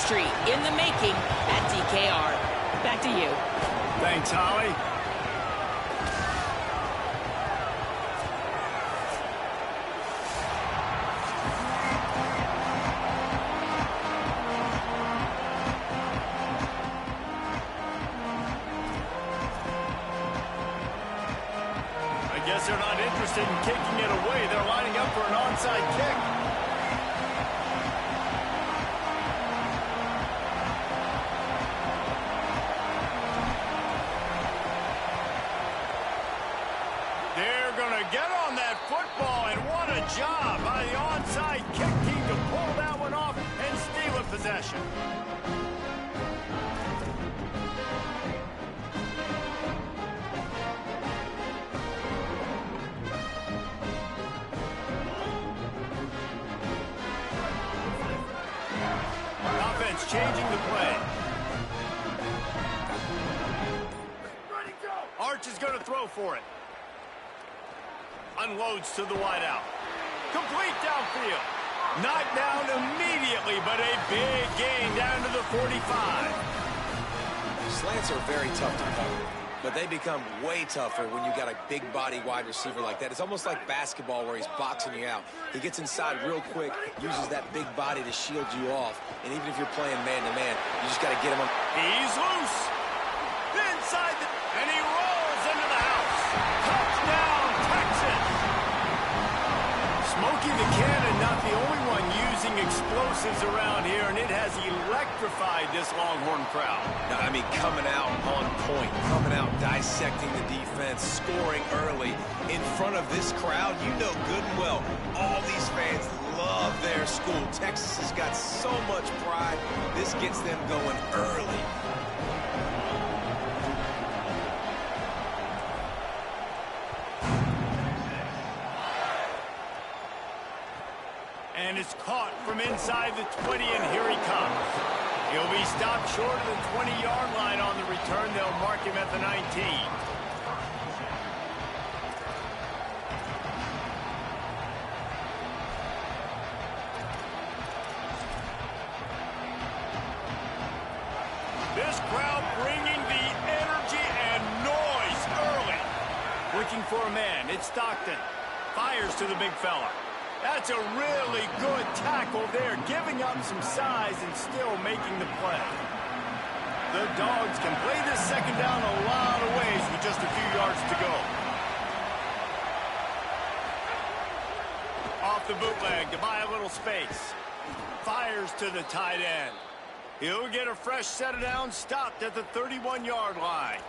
history in the making at DKR. Back to you. Thanks, Holly. I guess they're not interested in kicking it away. They're lining up for an onside kick. They're going to get on that football, and what a job by the onside kick team to pull that one off and steal a possession. Offense changing the play. Arch is going to throw for it. Unloads to the wideout. Complete downfield. Knocked down immediately, but a big gain down to the 45. Slants are very tough to cover, but they become way tougher when you got a big body wide receiver like that. It's almost like basketball where he's boxing you out. He gets inside real quick, uses that big body to shield you off, and even if you're playing man-to-man, you just got to get him on. He's loose. Inside the... and he rolls into the house. Touchdown, Texas. Smokey the Cannon, not the only one using explosives around here, and it has electrified this Longhorn crowd. Now, I mean, coming out on point, coming out dissecting the defense, scoring early in front of this crowd. You know good and well, all these fans love their school. Texas has got so much pride. This gets them going early. And it's caught from inside the 20, and here he comes. He'll be stopped short of the 20-yard line on the return. They'll mark him at the 19. This crowd bringing the energy and noise early. Looking for a man. It's Stockton. Fires to the big fella. That's a really good tackle there, giving up some size and still making the play. The Dogs can play this second down a lot of ways with just a few yards to go. Off the bootleg to buy a little space. Fires to the tight end. He'll get a fresh set of downs, stopped at the 31-yard line.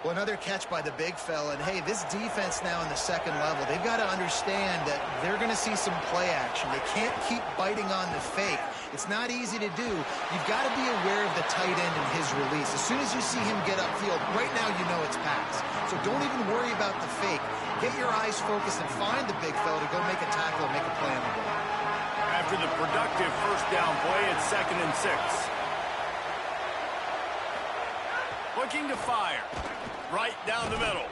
Well, another catch by the big fella. And, hey, this defense now in the second level, they've got to understand that they're going to see some play action. They can't keep biting on the fake. It's not easy to do. You've got to be aware of the tight end and his release. As soon as you see him get upfield, right now you know it's pass. So don't even worry about the fake. Get your eyes focused and find the big fella to go make a tackle and make a play on the ball. After the productive first down play, it's 2nd and 6. Looking to fire. Right down the middle.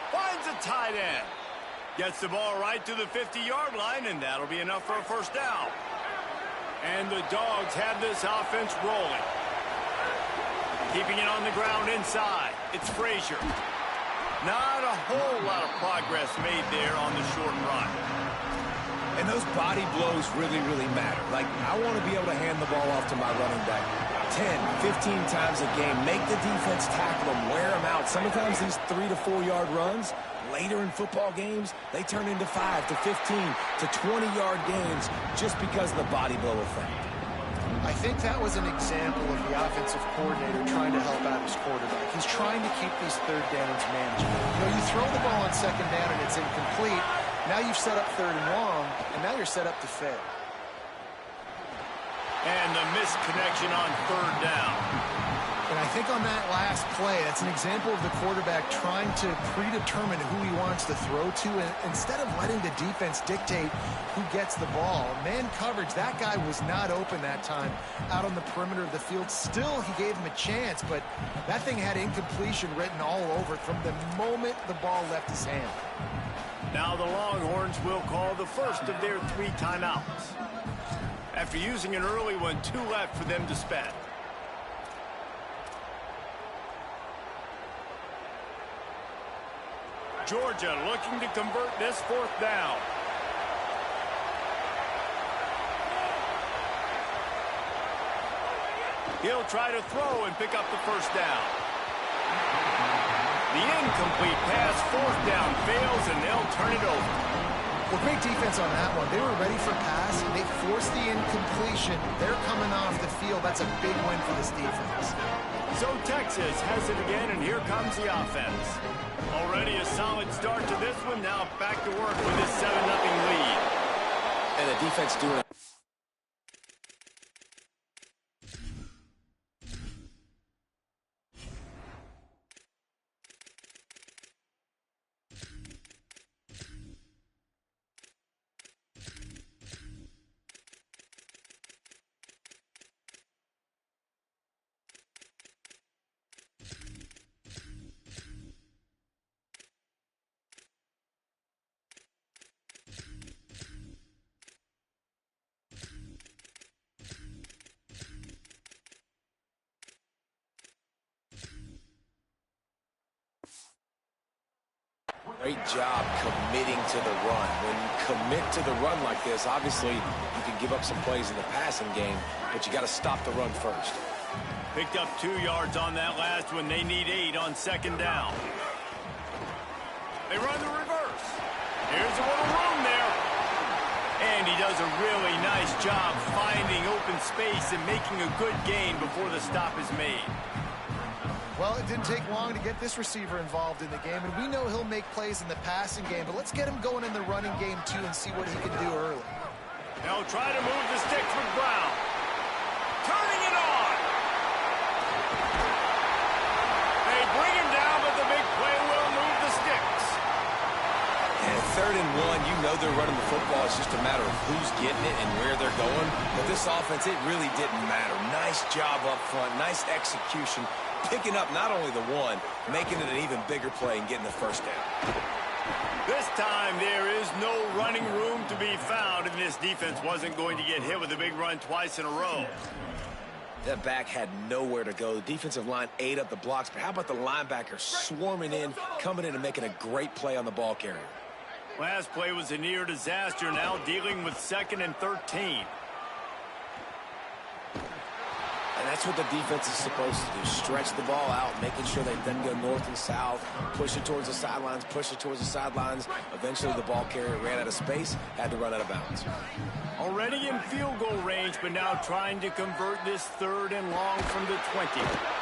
Finds a tight end. Gets the ball right to the 50-yard line, and that'll be enough for a first down. And the Dogs have this offense rolling. Keeping it on the ground inside. It's Frazier. Not a whole lot of progress made there on the short run. And those body blows really, really matter. Like, I want to be able to hand the ball off to my running back 10, 15 times a game. Make the defense tackle them, wear them out. Sometimes these 3 to 4 yard runs, later in football games, they turn into 5 to 15 to 20-yard gains just because of the body blow effect. I think that was an example of the offensive coordinator trying to help out his quarterback. He's trying to keep these third downs manageable. You know, you throw the ball on second down and it's incomplete. Now you've set up 3rd and long, and now you're set up to fail. And the missed connection on 3rd down. And I think on that last play, that's an example of the quarterback trying to predetermine who he wants to throw to, and instead of letting the defense dictate who gets the ball. Man coverage, that guy was not open that time out on the perimeter of the field. Still, he gave him a chance, but that thing had incompletion written all over it from the moment the ball left his hand. Now the Longhorns will call the first of their 3 timeouts. After using an early one, 2 left for them to spend. Georgia looking to convert this 4th down. He'll try to throw and pick up the 1st down. The incomplete pass, 4th down, fails, and they'll turn it over. Well, great defense on that one. They were ready for pass. They forced the incompletion. They're coming off the field. That's a big win for this defense. So Texas has it again, and here comes the offense. Already a solid start to this one. Now back to work with this 7-0 lead. And the defense doing it. Great job committing to the run. When you commit to the run like this, obviously you can give up some plays in the passing game, but you got to stop the run first. Picked up 2 yards on that last one. They need 8 on 2nd down. They run the reverse. Here's a little room there. And he does a really nice job finding open space and making a good gain before the stop is made. Well, it didn't take long to get this receiver involved in the game, and we know he'll make plays in the passing game, but let's get him going in the running game, too, and see what he can do early. They'll try to move the sticks with Brown. Turning it on. They bring him down, but the big play will move the sticks. And 3rd and 1, you know they're running the football. It's just a matter of who's getting it and where they're going. But this offense, it really didn't matter. Nice job up front, nice execution. Picking up not only the 1, making it an even bigger play and getting the 1st down. This time there is no running room to be found, and this defense wasn't going to get hit with a big run twice in a row. That back had nowhere to go. The defensive line ate up the blocks, but how about the linebacker swarming in, coming in and making a great play on the ball carrier? Last play was a near disaster, now dealing with 2nd and 13. And that's what the defense is supposed to do. Stretch the ball out, making sure they then go north and south, push it towards the sidelines, push it towards the sidelines. Eventually the ball carrier ran out of space, had to run out of bounds. Already in field goal range, but now trying to convert this 3rd and long from the 20.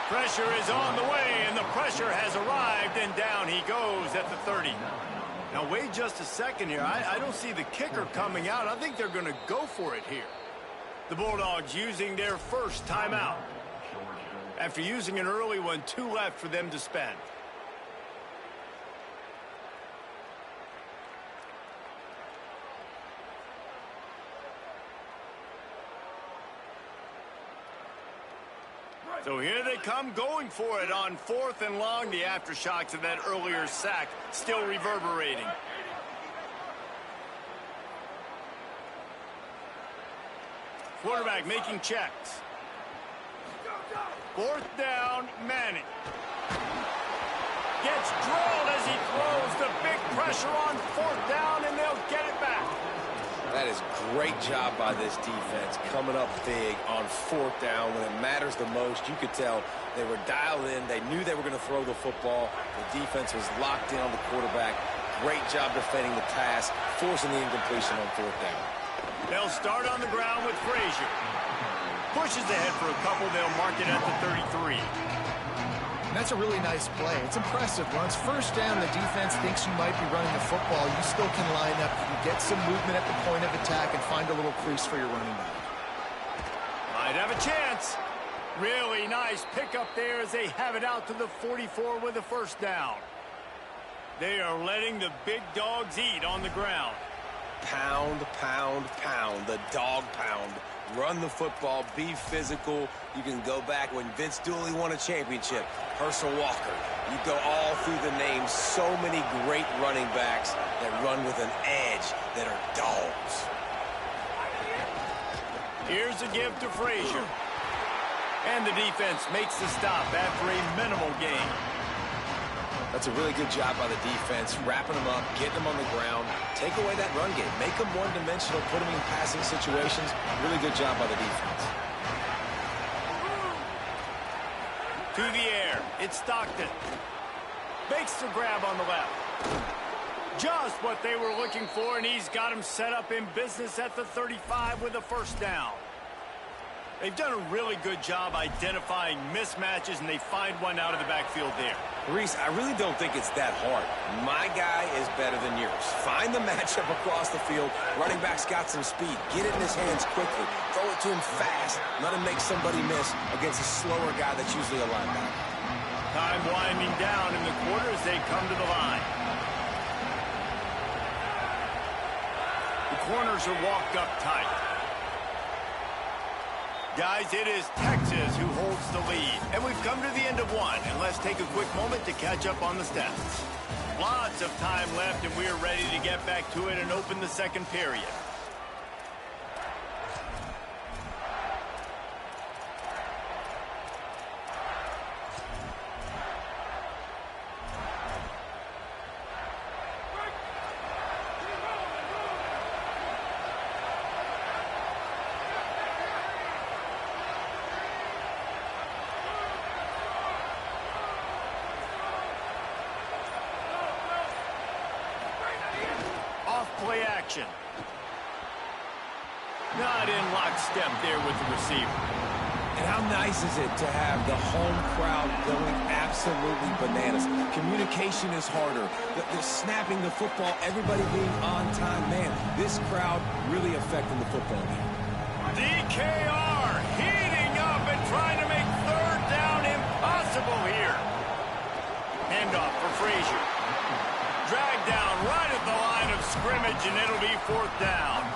Pressure is on the way, and the pressure has arrived, and down he goes at the 30. Now wait just a second here. I don't see the kicker coming out. I think they're going to go for it here. The Bulldogs using their 1st timeout. After using an early one, 2 left for them to spend. So here they come going for it on 4th and long. The aftershocks of that earlier sack still reverberating. Quarterback making checks. 4th down, Manning. Gets drilled as he throws. The big pressure on 4th down, and they'll get it back. That is great job by this defense, coming up big on 4th down when it matters the most. You could tell they were dialed in. They knew they were going to throw the football. The defense was locked in on the quarterback. Great job defending the pass, forcing the incompletion on 4th down. They'll start on the ground with Frazier. Pushes ahead for a couple. They'll mark it at the 33. And that's a really nice play. It's impressive. Once 1st down, the defense thinks you might be running the football. You still can line up. You can get some movement at the point of attack and find a little crease for your running back. Might have a chance. Really nice pickup there as they have it out to the 44 with the 1st down. They are letting the big dogs eat on the ground. Pound, pound, pound, the dog pound. Run the football, be physical. You can go back when Vince Dooley won a championship. Herschel Walker. You go all through the names. So many great running backs that run with an edge that are dogs. Here's a give to Frazier. And the defense makes the stop after a minimal gain. That's a really good job by the defense, wrapping them up, getting them on the ground. Take away that run game. Make them one-dimensional, put them in passing situations. Really good job by the defense. To the air. It's Stockton. Makes the grab on the left. Just what they were looking for, and he's got him set up in business at the 35 with a first down. They've done a really good job identifying mismatches, and they find one out of the backfield there. Reese, I really don't think it's that hard. My guy is better than yours. Find the matchup across the field. Running back's got some speed. Get it in his hands quickly. Throw it to him fast. Let him make somebody miss against a slower guy that's usually a linebacker. Time winding down in the quarter as they come to the line. The corners are walked up tight. Guys, it is Texas who holds the lead. And we've come to the end of one. And let's take a quick moment to catch up on the stats. Lots of time left, and we're ready to get back to it and open the second period. Play action. Not in lockstep there with the receiver. And how nice is it to have the home crowd going absolutely bananas? Communication is harder. They're snapping the football, everybody being on time. Man, this crowd really affecting the football game. DKR heating up and trying to make third down impossible here. Handoff for Frazier. Dragged down right at the line of scrimmage, and it'll be fourth down.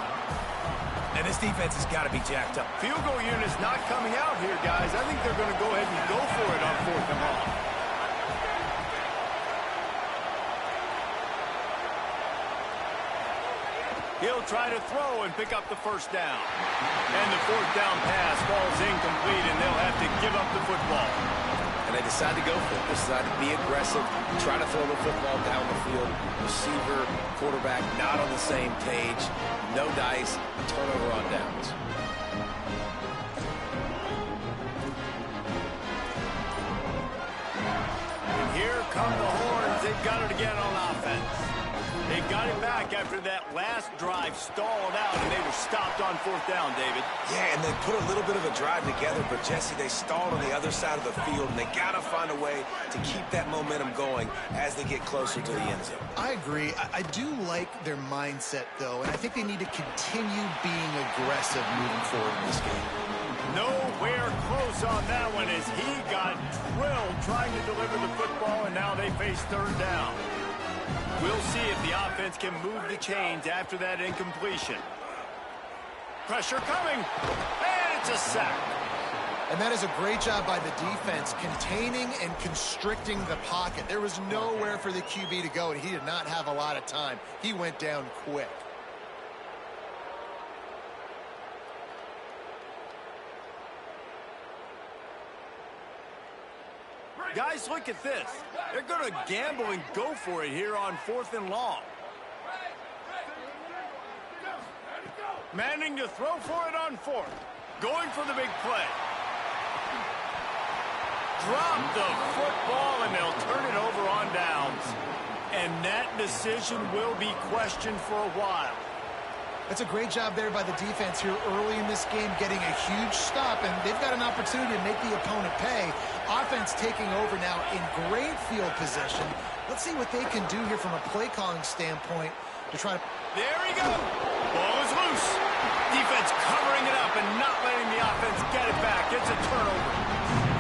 And this defense has got to be jacked up. Field goal unit's not coming out here, guys. I think they're going to go ahead and go for it on fourth and long. He'll try to throw and pick up the first down. And the fourth down pass falls incomplete, and they'll have to give up the football. And they decide to go for it. They decide to be aggressive, try to throw the football down the field. Receiver, quarterback, not on the same page. No dice, turnover on downs. And here come the horns. They've got it again on offense. They got it back after that last drive stalled out, and they were stopped on fourth down, David. Yeah, and they put a little bit of a drive together, but, Jesse, they stalled on the other side of the field, and they got to find a way to keep that momentum going as they get closer to the end zone. I agree. I do like their mindset, though, and I think they need to continue being aggressive moving forward in this game. Nowhere close on that one as he got drilled trying to deliver the football, and now they face third down. We'll see if the offense can move the chains after that incompletion. Pressure coming, and it's a sack. And that is a great job by the defense, containing and constricting the pocket. There was nowhere for the QB to go, and he did not have a lot of time. He went down quick. Guys, look at this. They're going to gamble and go for it here on fourth and long. Manning to throw for it on fourth. Going for the big play. Drop the football, and they'll turn it over on downs. And that decision will be questioned for a while. That's a great job there by the defense here early in this game, getting a huge stop, and they've got an opportunity to make the opponent pay. Offense taking over now in great field position. Let's see what they can do here from a play calling standpoint to try to... There he goes. Ball is loose. Defense covering it up and not letting the offense get it back. It's a turnover.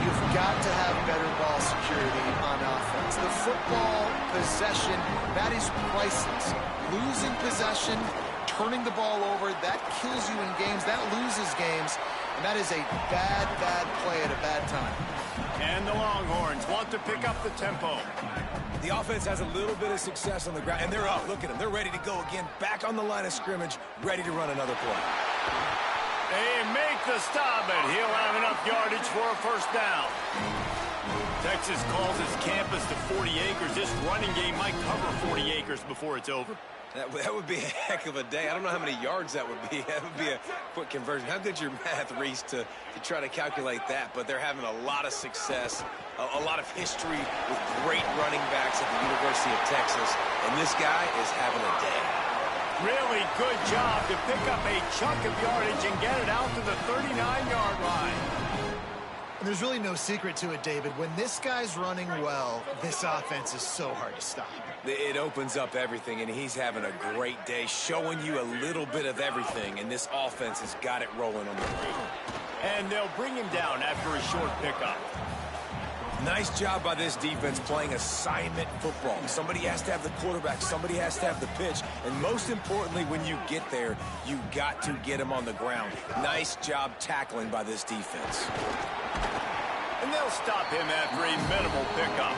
You've got to have better ball security on offense. The football possession, that is priceless. Losing possession, turning the ball over, that kills you in games, that loses games, and that is a bad, bad play at a bad time. And the Longhorns want to pick up the tempo. The offense has a little bit of success on the ground, and they're up. Look at them. They're ready to go again, back on the line of scrimmage, ready to run another play. They make the stop, and he'll have enough yardage for a first down. Texas calls his campus to 40 acres. This running game might cover 40 acres before it's over. That would be a heck of a day. I don't know how many yards that would be. That would be a quick conversion. How good's your math, Reese, to try to calculate that? But they're having a lot of success, a lot of history with great running backs at the University of Texas. And this guy is having a day. Really good job to pick up a chunk of yardage and get it out to the 39-yard line. And there's really no secret to it, David. When this guy's running well, this offense is so hard to stop. It opens up everything, and he's having a great day, showing you a little bit of everything, and this offense has got it rolling on the ground. And they'll bring him down after a short pickup. Nice job by this defense playing assignment football. Somebody has to have the quarterback. Somebody has to have the pitch. And most importantly, when you get there, you got to get him on the ground. Nice job tackling by this defense. And they'll stop him after a minimal pickup.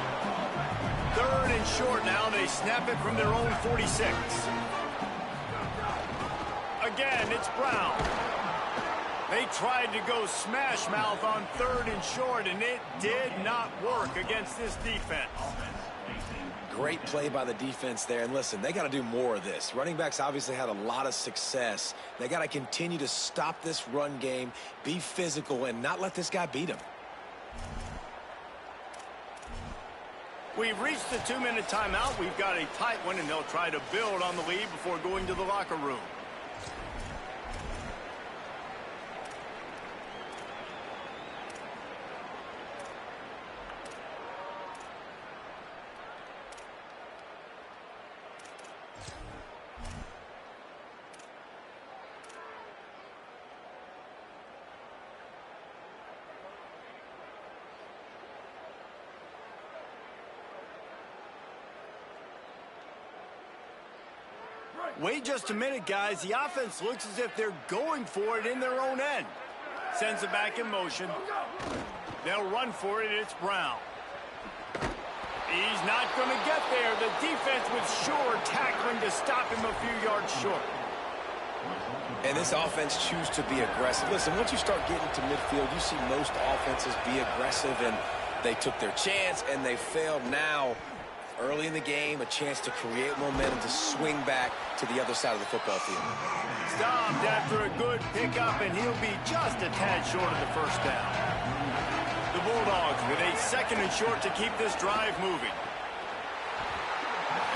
3rd and short now. They snap it from their own 46. Again, it's Brown. They tried to go smash mouth on 3rd and short, and it did not work against this defense. Great play by the defense there. And listen, they got to do more of this. Running backs obviously had a lot of success. They got to continue to stop this run game, be physical, and not let this guy beat him. We've reached the 2-minute timeout. We've got a tight one, and they'll try to build on the lead before going to the locker room. Wait just a minute, guys. The offense looks as if they're going for it in their own end. Sends it back in motion. They'll run for it. It's Brown. He's not going to get there. The defense with sure tackling to stop him a few yards short. And this offense chooses to be aggressive. Listen, once you start getting to midfield, you see most offenses be aggressive, and they took their chance, and they failed. Now, early in the game, a chance to create momentum to swing back to the other side of the football field. Stopped after a good pickup, and he'll be just a tad short of the first down. The Bulldogs with a 2nd and short to keep this drive moving.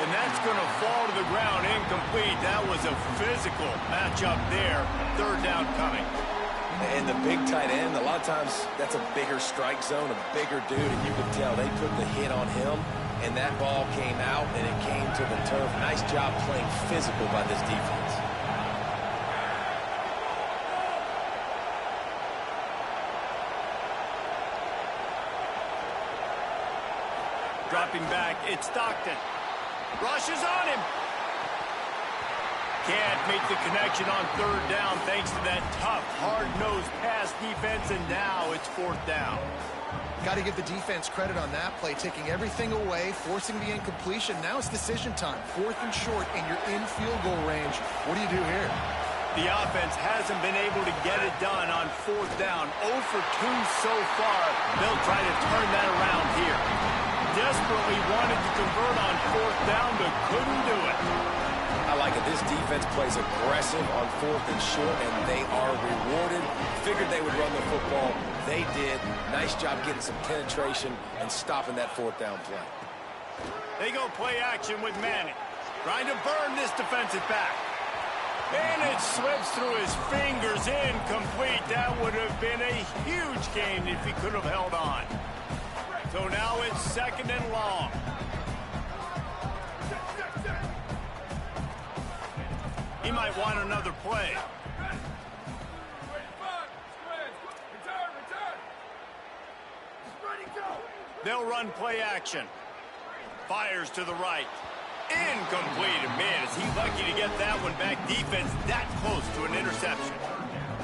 And that's going to fall to the ground incomplete. That was a physical matchup there. 3rd down coming. And the big tight end, a lot of times that's a bigger strike zone, a bigger dude, and you can tell they put the hit on him. And that ball came out, and it came to the turf. Nice job playing physical by this defense. Dropping back, it's Stockton. Rushes on him. Can't make the connection on 3rd down thanks to that tough, hard-nosed pass defense, and now it's 4th down. Got to give the defense credit on that play, taking everything away, forcing the incompletion. Now it's decision time. 4th and short, and you're in field goal range. What do you do here? The offense hasn't been able to get it done on 4th down. 0 for 2 so far. They'll try to turn that around here. Desperately wanted to convert on 4th down, but couldn't do it. I like it. This defense plays aggressive on 4th and short, and they are rewarded. Figured they would run the football. They did. Nice job getting some penetration and stopping that 4th down play. They go play action with Manning. Trying to burn this defensive back. And it slips through his fingers, incomplete. That would have been a huge gain if he could have held on. So now it's 2nd and long. He might want another play. They'll run play action. Fires to the right. Incomplete. Man, is he lucky to get that one back. Defense that close to an interception.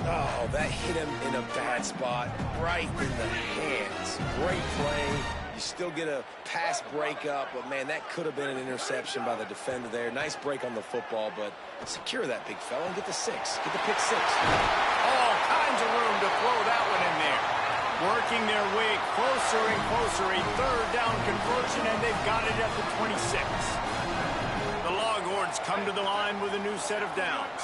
Oh, that hit him in a bad spot, right in the hands. Great play. You still get a pass breakup, but, man, that could have been an interception by the defender there. Nice break on the football, but secure that big fella and get the 6. Get the pick 6. Oh, throw that one in there. Working their way closer and closer. A third down conversion, and they've got it at the 26. The Longhorns come to the line with a new set of downs.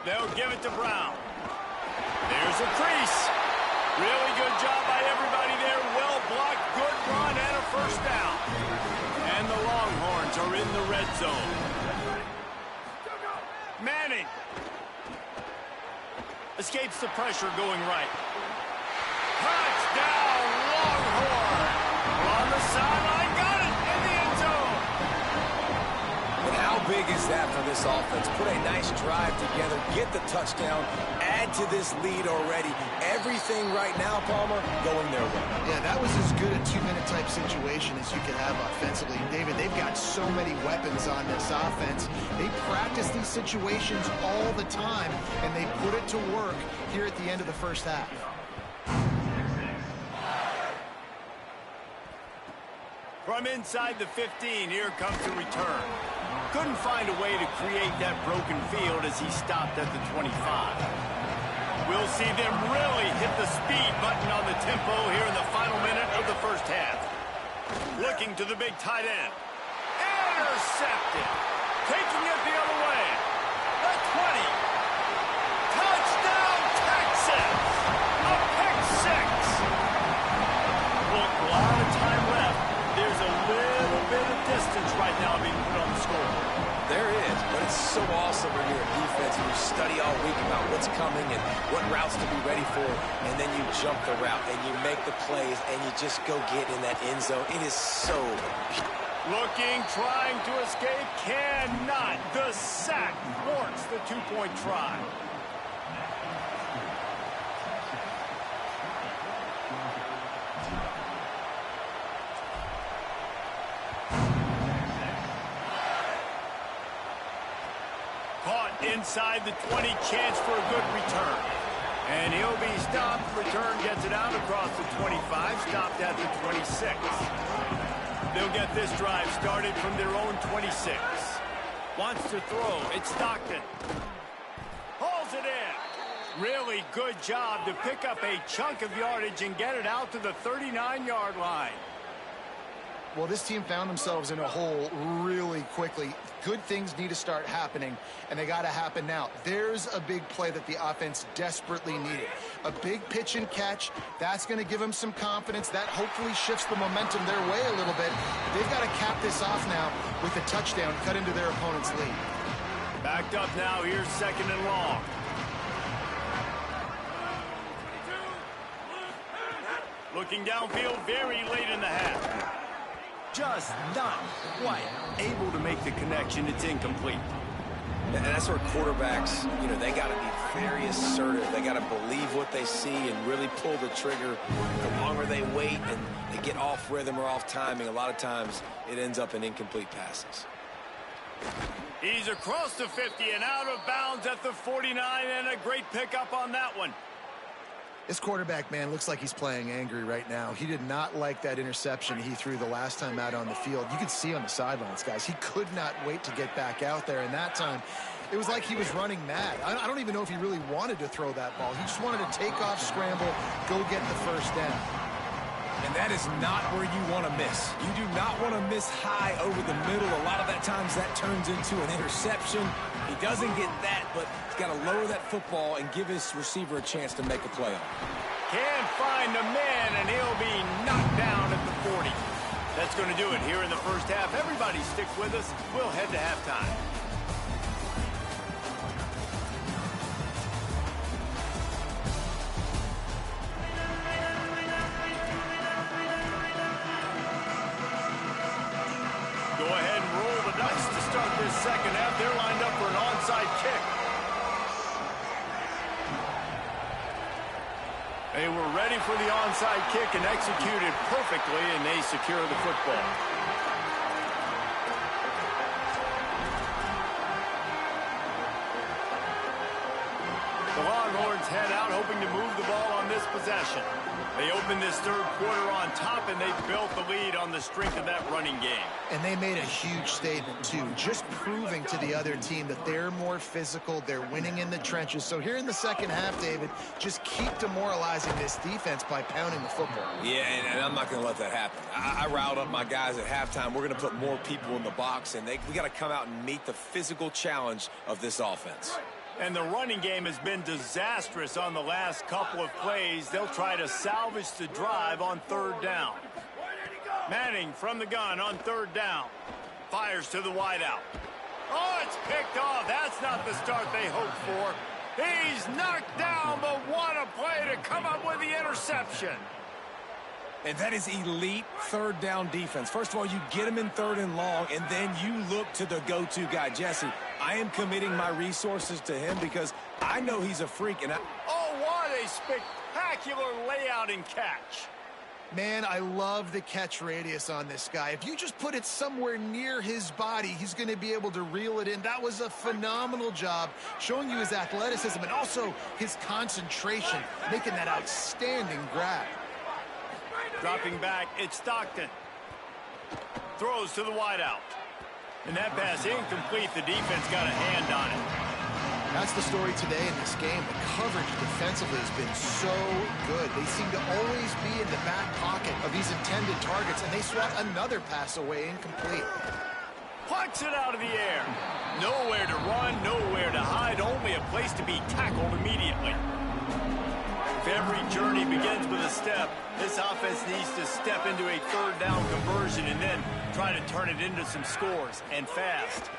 They'll give it to Brown. There's a crease. Really good job by everybody there. Well blocked, good run, and a first down. And the Longhorns are in the red zone. Manning escapes the pressure going right. Touchdown, Longhorn. On the sideline, got it in the end zone. And how big is that for this offense? Put a nice drive together, get the touchdown, add to this lead already. Everything right now, Palmer, going their way. Yeah, that was as good a two-minute type situation as you could have offensively. David, they've got so many weapons on this offense. They practice these situations all the time, and they put it to work here at the end of the first half. From inside the 15, here comes the return. Couldn't find a way to create that broken field as he stopped at the 25. We'll see them really hit the speed button on the tempo here in the final minute of the first half. Looking to the big tight end. Intercepted. Taking it the other way. The 20. Touchdown, Texas. A pick six. Look, a lot of time left. There's a little bit of distance right now being put on the score. There is, but it's so awesome when you're a defense and you study all week about what's coming and what routes to be ready for, and then you jump the route and you make the plays and you just go get in that end zone. It is so looking, trying to escape, cannot. The sack thwarts the two-point try. Inside the 20, chance for a good return. And he'll be stopped. Return gets it out across the 25, stopped at the 26. They'll get this drive started from their own 26. Wants to throw. It's Stockton. Hauls it in. Really good job to pick up a chunk of yardage and get it out to the 39-yard line. Well, this team found themselves in a hole really quickly. Good things need to start happening, and they got to happen now. There's a big play that the offense desperately needed. A big pitch and catch. That's going to give them some confidence. That hopefully shifts the momentum their way a little bit. They've got to cap this off now with a touchdown, cut into their opponent's lead. Backed up now. Here's second and long. Looking downfield very late in the half. Just not quite able to make the connection. It's incomplete. And that's where quarterbacks, they got to be very assertive. They got to believe what they see and really pull the trigger. The longer they wait and they get off rhythm or off timing, a lot of times it ends up in incomplete passes. He's across the 50 and out of bounds at the 49, and a great pickup on that one. This quarterback, man, looks like he's playing angry right now. He did not like that interception he threw the last time out on the field. You could see on the sidelines, guys. He could not wait to get back out there. And that time, it was like he was running mad. I don't even know if he really wanted to throw that ball. He just wanted to take off, scramble, go get the first down. And that is not where you want to miss. You do not want to miss high over the middle. A lot of that times that turns into an interception. He doesn't get that, but he's got to lower that football and give his receiver a chance to make a play on it. Can't find the man, and he'll be knocked down at the 40. That's going to do it here in the first half. Everybody stick with us. We'll head to halftime. Second half, they're lined up for an onside kick. They were ready for the onside kick and executed perfectly, and they secure the football. The Longhorns head out, hoping to move the ball on this possession. They opened this third quarter on top, and they built the lead on the strength of that running game. And they made a huge statement, too, just proving to the other team that they're more physical, they're winning in the trenches. So here in the second half, David, just keep demoralizing this defense by pounding the football. Yeah, and I'm not going to let that happen. I riled up my guys at halftime. We're going to put more people in the box, and we got to come out and meet the physical challenge of this offense. And the running game has been disastrous on the last couple of plays. They'll try to salvage the drive on third down. Manning from the gun on third down. Fires to the wideout. Oh, it's picked off. That's not the start they hoped for. He's knocked down, but what a play to come up with the interception. And that is elite third down defense. First of all, you get him in third and long, and then you look to the go-to guy, Jesse. I am committing my resources to him because I know he's a freak. And oh, what a spectacular layout and catch. Man, I love the catch radius on this guy. If you just put it somewhere near his body, he's going to be able to reel it in. That was a phenomenal job, showing you his athleticism and also his concentration, making that outstanding grab. Dropping back, it's Stockton. Throws to the wideout. And that pass incomplete. The defense got a hand on it. That's the story today in this game. The coverage defensively has been so good. They seem to always be in the back pocket of these intended targets, and they swat another pass away incomplete. Plucks it out of the air. Nowhere to run, nowhere to hide, only a place to be tackled immediately. If every journey begins with a step, this offense needs to step into a third down conversion and then try to turn it into some scores, and fast.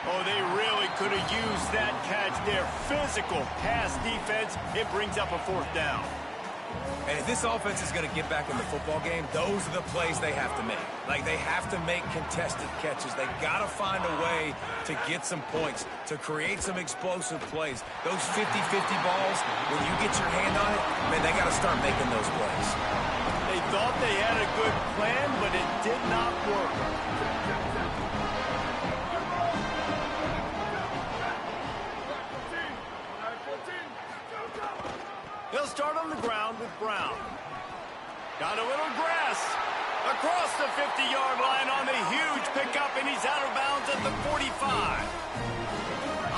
Oh, they really could have used that catch there. Physical pass defense. It brings up a fourth down. And if this offense is going to get back in the football game, those are the plays they have to make. Like, they have to make contested catches. They got to find a way to get some points, to create some explosive plays. Those 50-50 balls, when you get your hand on it, man, they got to start making those plays. They thought they had a good plan, but it did not work. They'll start on the ground with Brown. Got a little grass. Across the 50-yard line on the huge pickup, and he's out of bounds at the 45.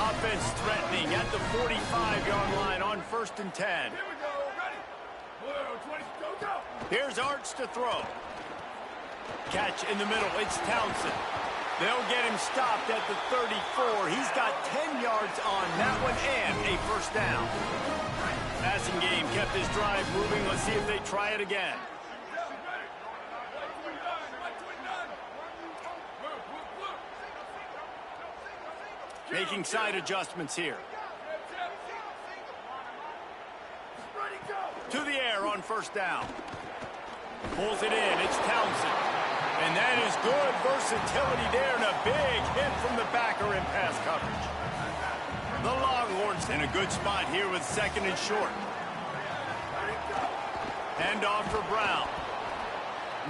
Offense threatening at the 45-yard line on 1st and 10. Here we go. Ready? Here's Arch to throw. Catch in the middle. It's Townsend. They'll get him stopped at the 34. He's got 10 yards on that one and a first down. Passing game kept his drive moving. Let's see if they try it again. Making side adjustments here. To the air on first down. Pulls it in. It's Townsend. And that is good versatility there, and a big hit from the backer in pass coverage. The Longhorns in a good spot here with 2nd and short. Hand off for Brown.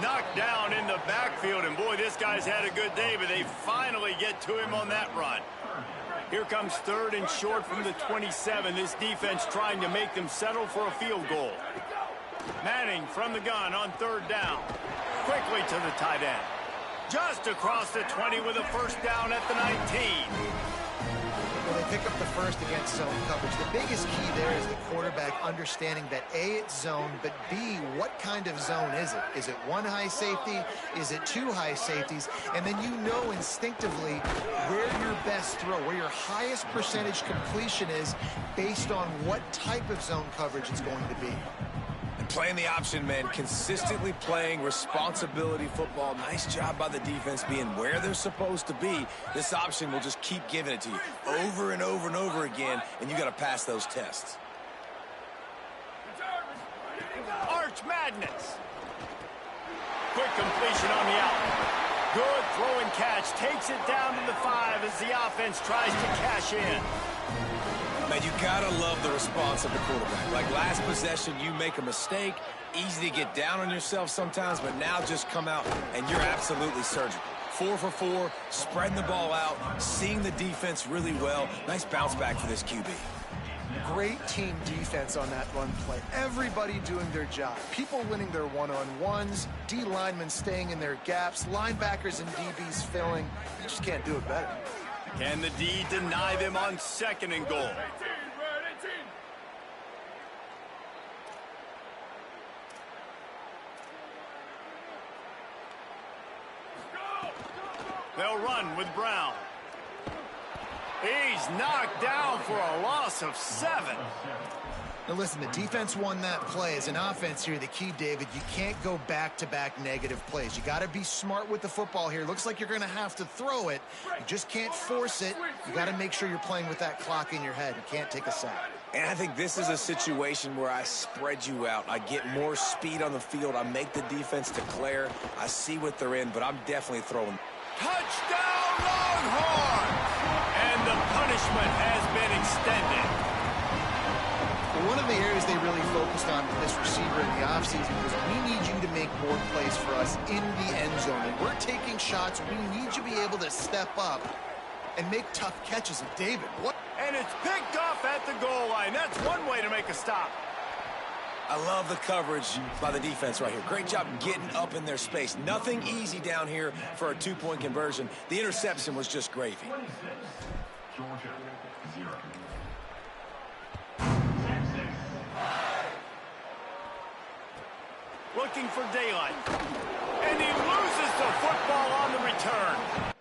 Knocked down in the backfield, and boy, this guy's had a good day, but they finally get to him on that run. Here comes 3rd and short from the 27. This defense trying to make them settle for a field goal. Manning from the gun on 3rd down. Quickly to the tight end. Just across the 20 with a first down at the 19. Well, they pick up the first against zone coverage. The biggest key there is the quarterback understanding that A, it's zone, but B, what kind of zone is it? Is it one high safety? Is it two high safeties? And then you know instinctively where your best throw, where your highest percentage completion is based on what type of zone coverage it's going to be. Playing the option, man, consistently playing responsibility football. Nice job by the defense being where they're supposed to be. This option will just keep giving it to you over and over and over again, and you got to pass those tests. Arch Madness. Quick completion on the out. Good throw and catch. Takes it down to the 5 as the offense tries to cash in. Man, you gotta love the response of the quarterback. Like last possession, you make a mistake, easy to get down on yourself sometimes, but now just come out and you're absolutely surgical. 4 for 4, spreading the ball out, seeing the defense really well. Nice bounce back for this QB. great team defense on that run play. Everybody doing their job. People winning their one-on-ones, D linemen staying in their gaps, linebackers and DBs filling. You just can't do it better. Can the D deny them on second and goal? They'll run with Brown. He's knocked down for a loss of 7. Now listen, the defense won that play. As an offense here, the key, David, you can't go back-to-back negative plays. You got to be smart with the football here. Looks like you're going to have to throw it. You just can't force it. You got to make sure you're playing with that clock in your head. You can't take a sack. And I think this is a situation where I spread you out. I get more speed on the field. I make the defense declare. I see what they're in, but I'm definitely throwing. Touchdown, Longhorns! And the punishment has been extended. Well, one of the areas they really focused on with this receiver in the offseason was we need you to make more plays for us in the end zone. And we're taking shots. We need you to be able to step up and make tough catches. And David, what? And it's picked off at the goal line. That's one way to make a stop. I love the coverage by the defense right here. Great job getting up in their space. Nothing easy down here for a 2-point conversion. The interception was just gravy. Looking for daylight. And he loses the football on the return.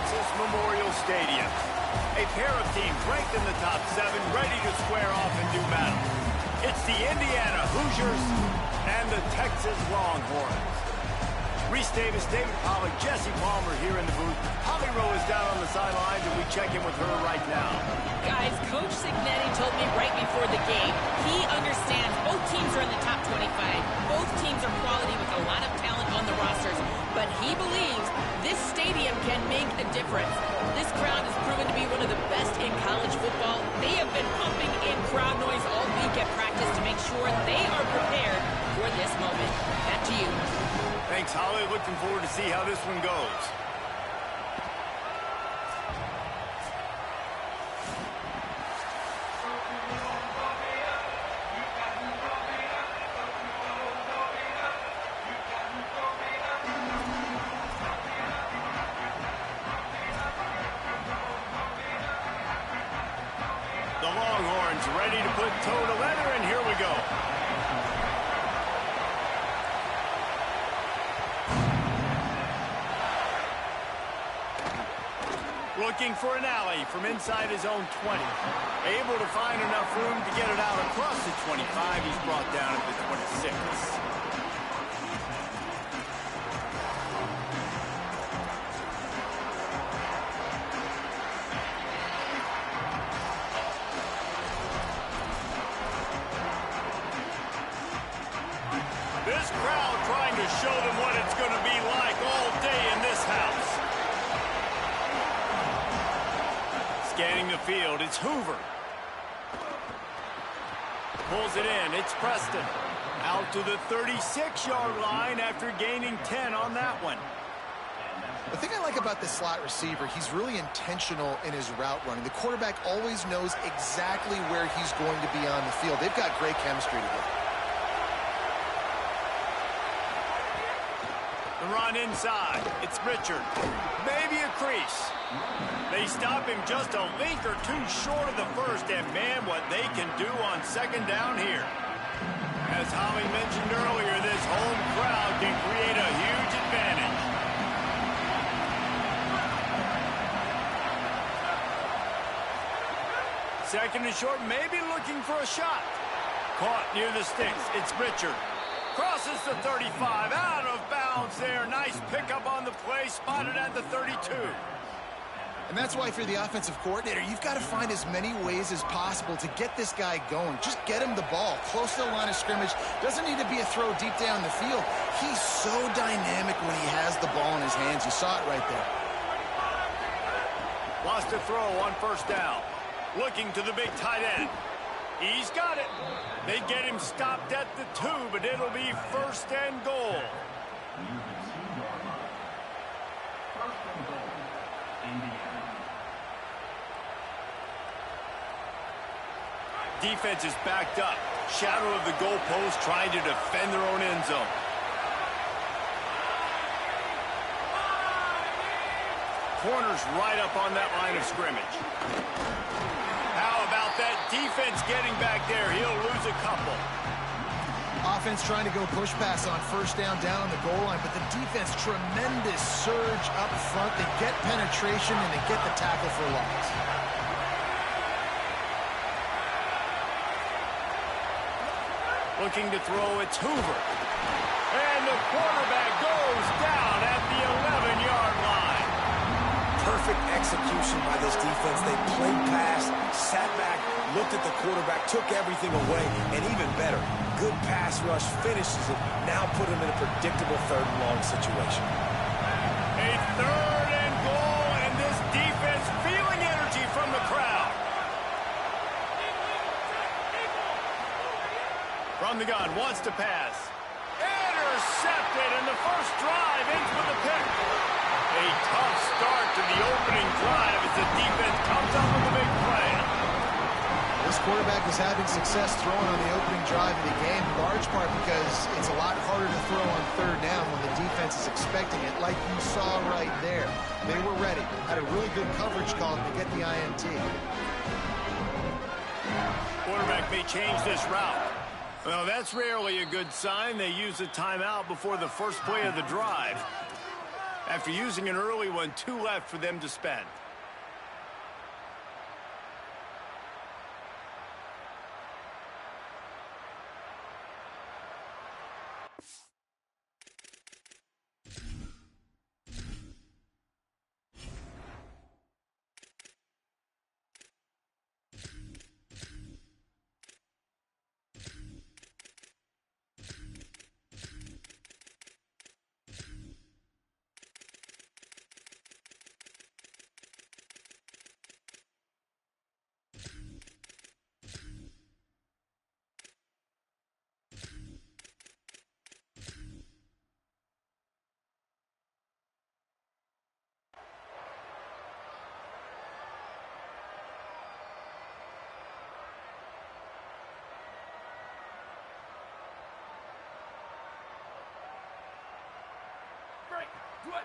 Texas Memorial Stadium. A pair of teams ranked in the top 7, ready to square off and do battle. It's the Indiana Hoosiers and the Texas Longhorns. Reese Davis, David Pollack, Jesse Palmer here in the booth. Holly Rowe is down on the sidelines, and we check in with her right now. Guys, Coach Signetti told me right before the game, he understands both teams are in the top 25. Both teams are quality with a lot of talent on the rosters, but he believes this stadium can make a difference. This crowd has proven to be one of the best in college football. They have been pumping in crowd noise all week at practice to make sure they are prepared for this moment. Back to you. Thanks, Holly. Looking forward to see how this one goes. The Longhorns ready to put toe to leather, and here we go. Looking for an alley from inside his own 20. Able to find enough room to get it out across the 25. He's brought down at the 26. This crowd trying to show them what it's going to be like all day in this house. Scanning the field, it's Hoover. Pulls it in, it's Preston. Out to the 36-yard line after gaining 10 on that one. The thing I like about this slot receiver, he's really intentional in his route running. The quarterback always knows exactly where he's going to be on the field. They've got great chemistry together. The run inside. It's Richard. Maybe a crease. They stop him just a link or two short of the first, and man, what they can do on second down here. As Holly mentioned earlier, this home crowd can create a huge advantage. Second and short, maybe looking for a shot. Caught near the sticks. It's Richard. Crosses the 35, out of bounds there. Nice pickup on the play, spotted at the 32. And that's why, if you're the offensive coordinator, you've got to find as many ways as possible to get this guy going. Just get him the ball close to the line of scrimmage. Doesn't need to be a throw deep down the field. He's so dynamic when he has the ball in his hands. You saw it right there. Lost a throw on first down. Looking to the big tight end. He's got it. They get him stopped at the 2, but it'll be first and goal. Defense is backed up. Shadow of the goalpost, trying to defend their own end zone. Corners right up on that line of scrimmage. How about that defense getting back there? He'll lose a couple. Offense trying to go push pass on first down on the goal line, but the defense, tremendous surge up front. They get penetration and they get the tackle for loss. Looking to throw, it's Hoover. And the quarterback goes down at the 11-yard line. Perfect execution by this defense. They played pass, sat back, looked at the quarterback, took everything away, and even better, good pass rush, finishes it, now put him in a predictable third and long situation. A third and goal, and this defense feeling energy from the crowd. From the gun, wants to pass. Intercepted, and the first drive ends with a pick. A tough start to the opening drive as the defense comes up with a big play. This quarterback was having success throwing on the opening drive of the game, in large part because it's a lot harder to throw on third down when the defense is expecting it, like you saw right there. They were ready. Had a really good coverage call to get the INT. Quarterback may change this route. Well, that's rarely a good sign. They use a timeout before the first play of the drive. After using an early one, 2 left for them to spend.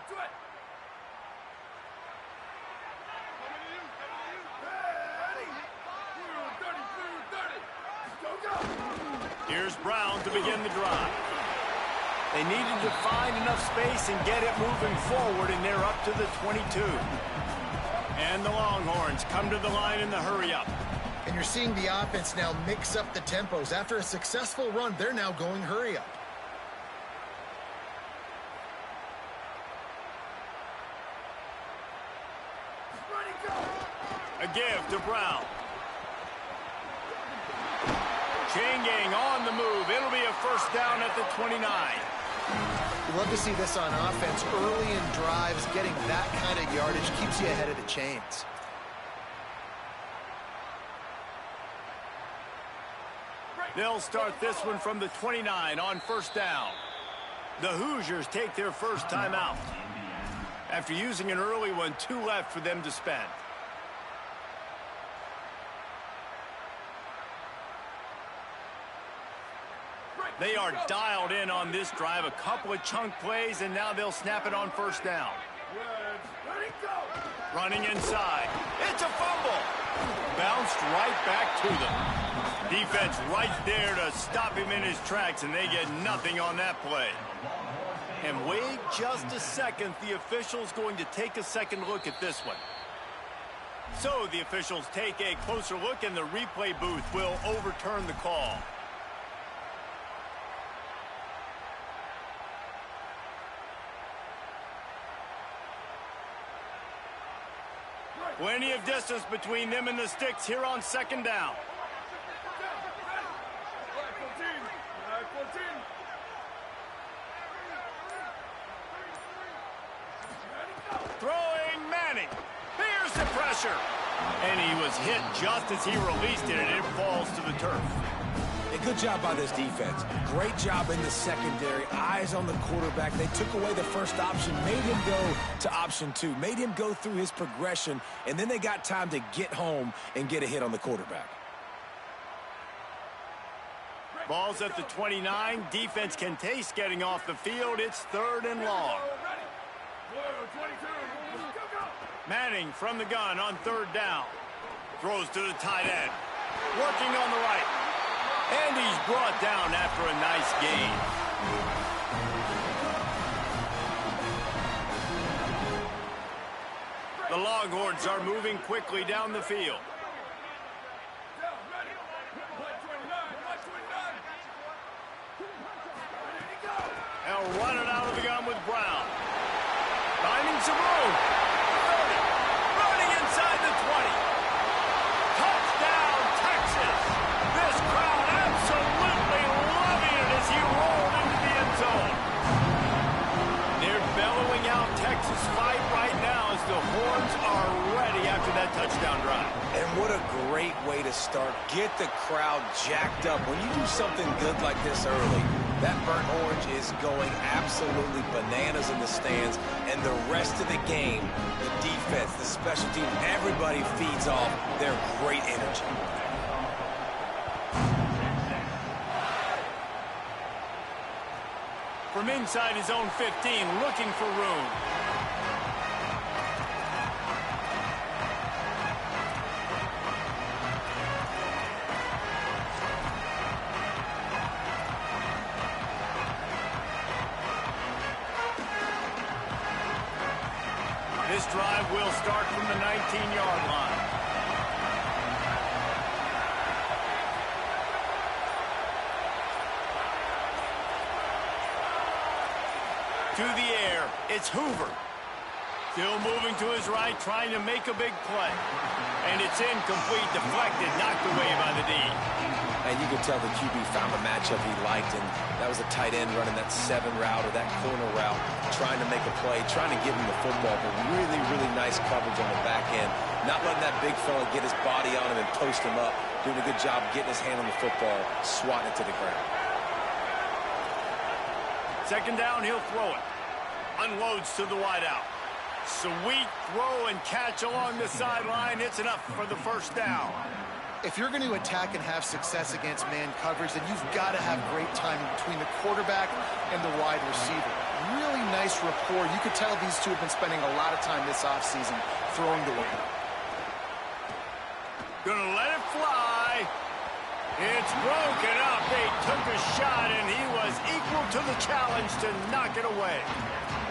Do it! Here's Brown to begin the drive. They needed to find enough space and get it moving forward, and they're up to the 22. And the Longhorns come to the line in the hurry-up. And you're seeing the offense now mix up the tempos. After a successful run, they're now going hurry-up. A give to Brown. Chain gang on the move. It'll be a first down at the 29. You love to see this on offense. Early in drives, getting that kind of yardage keeps you ahead of the chains. They'll start this one from the 29 on first down. The Hoosiers take their first timeout. After using an early one, 2 left for them to spend. They are dialed in on this drive. A couple of chunk plays, and now they'll snap it on first down. Running inside. It's a fumble. Bounced right back to them. Defense right there to stop him in his tracks, and they get nothing on that play. And wait just a second. The official's going to take a second look at this one. So the officials take a closer look, and the replay booth will overturn the call. Plenty of distance between them and the sticks here on second down. Throwing Manning. Here's the pressure. And he was hit just as he released it, and it falls to the turf. A good job by this defense. Great job in the secondary. Eyes on the quarterback. They took away the first option, made him go to option 2, made him go through his progression, and then they got time to get home and get a hit on the quarterback. Ball's at the 29. Defense can taste getting off the field. It's 3rd and long. Manning from the gun on 3rd down. Throws to the tight end. Working on the right. And he's brought down after a nice gain. The Longhorns are moving quickly down the field. They'll run it out of the gun with Brown. Finding some room. 30. Running inside the 20. Touchdown, Texas. This crowd absolutely loving it as he rolled into the end zone. They're bellowing out Texas fight right now as the horns are ready after that touchdown drive. And what a great way to start. Get the crowd jacked up. When you do something good like this early, that burnt orange is going absolutely bananas in the stands. And the rest of the game, the defense, the special team, everybody feeds off their great energy. From inside his own 15, looking for room. This drive will start from the 19-yard line. To the air, it's Hoover. Still moving to his right, trying to make a big play. And it's incomplete, deflected, knocked away by the D. And you could tell the QB found a matchup he liked, and that was a tight end running that 7 route or that corner route, trying to make a play, trying to give him the football, but really, really nice coverage on the back end. Not letting that big fella get his body on him and post him up. Doing a good job getting his hand on the football, swatting it to the ground. Second down, he'll throw it. Unloads to the wideout. Sweet throw and catch along the sideline. It's enough for the first down. If you're going to attack and have success against man coverage, then you've got to have great timing between the quarterback and the wide receiver. Really nice rapport. You could tell these two have been spending a lot of time this offseason throwing the one. Gonna let it fly. It's broken up. They took a shot, and he was equal to the challenge to knock it away.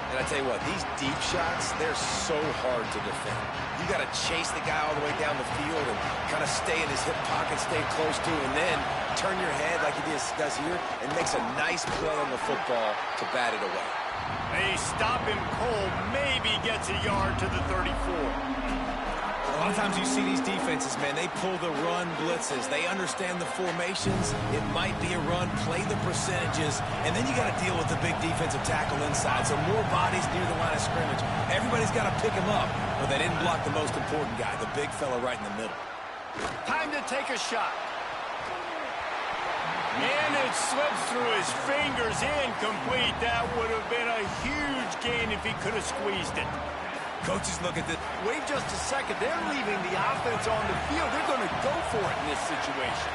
And I tell you what, these deep shots, they're so hard to defend. You got to chase the guy all the way down the field and kind of stay in his hip pocket, stay close to, and then turn your head like he does here and makes a nice play on the football to bat it away. They stop him cold, maybe gets a yard to the 34. A lot of times you see these defenses, man, they pull the run blitzes. They understand the formations. It might be a run, play the percentages, and then you got to deal with the big defensive tackle inside. So more bodies near the line of scrimmage. Everybody's got to pick him up, but they didn't block the most important guy, the big fella right in the middle. Time to take a shot. And it slips through his fingers, incomplete. That would have been a huge gain if he could have squeezed it. Coaches look at this. Wait just a second. They're leaving the offense on the field. They're going to go for it in this situation.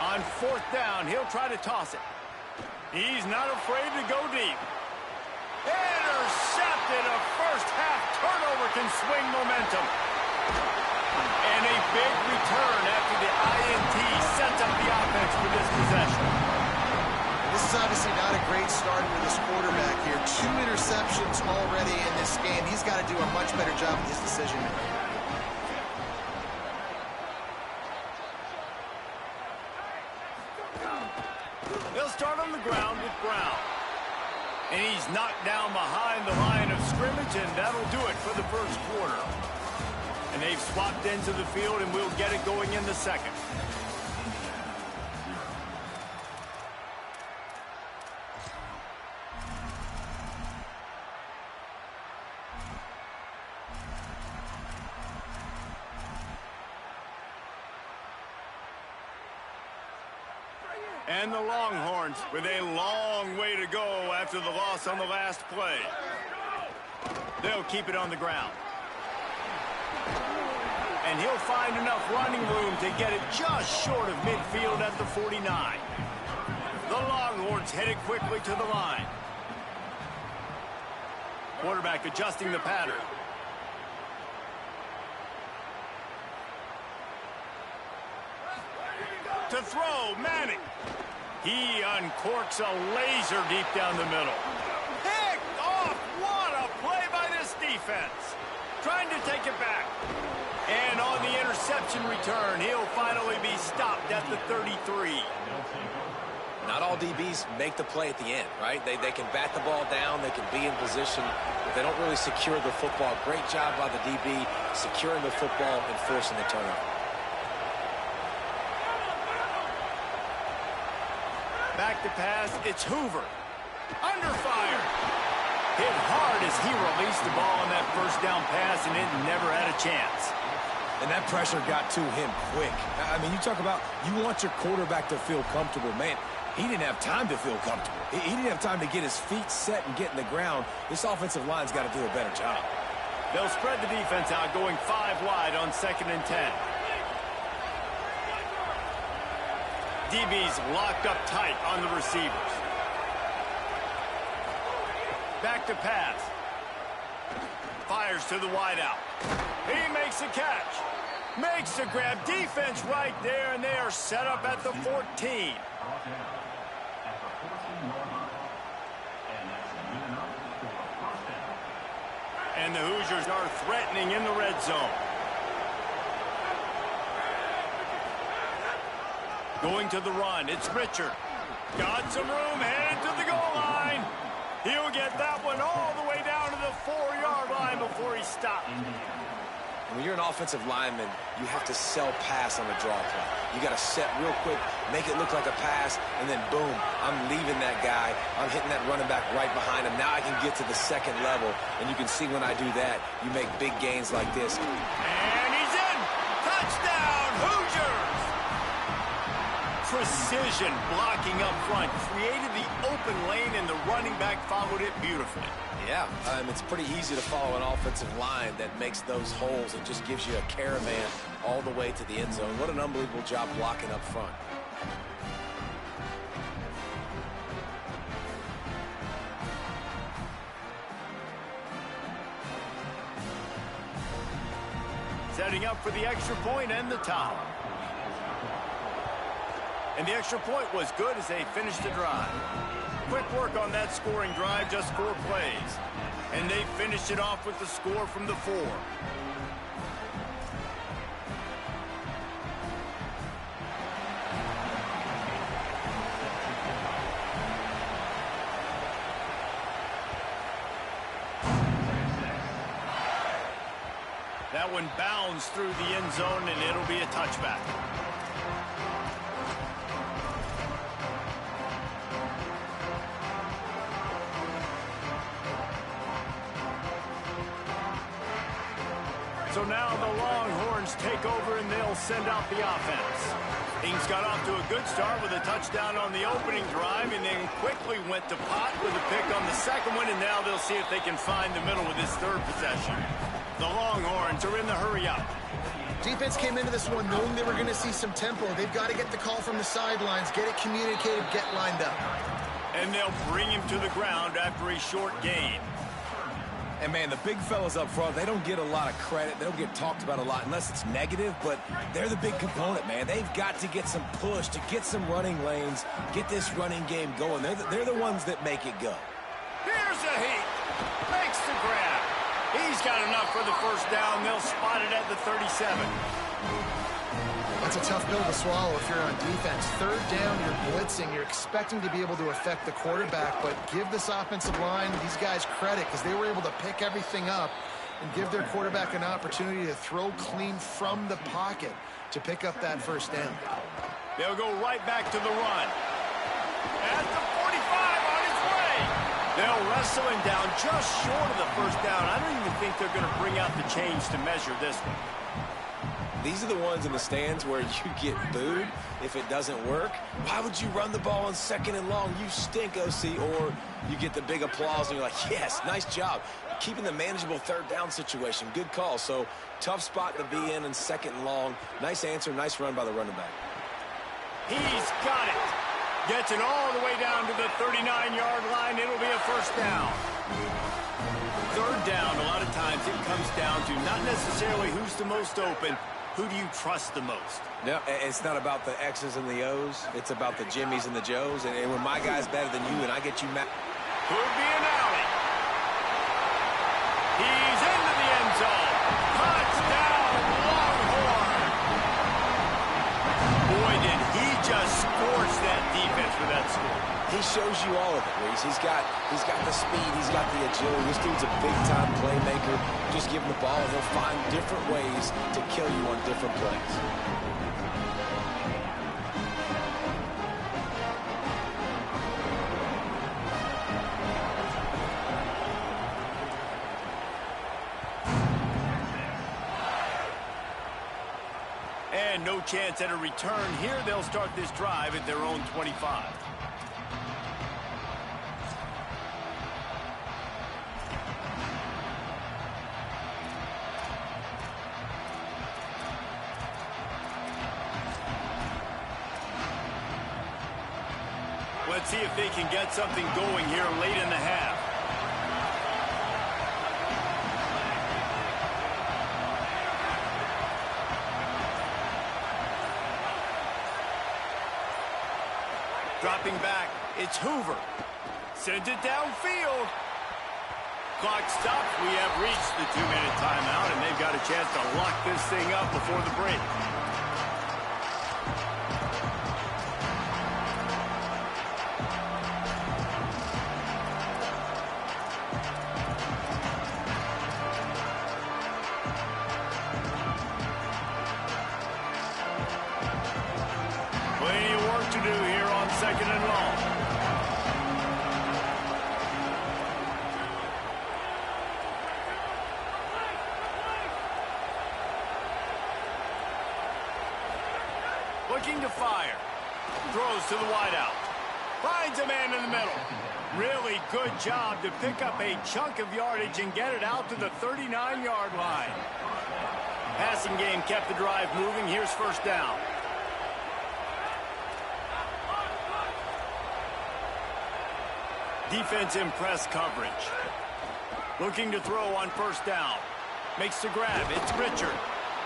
On fourth down, he'll try to toss it. He's not afraid to go deep. Intercepted. A first-half turnover can swing momentum. And a big return after the INT sets up the offense for this possession. This is obviously not a great start for this quarterback here. 2 interceptions already in this game. He's got to do a much better job with his decision-making. They'll start on the ground with Brown. And he's knocked down behind the line of scrimmage, and that'll do it for the first quarter. And they've swapped into the field, and we'll get it going in the second. And the Longhorns with a long way to go after the loss on the last play. They'll keep it on the ground. And he'll find enough running room to get it just short of midfield at the 49. The Longhorns headed quickly to the line. Quarterback adjusting the pattern. To throw, Manning. He uncorks a laser deep down the middle. Picked off! What a play by this defense. Trying to take it back. And on the interception return, he'll finally be stopped at the 33. Not all DBs make the play at the end, right? They can bat the ball down, they can be in position, but they don't really secure the football. Great job by the DB securing the football and forcing the turnover. Back to pass, it's Hoover. Under fire. Hit hard as he released the ball on that first down pass, and it never had a chance. And that pressure got to him quick. I mean, you talk about you want your quarterback to feel comfortable. Man, he didn't have time to feel comfortable. He didn't have time to get his feet set and get in the ground. This offensive line's got to do a better job. They'll spread the defense out, going 5 wide on 2nd and 10. DB's locked up tight on the receivers. Back to pass. Fires to the wideout. He makes a catch. Makes the grab. Defense right there, and they are set up at the 14. And the Hoosiers are threatening in the red zone. Going to the run, it's Richard. Got some room, headed to the goal line. He'll get that one all the way down to the 4-yard line before he stopped. When you're an offensive lineman, you have to sell pass on a draw play. You got to set real quick, make it look like a pass, and then boom, I'm leaving that guy. I'm hitting that running back right behind him. Now I can get to the second level, and you can see when I do that, you make big gains like this. And he's in! Touchdown, Hoosiers! Precision blocking up front, created the open lane, and the running back followed it beautifully. Yeah, it's pretty easy to follow an offensive line that makes those holes and just gives you a caravan all the way to the end zone. What an unbelievable job blocking up front. Setting up for the extra point and the towel. And the extra point was good as they finished the drive. Quick work on that scoring drive, just 4 plays. And they finished it off with the score from the 4. That one bounds through the end zone, and it'll be a touchback. So now the Longhorns take over, and they'll send out the offense. Things got off to a good start with a touchdown on the opening drive, and then quickly went to pot with a pick on the second one, and now they'll see if they can find the middle with this third possession. The Longhorns are in the hurry-up. Defense came into this one knowing they were going to see some tempo. They've got to get the call from the sidelines, get it communicated, get lined up. And they'll bring him to the ground after a short gain. And, man, the big fellas up front, they don't get a lot of credit. They don't get talked about a lot unless it's negative, but they're the big component, man. They've got to get some push, to get some running lanes, get this running game going. They're the ones that make it go. Here's a heat. Makes the grab. He's got enough for the first down. They'll spot it at the 37. That's a tough pill to swallow if you're on defense. Third down, you're blitzing. You're expecting to be able to affect the quarterback, but give this offensive line, these guys, credit because they were able to pick everything up and give their quarterback an opportunity to throw clean from the pocket to pick up that first down. They'll go right back to the run. At the 45 on his way. They'll wrestle him down just short of the first down. I don't even think they're going to bring out the chains to measure this one. These are the ones in the stands where you get booed if it doesn't work. Why would you run the ball on 2nd and long? You stink, OC. Or you get the big applause and you're like, yes, nice job. Keeping the manageable third down situation. Good call. So tough spot to be in 2nd and long. Nice answer, nice run by the running back. He's got it. Gets it all the way down to the 39-yard line. It'll be a first down. Third down, a lot of times it comes down to not necessarily who's the most open, who do you trust the most? Yeah, it's not about the X's and the O's. It's about the Jimmys and the Joes. And when my guy's better than you and I get you mad. Could be an alley. He's into the end zone. Touchdown, Longhorn. Boy, did he just scorch that defense with that score. He shows you all of it, Reese. He's got the speed, he's got the agility. This dude's a big-time playmaker. Just give him the ball, and he'll find different ways to kill you on different plays. And no chance at a return here. They'll start this drive at their own 25. Let's see if they can get something going here late in the half. Dropping back, it's Hoover. Sends it downfield. Clock stops. We have reached the 2-minute timeout, and they've got a chance to lock this thing up before the break. Plenty of work to do here on 2nd and long. Looking to fire. Throws to the wideout. Finds a man in the middle. Really good job to pick up a chunk of yardage and get it out to the 39-yard line. Passing game kept the drive moving. Here's first down. Defense in press coverage. Looking to throw on first down. Makes the grab. It's Richard.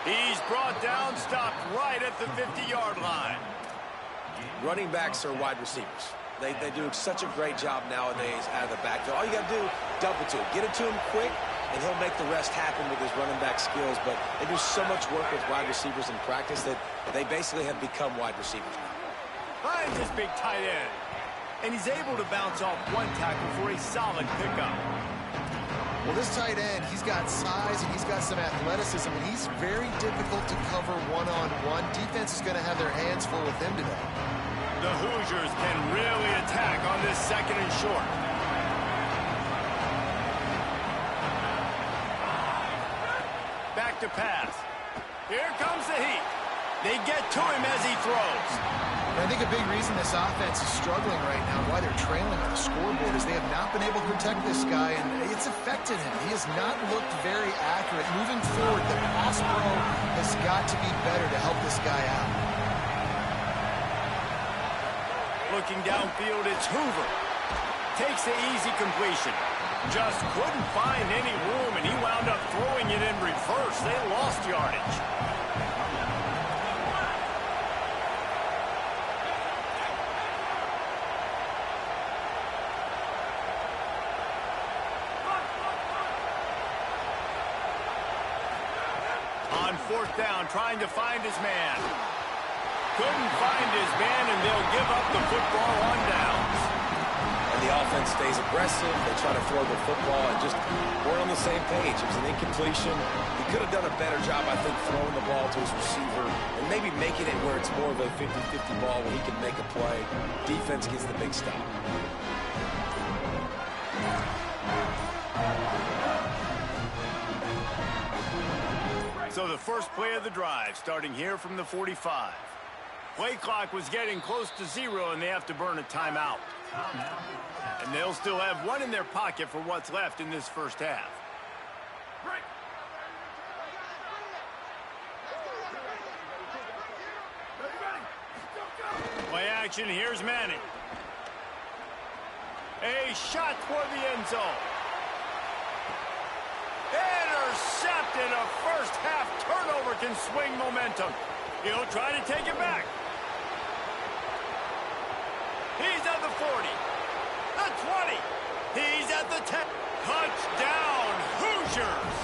He's brought down, stopped right at the 50-yard line. Running backs are wide receivers. They do such a great job nowadays out of the backfield. All you got to do, dump it to him. Get it to him quick, and he'll make the rest happen with his running back skills. But they do so much work with wide receivers in practice that they basically have become wide receivers now. Finds his big tight end. And he's able to bounce off one tackle for a solid pickup. Well, this tight end, he's got size and he's got some athleticism, and he's very difficult to cover one-on-one. Defense is going to have their hands full with him today. The Hoosiers can really attack on this 2nd and short. Back to pass. Here comes the heat. They get to him as he throws. I think a big reason this offense is struggling right now, why they're trailing on the scoreboard, is they have not been able to protect this guy, and it's affected him. He has not looked very accurate. Moving forward, the pass pro has got to be better to help this guy out. Looking downfield, it's Hoover. Takes the easy completion. Just couldn't find any room, and he wound up throwing it in reverse. They lost yardage. On fourth down, trying to find his man. Couldn't find his man, and they'll give up the football on downs. And the offense stays aggressive. They try to throw the football and just weren't on the same page. It was an incompletion. He could have done a better job, I think, throwing the ball to his receiver and maybe making it where it's more of a 50-50 ball where he can make a play. Defense gets the big stop. So the first play of the drive, starting here from the 45. Play clock was getting close to 0, and they have to burn a timeout. And they'll still have one in their pocket for what's left in this first half. Play action, here's Manning. A shot toward the end zone. Intercepted. A first half turnover can swing momentum. He'll try to take it back. He's at the 40. The 20. He's at the 10. Touchdown, Hoosiers.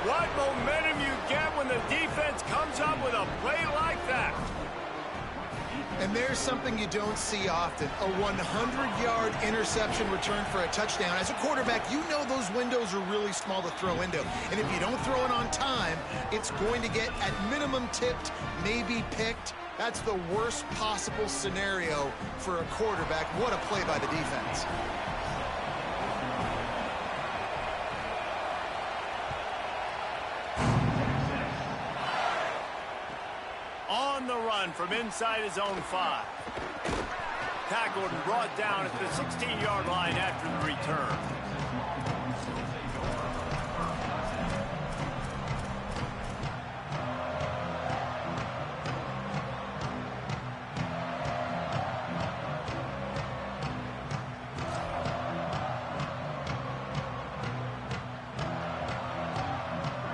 What momentum you get when the defense comes up with a play like that. And there's something you don't see often, a 100-yard interception return for a touchdown. As a quarterback, you know those windows are really small to throw into. And if you don't throw it on time, it's going to get, at minimum, tipped, maybe picked. That's the worst possible scenario for a quarterback. What a play by the defense. On the run from inside his own 5. Tackled and brought down at the 16-yard line after the return.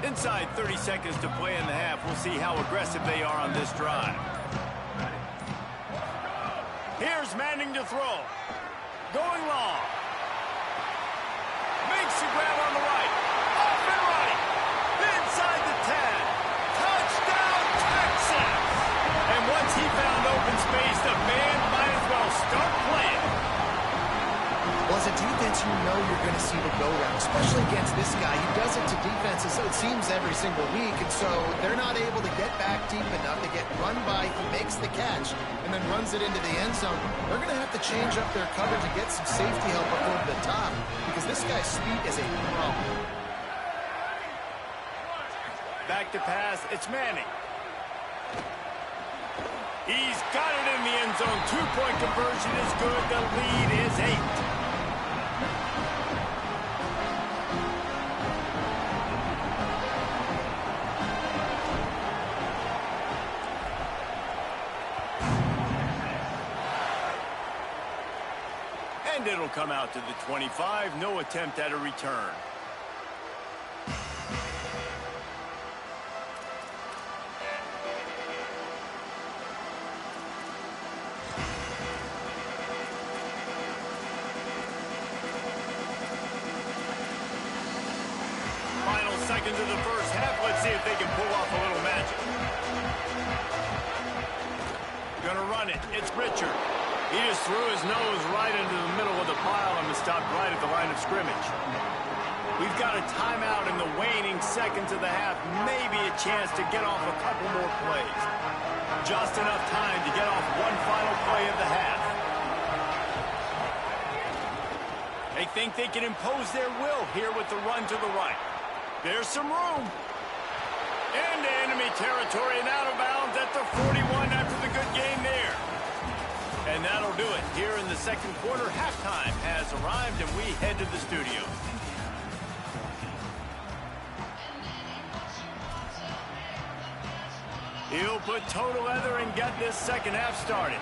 Inside 30 seconds to play in the half. We'll see how aggressive they are on this drive. Here's Manning to throw. Going long. Makes the grab on the right. as a defense, you know you're going to see the go-route, especially against this guy. He does it to defenses, so it seems, every single week, and so they're not able to get back deep enough to get run by. He makes the catch and then runs it into the end zone. They're going to have to change up their coverage and get some safety help up over the top because this guy's speed is a problem. Back to pass, it's Manning. He's got it in the end zone. Two-point conversion is good. The lead is 8. And it'll come out to the 25. No attempt at a return. Seconds of the first half. Let's see if they can pull off a little magic. Gonna run it. It's Richard. He just threw his nose right into the middle of the pile and was stopped right at the line of scrimmage. We've got a timeout in the waning seconds of the half. Maybe a chance to get off a couple more plays. Just enough time to get off one final play of the half. They think they can impose their will here with the run to the right. There's some room. Into enemy territory and out of bounds at the 41 after the good game there. And that'll do it. Here in the second quarter, halftime has arrived and we head to the studio. He'll put toe to leather and get this second half started.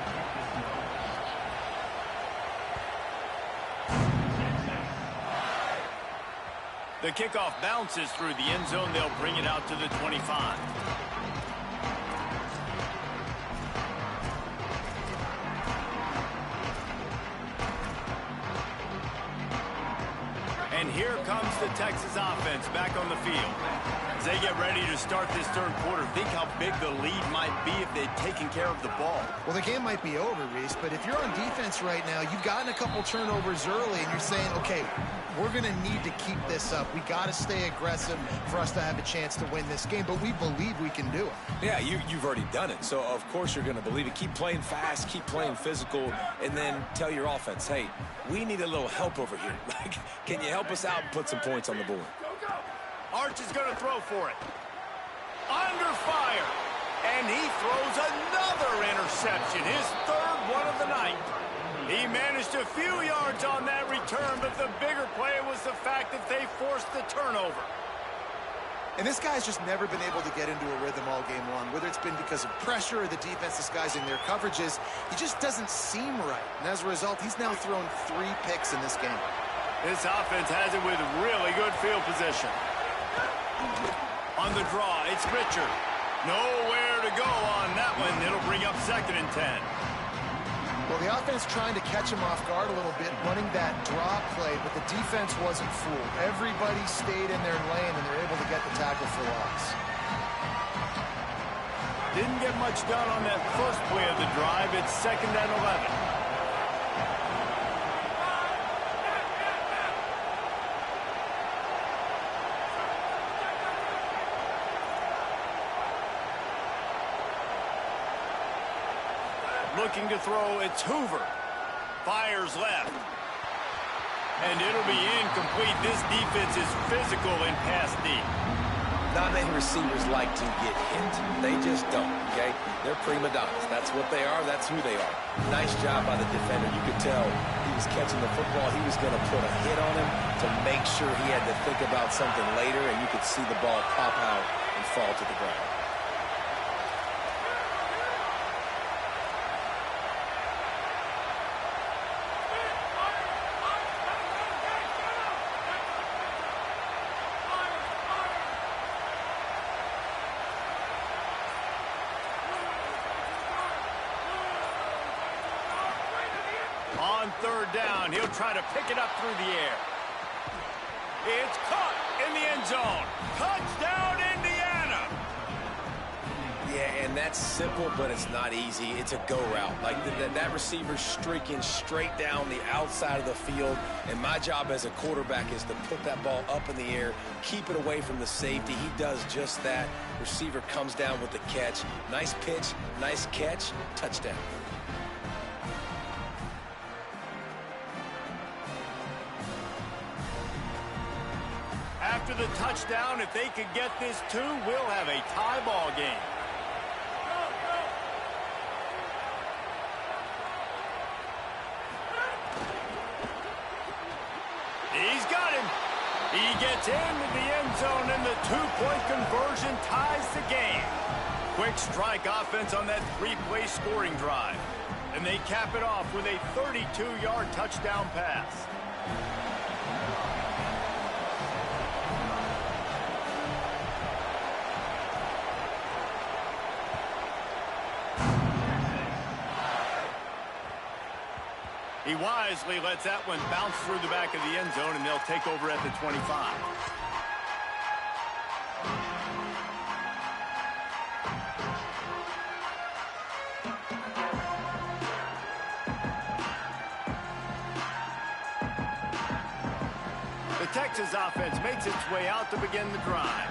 The kickoff bounces through the end zone. They'll bring it out to the 25. And here comes the Texas offense back on the field. As they get ready to start this third quarter, think how big the lead might be if they'd taken care of the ball. Well, the game might be over, Reese, but if you're on defense right now, you've gotten a couple turnovers early, and you're saying, okay, we're going to need to keep this up. We got to stay aggressive for us to have a chance to win this game, but we believe we can do it. Yeah, you've already done it, so of course you're going to believe it. Keep playing fast, keep playing physical, and then tell your offense, hey, we need a little help over here. Like, can you help us out and put some points on the board? Arch is going to throw for it. Under fire. And he throws another interception, his third one of the night. He managed a few yards on that return, but the bigger play was the fact that they forced the turnover. And this guy's just never been able to get into a rhythm all game long, whether it's been because of pressure or the defense disguising their coverages. He just doesn't seem right. And as a result, he's now thrown 3 picks in this game. This offense has it with really good field position. On the draw, it's Richard. Nowhere to go on that one. It'll bring up 2nd and 10. Well, the offense trying to catch him off guard a little bit, running that draw play, but the defense wasn't fooled. Everybody stayed in their lane, and they're able to get the tackle for loss. Didn't get much done on that first play of the drive. It's 2nd and 11. Looking to throw, it's Hoover. Fires left. And it'll be incomplete. This defense is physical and pass deep. Not many receivers like to get hit. They just don't, okay? They're prima donnas. That's what they are. That's who they are. Nice job by the defender. You could tell he was catching the football. He was going to put a hit on him to make sure he had to think about something later, and you could see the ball pop out and fall to the ground. On 3rd down, he'll try to pick it up through the air. It's caught in the end zone. Touchdown, Indiana! Yeah, and that's simple, but it's not easy. It's a go route. Like that receiver's streaking straight down the outside of the field, and my job as a quarterback is to put that ball up in the air, keep it away from the safety. He does just that. Receiver comes down with the catch. Nice pitch, nice catch, touchdown. After the touchdown, if they could get this too, we'll have a tie ball game. He's got him. He gets into the end zone, and the two-point conversion ties the game. Quick strike offense on that three-play scoring drive. And they cap it off with a 32-yard touchdown pass. He wisely lets that one bounce through the back of the end zone, and they'll take over at the 25. The Texas offense makes its way out to begin the drive.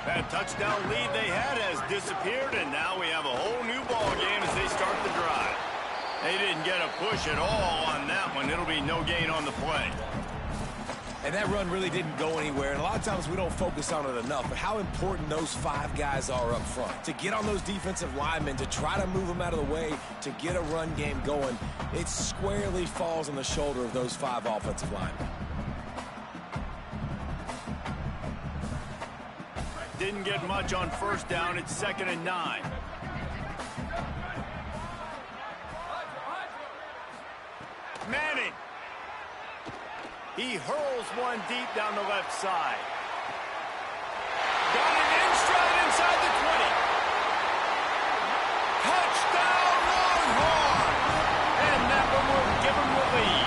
That touchdown lead they had has disappeared, and now we have a whole new ball game as they start the drive. They didn't get a push at all on that one. It'll be no gain on the play. And that run really didn't go anywhere, and a lot of times we don't focus on it enough, but how important those five guys are up front. To get on those defensive linemen, to try to move them out of the way, to get a run game going, it squarely falls on the shoulder of those five offensive linemen. Didn't get much on first down. It's 2nd and 9. Manning. He hurls one deep down the left side. Got it in stride inside the 20. Touchdown, Longhorns! And that one will give him the lead.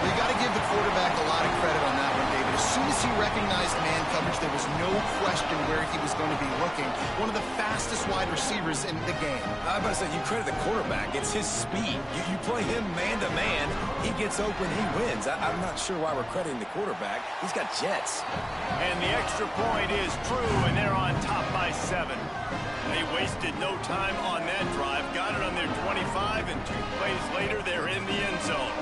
You got to give the quarterback a lot of credit on that one, David. As soon as he recognized man coverage, there was no question where he was going to be looking. One of the fastest wide receivers in the game. I'm about to say, you credit the quarterback. It's his speed. You play him man-to-man, he gets open, he wins. I'm not sure why we're crediting the quarterback. He's got jets. And the extra point is true, and they're on top by 7. They wasted no time on that drive. Got it on their 25, and 2 plays later, they're in the end zone.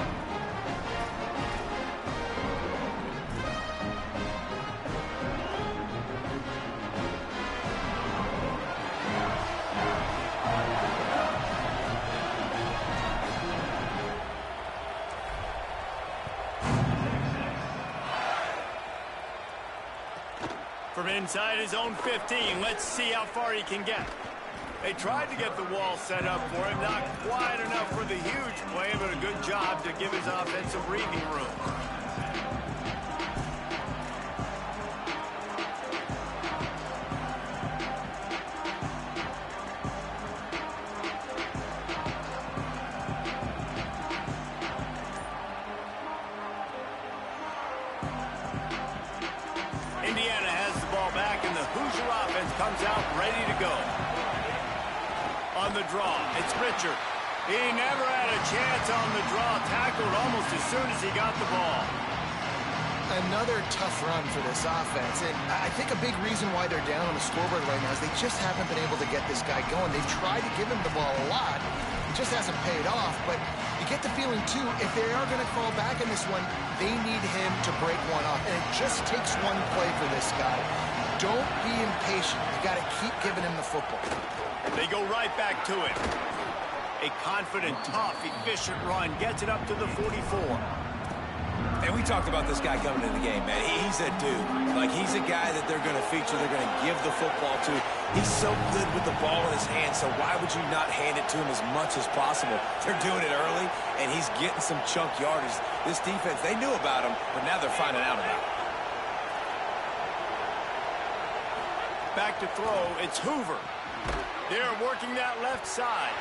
From inside his own 15, let's see how far he can get. They tried to get the wall set up for him, not quite enough for the huge play, but a good job to give his offense some breathing room. Indiana has the ball back, and the Hoosier offense comes out ready to go. On the draw, it's Richard. He never had a chance on the draw, tackled almost as soon as he got the ball. Another tough run for this offense, and I think a big reason why they're down on the scoreboard right now is they just haven't been able to get this guy going. They've tried to give him the ball a lot. It just hasn't paid off, but you get the feeling, too, if they are going to fall back in this one, they need him to break one off, and it just takes one play for this guy. Don't be impatient. You got to keep giving him the football. They go right back to it. A confident, tough, efficient run gets it up to the 44. And we talked about this guy coming into the game, man. He's a dude. Like, he's a guy that they're going to feature, they're going to give the football to. He's so good with the ball in his hand, so why would you not hand it to him as much as possible? They're doing it early, and he's getting some chunk yardage. This defense, they knew about him, but now they're finding out about him. Back to throw, it's Hoover. They're working that left side.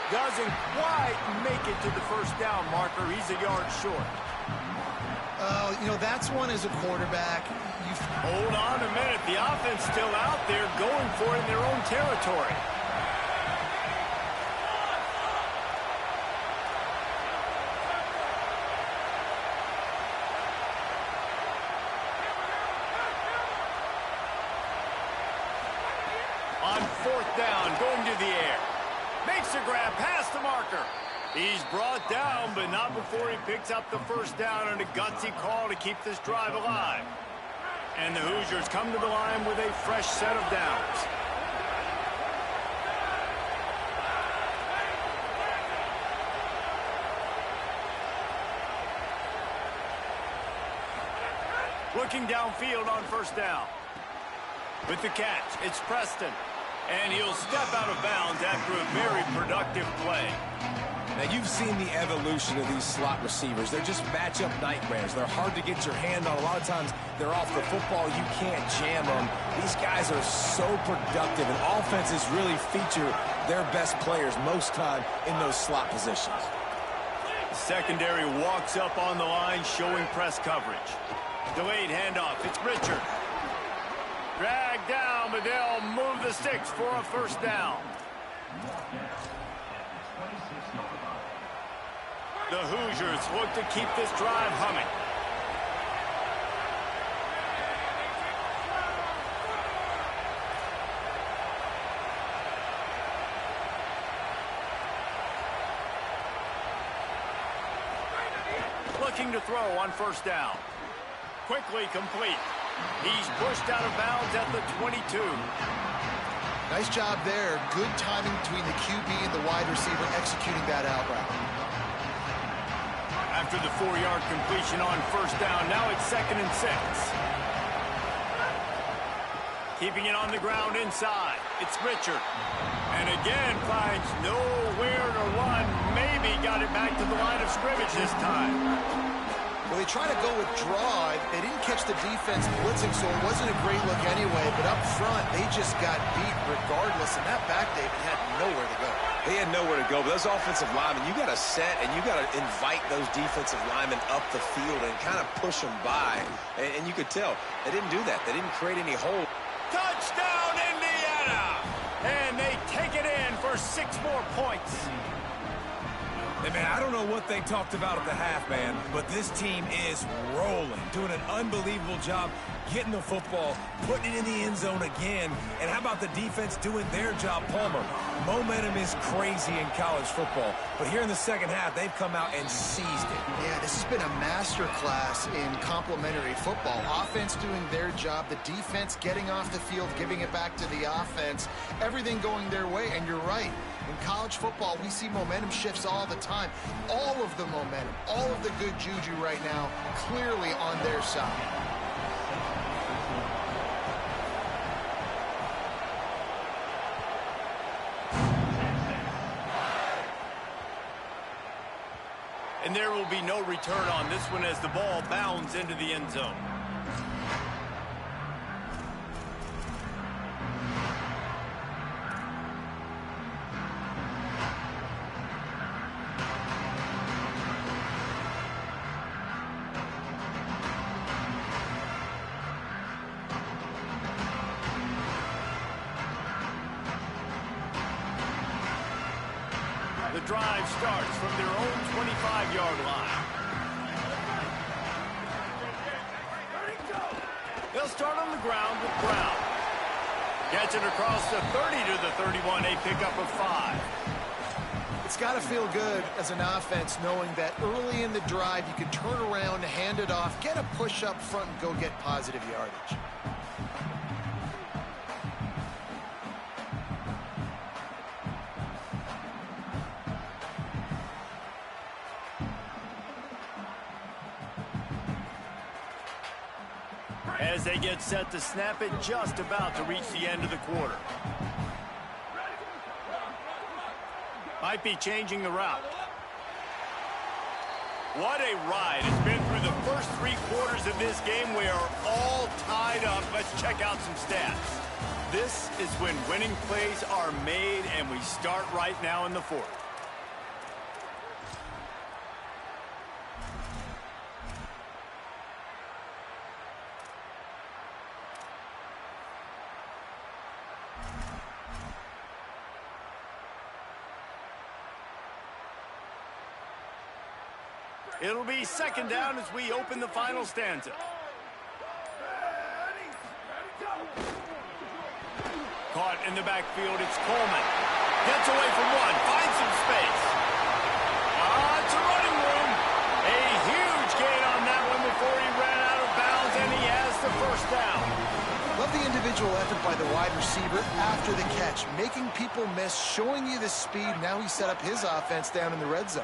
Doesn't quite make it to the first down marker. He's a yard short. You know, that's one as a quarterback. Hold on a minute. The offense still out there going for it in their own territory. On fourth down, going to the air. Makes a grab past the marker. He's brought down, but not before he picks up the first down on a gutsy call to keep this drive alive. And the Hoosiers come to the line with a fresh set of downs. Looking downfield on first down. With the catch, it's Preston. And he'll step out of bounds after a very productive play. Now, you've seen the evolution of these slot receivers. They're just matchup nightmares. They're hard to get your hand on. A lot of times, they're off the football. You can't jam them. These guys are so productive, and offenses really feature their best players most time in those slot positions. Secondary walks up on the line, showing press coverage. Delayed handoff. It's Richard. Dragged down, but they'll move the sticks for a first down. The Hoosiers look to keep this drive humming. Looking to throw on first down. Quickly complete. He's pushed out of bounds at the 22. Nice job there. Good timing between the QB and the wide receiver executing that out route. After the 4-yard completion on first down, now it's 2nd and 6. Keeping it on the ground inside. It's Richard. And again finds nowhere to run. Maybe got it back to the line of scrimmage this time. Well, they try to go with draw. They didn't catch the defense blitzing, so it wasn't a great look anyway. But up front, they just got beat regardless. And that back, David, had nowhere to go. They had nowhere to go, but those offensive linemen, you got to set and you got to invite those defensive linemen up the field and kind of push them by. And you could tell they didn't do that. They didn't create any hole. Touchdown, Indiana! And they take it in for 6 more points. Hey, man, I don't know what they talked about at the half, man, but this team is rolling, doing an unbelievable job getting the football, putting it in the end zone again. And how about the defense doing their job, Palmer? Momentum is crazy in college football, but here in the second half, they've come out and seized it. Yeah, this has been a master class in complementary football. Offense doing their job, the defense getting off the field, giving it back to the offense, everything going their way. And you're right. In college football, we see momentum shifts all the time. All of the momentum, all of the good juju right now, clearly on their side. And there will be no return on this one as the ball bounds into the end zone. The drive starts from their own 25-yard line. They'll start on the ground with Brown. Gets it across the 30 to the 31, a pickup of 5. It's got to feel good as an offense knowing that early in the drive you can turn around, hand it off, get a push up front, and go get positive yardage. As they get set to snap it, just about to reach the end of the quarter. Might be changing the route. What a ride. It's been through the first 3 quarters of this game. We are all tied up. Let's check out some stats. This is when winning plays are made, and we start right now in the 4th. It'll be second down as we open the final stanza. Caught in the backfield, it's Coleman. Gets away from one, finds some space. It's a running room. A huge gain on that one before he ran out of bounds, and he has the first down. Love the individual effort by the wide receiver after the catch, making people miss, showing you the speed. Now he set up his offense down in the red zone.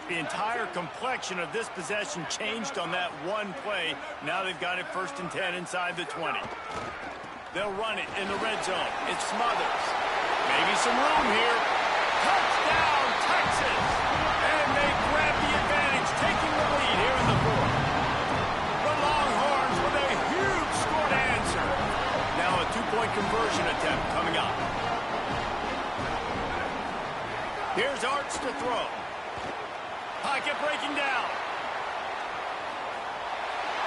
The entire complexion of this possession changed on that one play. Now they've got it 1st and 10 inside the 20. They'll run it in the red zone. It's Smothers. Maybe some room here. Touchdown, Texas! And they grab the advantage, taking the lead here in the 4th. The Longhorns with a huge score to answer. Now a 2-point conversion attempt coming up. Here's Arts to throw. Pocket breaking down.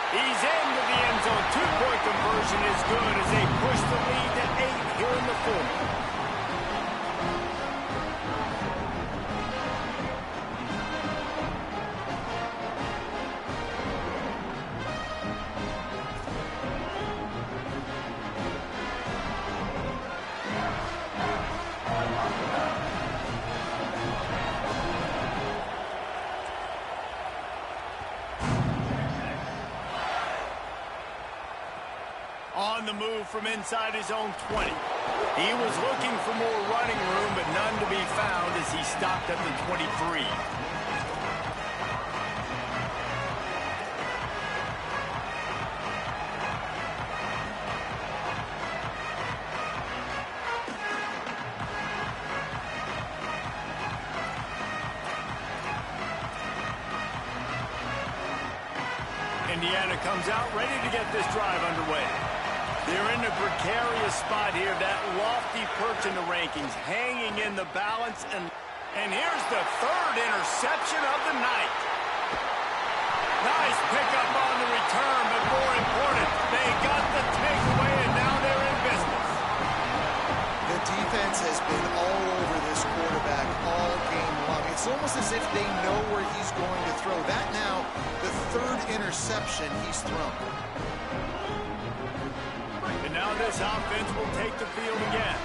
He's into the end zone. 2-point conversion is good as they push the lead to 8 here in the 4th. On the move from inside his own 20. He was looking for more running room, but none to be found as he stopped at the 23. Indiana comes out ready to get this drive underway. They're in a precarious spot here, that lofty perch in the rankings, hanging in the balance, and here's the 3rd interception of the night. Nice pickup on the return, but more important, they got the takeaway, and now they're in business. The defense has been all over this quarterback all game long. It's almost as if they know where he's going to throw. That now, the 3rd interception he's thrown. And now this offense will take the field again.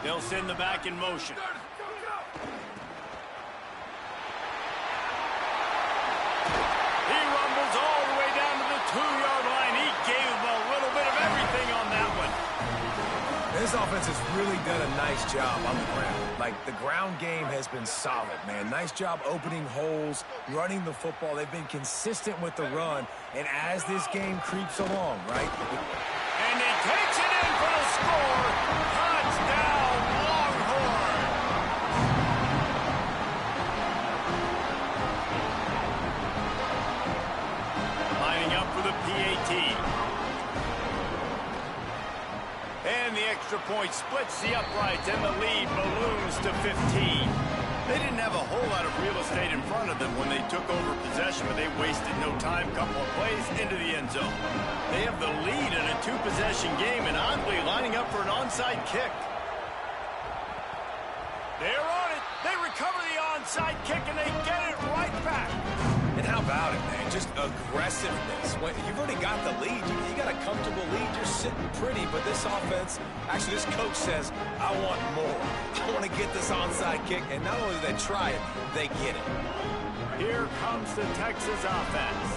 They'll send the back in motion. He rumbles all the way down to the 2-yard line. He gave him a little bit of everything on that one. This offense has really done a nice job on the ground. Like, the ground game has been solid, man. Nice job opening holes, running the football. They've been consistent with the run. And as this game creeps along, right? And he takes it in for the score. Touchdown, Longhorn. Lining up for the PAT. And the extra point splits the uprights, and the lead balloons to 15. They didn't have a whole lot of real estate in front of them when they took over possession, but they wasted no time. Couple of plays into the end zone. They have the lead in a 2-possession game, and oddly lining up for an onside kick. They're on it. They recover the onside kick, and they get it right back. And how about it, man? Just aggressiveness. When you've already got the lead. You got a comfortable lead. You're sitting pretty, but this offense, actually this coach says, I want more. I want to get this onside kick, and not only do they try it, they get it. Here comes the Texas offense.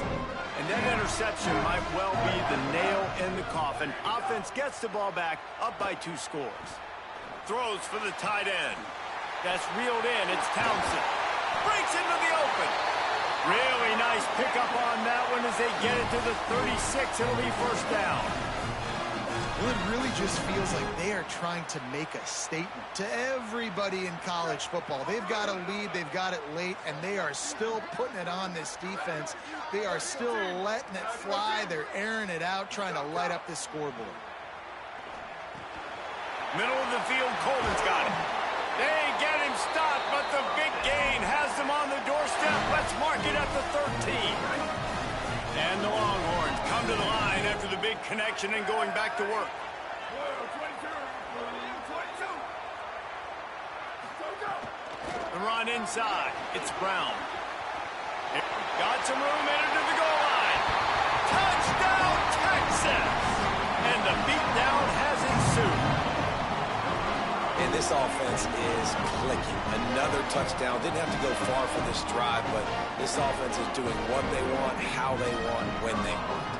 And that interception might well be the nail in the coffin. Offense gets the ball back, up by 2 scores. Throws for the tight end. That's reeled in. It's Townsend. Breaks into the open. Really nice pickup on that one as they get it to the 36. It'll be first down. Well, it really just feels like they are trying to make a statement to everybody in college football. They've got a lead, they've got it late, and they are still putting it on this defense. They are still letting it fly. They're airing it out, trying to light up this scoreboard. Middle of the field, Coleman's got it. They get him stopped, but the big gain has them on the doorstep. Let's mark it at the 13. And the Longhorns come to the line after the big connection and going back to work. The run inside. It's Brown. Got some room, headed to the goal line. Touchdown, Texas! And the beatdown has ensued. And this offense is clicking. Another touchdown. Didn't have to go far for this drive, but this offense is doing what they want, how they want, when they want.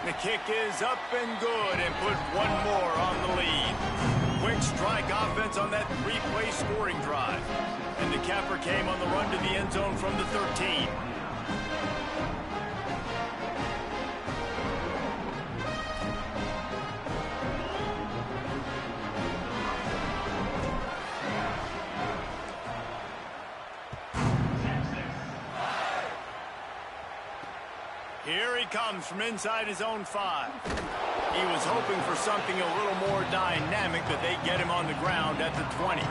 The kick is up and good and put one more on the lead. Quick strike offense on that three-play scoring drive. And the capper came on the run to the end zone from the 13. Here he comes from inside his own 5. He was hoping for something a little more dynamic, but they get him on the ground at the 20.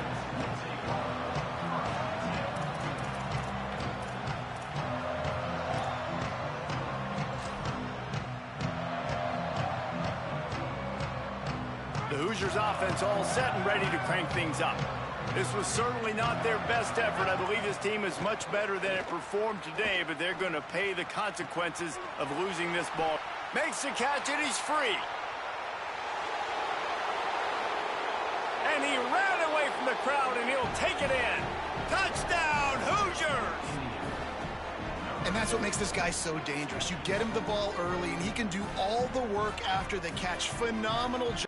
The Hoosiers offense all set and ready to crank things up. This was certainly not their best effort. I believe this team is much better than it performed today, but they're going to pay the consequences of losing this ball. Makes the catch, and he's free. And he ran away from the crowd, and he'll take it in. Touchdown, Hoosiers! And that's what makes this guy so dangerous. You get him the ball early, and he can do all the work after the catch. Phenomenal job.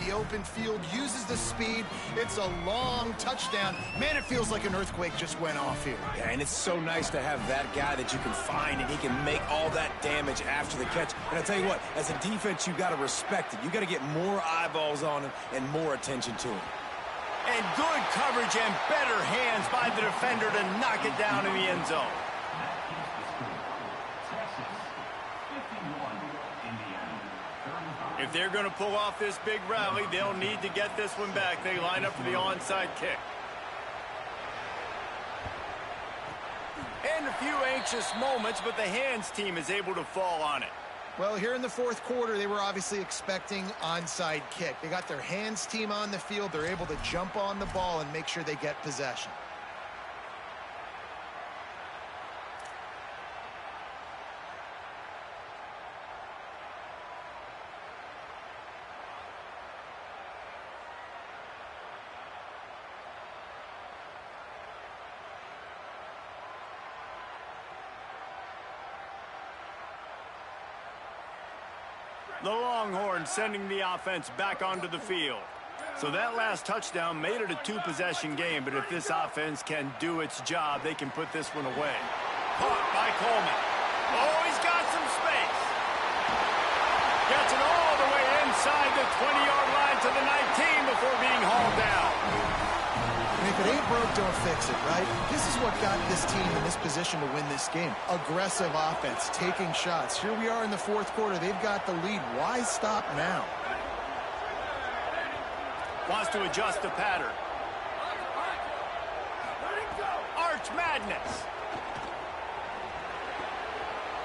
The open field uses the speed. It's a long touchdown. Man, it feels like an earthquake just went off here. Yeah, and it's so nice to have that guy that you can find, and he can make all that damage after the catch. And I tell you what, as a defense, you got to respect it. You got to get more eyeballs on him and more attention to him. And good coverage and better hands by the defender to knock it down in the end zone. If they're going to pull off this big rally, they'll need to get this one back. They line up for the onside kick. And a few anxious moments, but the hands team is able to fall on it. Well, here in the fourth quarter, they were obviously expecting onside kick. They got their hands team on the field. They're able to jump on the ball and make sure they get possession. The Longhorns sending the offense back onto the field. So that last touchdown made it a two-possession game, but if this offense can do its job, they can put this one away. Caught by Coleman. Oh, he's got some space. Gets it all the way inside the 20-yard line to the 19 before being hauled down. And if it ain't broke, don't fix it, right? This is what got this team in this position to win this game. Aggressive offense, taking shots. Here we are in the fourth quarter. They've got the lead. Why stop now? Wants to adjust the pattern. Arch Madness.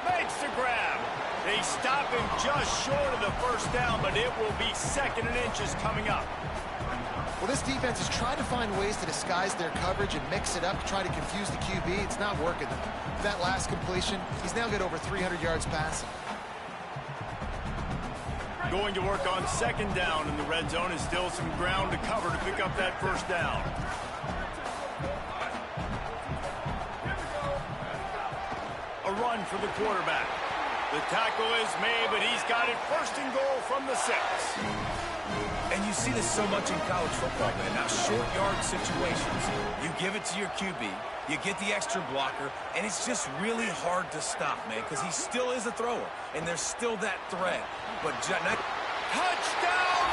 Makes the grab. They stop him just short of the first down, but it will be 2nd and inches coming up. Well, this defense is trying to find ways to disguise their coverage and mix it up to try to confuse the QB. It's not working. That last completion, he's now got over 300 yards passing. Going to work on 2nd down in the red zone is still some ground to cover to pick up that first down. A run for the quarterback. The tackle is made, but he's got it 1st and goal from the 6. And you see this so much in college football, man. Now, short yard situations, you give it to your QB, you get the extra blocker, and it's just really hard to stop, man, because he still is a thrower, and there's still that threat. But touchdown,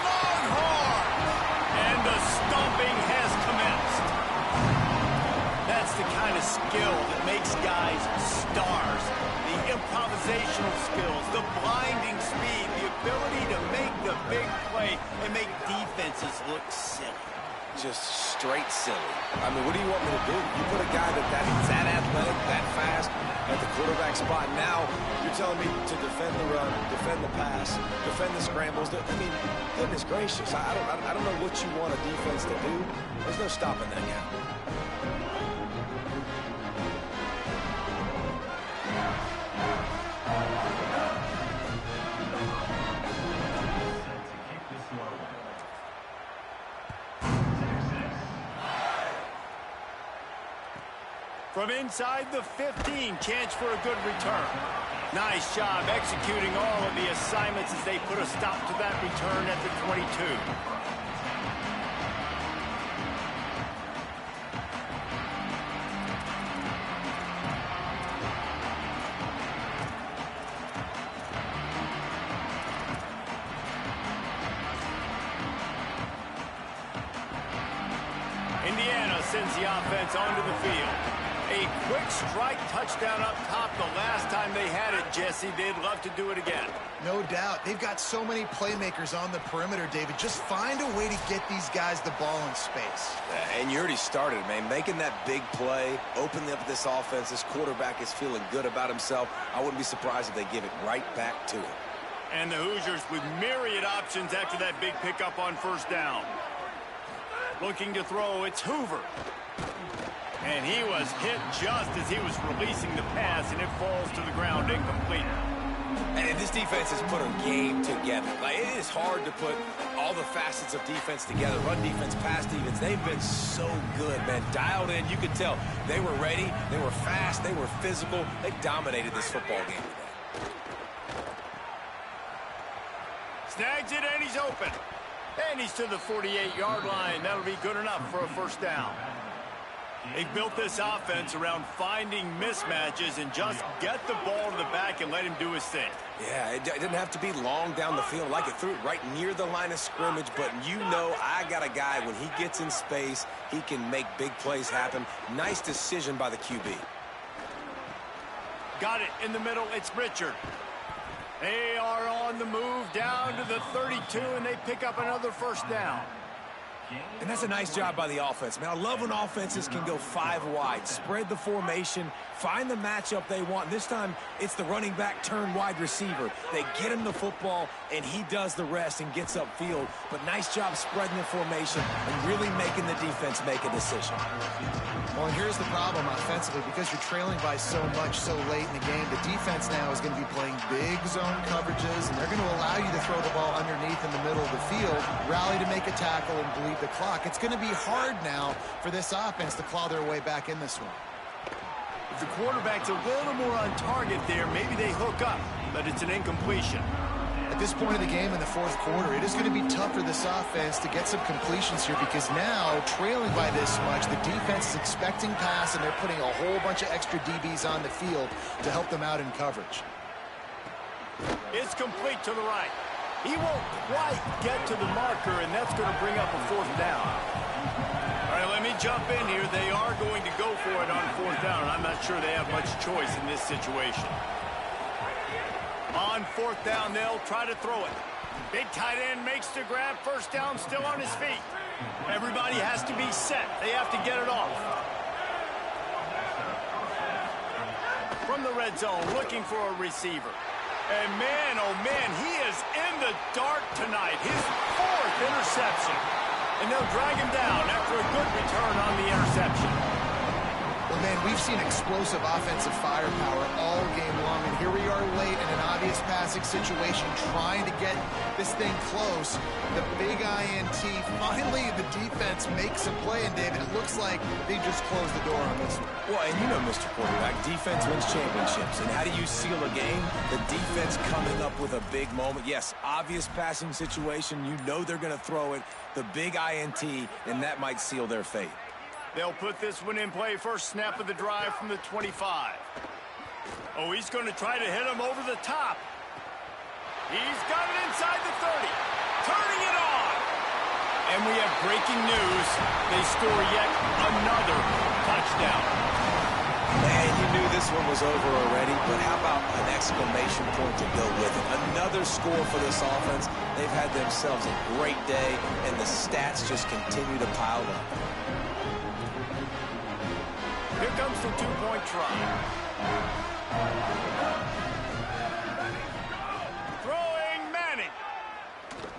Longhorns! And the stomping has commenced. skill that makes guys stars. The improvisational skills, the blinding speed, the ability to make the big play and make defenses look silly. Just straight silly. I mean, what do you want me to do? You put a guy that's that athletic, that fast, at the quarterback spot. Now you're telling me to defend the run, defend the pass, defend the scrambles. I mean, goodness gracious. I don't know what you want a defense to do. There's no stopping that now. From inside the 15, chance for a good return. Nice job executing all of the assignments as they put a stop to that return at the 22. Indiana sends the offense onto the field. A quick strike touchdown up top the last time they had it, Jesse. They'd love to do it again. No doubt. They've got so many playmakers on the perimeter, David. Just find a way to get these guys the ball in space. And you already started, man. Making that big play, opening up this offense. This quarterback is feeling good about himself. I wouldn't be surprised if they give it right back to him. And the Hoosiers with myriad options after that big pickup on first down. Looking to throw, it's Hoover. And he was hit just as he was releasing the pass, and it falls to the ground incomplete. And this defense has put a game together. Like, it is hard to put all the facets of defense together. Run defense, pass defense. They've been so good, man. Dialed in. You could tell they were ready. They were fast. They were physical. They dominated this football game today. Snags it, and he's open. And he's to the 48-yard line. That'll be good enough for a first down. They've built this offense around finding mismatches and just get the ball to the back and let him do his thing. Yeah, it didn't have to be long down the field. Like, it threw it right near the line of scrimmage, but you know I got a guy, when he gets in space, he can make big plays happen. Nice decision by the QB. Got it in the middle. It's Richard. They are on the move down to the 32, and they pick up another first down. And that's a nice job by the offense, man. I love when offenses can go 5 wide, spread the formation, find the matchup they want. This time, it's the running back turned wide receiver. They get him the football, and he does the rest and gets upfield. But nice job spreading the formation and really making the defense make a decision. Well, and here's the problem offensively. Because you're trailing by so much so late in the game, the defense now is going to be playing big zone coverages, and they're going to allow you to throw the ball underneath in the middle of the field, rally to make a tackle, and bleed the clock. It's going to be hard now for this offense to claw their way back in this one. If the quarterback's a little more on target there, maybe they hook up, but it's an incompletion. At this point of the game in the fourth quarter, it is going to be tough for this offense to get some completions here, because now, trailing by this much, the defense is expecting pass, and they're putting a whole bunch of extra DBs on the field to help them out in coverage. It's complete to the right. He won't quite get to the marker, and that's going to bring up a fourth down. All right, let me jump in here. They are going to go for it on fourth down, and I'm not sure they have much choice in this situation. On fourth down, they'll try to throw it. Big tight end makes the grab. First down, still on his feet. Everybody has to be set. They have to get it off. From the red zone, looking for a receiver. And man, oh man, he is in the dark tonight. His 4th interception. And they'll drag him down after a good return on the interception. Well, man, we've seen explosive offensive firepower all game long, and here we are late in an obvious passing situation trying to get this thing close. The big INT, finally the defense makes a play, and David, it looks like they just closed the door on this one. Well, and you know, Mr. Quarterback, defense wins championships. And how do you seal a game? The defense coming up with a big moment. Yes, obvious passing situation. You know they're going to throw it. The big INT, and that might seal their fate. They'll put this one in play. First snap of the drive from the 25. Oh, he's going to try to hit him over the top. He's got it inside the 30. Turning it on. And we have breaking news. They score yet another touchdown. this one was over already, but how about an exclamation point to go with it? Another score for this offense. They've had themselves a great day, and the stats just continue to pile up. Here comes the two-point try. Throwing Manning.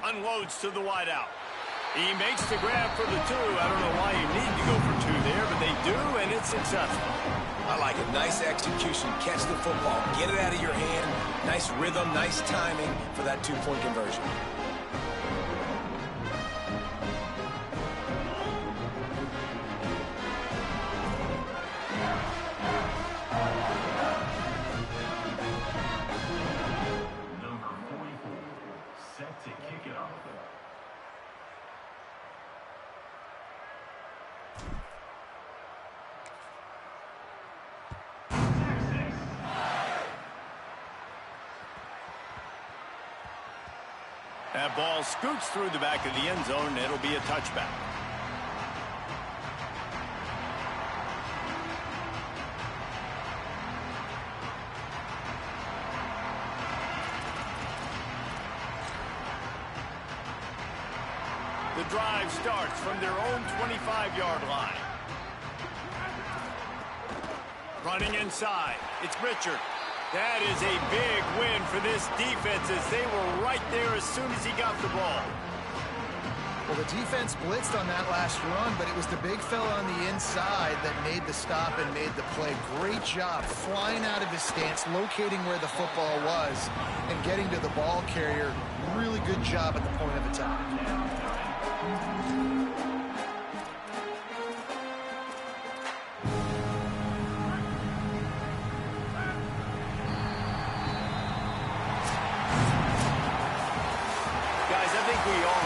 Unloads to the wideout. He makes the grab for the two. I don't know why you need to go for two there, but they do, and it's successful. I like it. Nice execution. Catch the football. Get it out of your hand. Nice rhythm, nice timing for that two-point conversion. Number 44, set to kick it off. That ball scoots through the back of the end zone, and it'll be a touchback. The drive starts from their own 25-yard line. Running inside, it's Richard. That is a big win for this defense as they were right there as soon as he got the ball. Well, the defense blitzed on that last run, but it was the big fella on the inside that made the stop and made the play. Great job flying out of his stance, locating where the football was, and getting to the ball carrier. Really good job at the point of attack.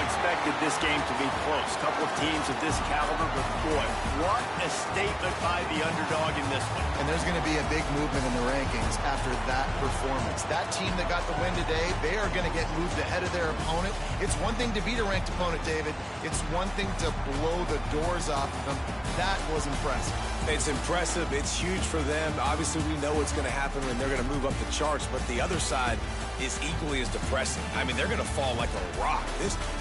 Expected this game to be close. Couple of teams of this caliber, but boy, what a statement by the underdog in this one. And there's going to be a big movement in the rankings after that performance. That team that got the win today, they are going to get moved ahead of their opponent. It's one thing to beat a ranked opponent, David. It's one thing to blow the doors off them. That was impressive. It's impressive. It's huge for them. Obviously, we know what's going to happen when they're going to move up the charts, but the other side is equally as depressing. I mean, they're going to fall like a rock.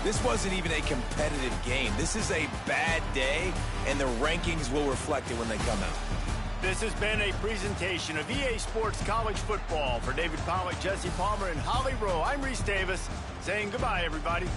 This wasn't even a competitive game. This is a bad day, and the rankings will reflect it when they come out. This has been a presentation of EA Sports College Football. For David Pollack, Jesse Palmer, and Holly Rowe, I'm Reese Davis, saying goodbye, everybody.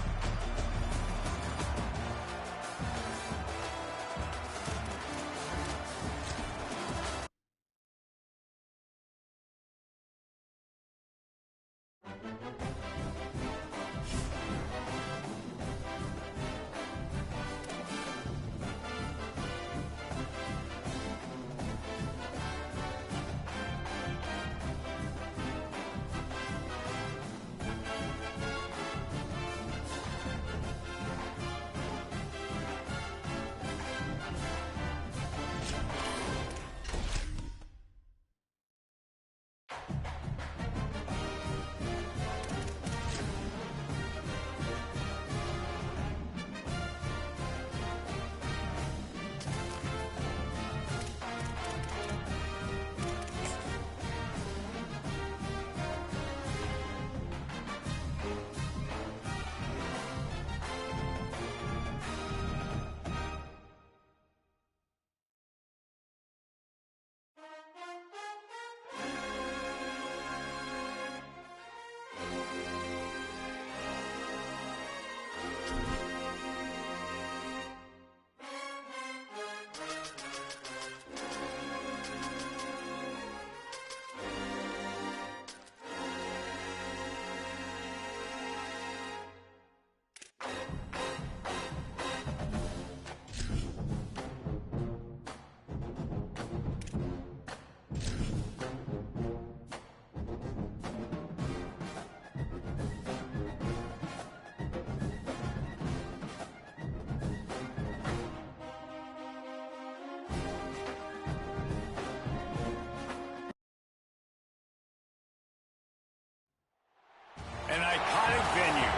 An iconic venue,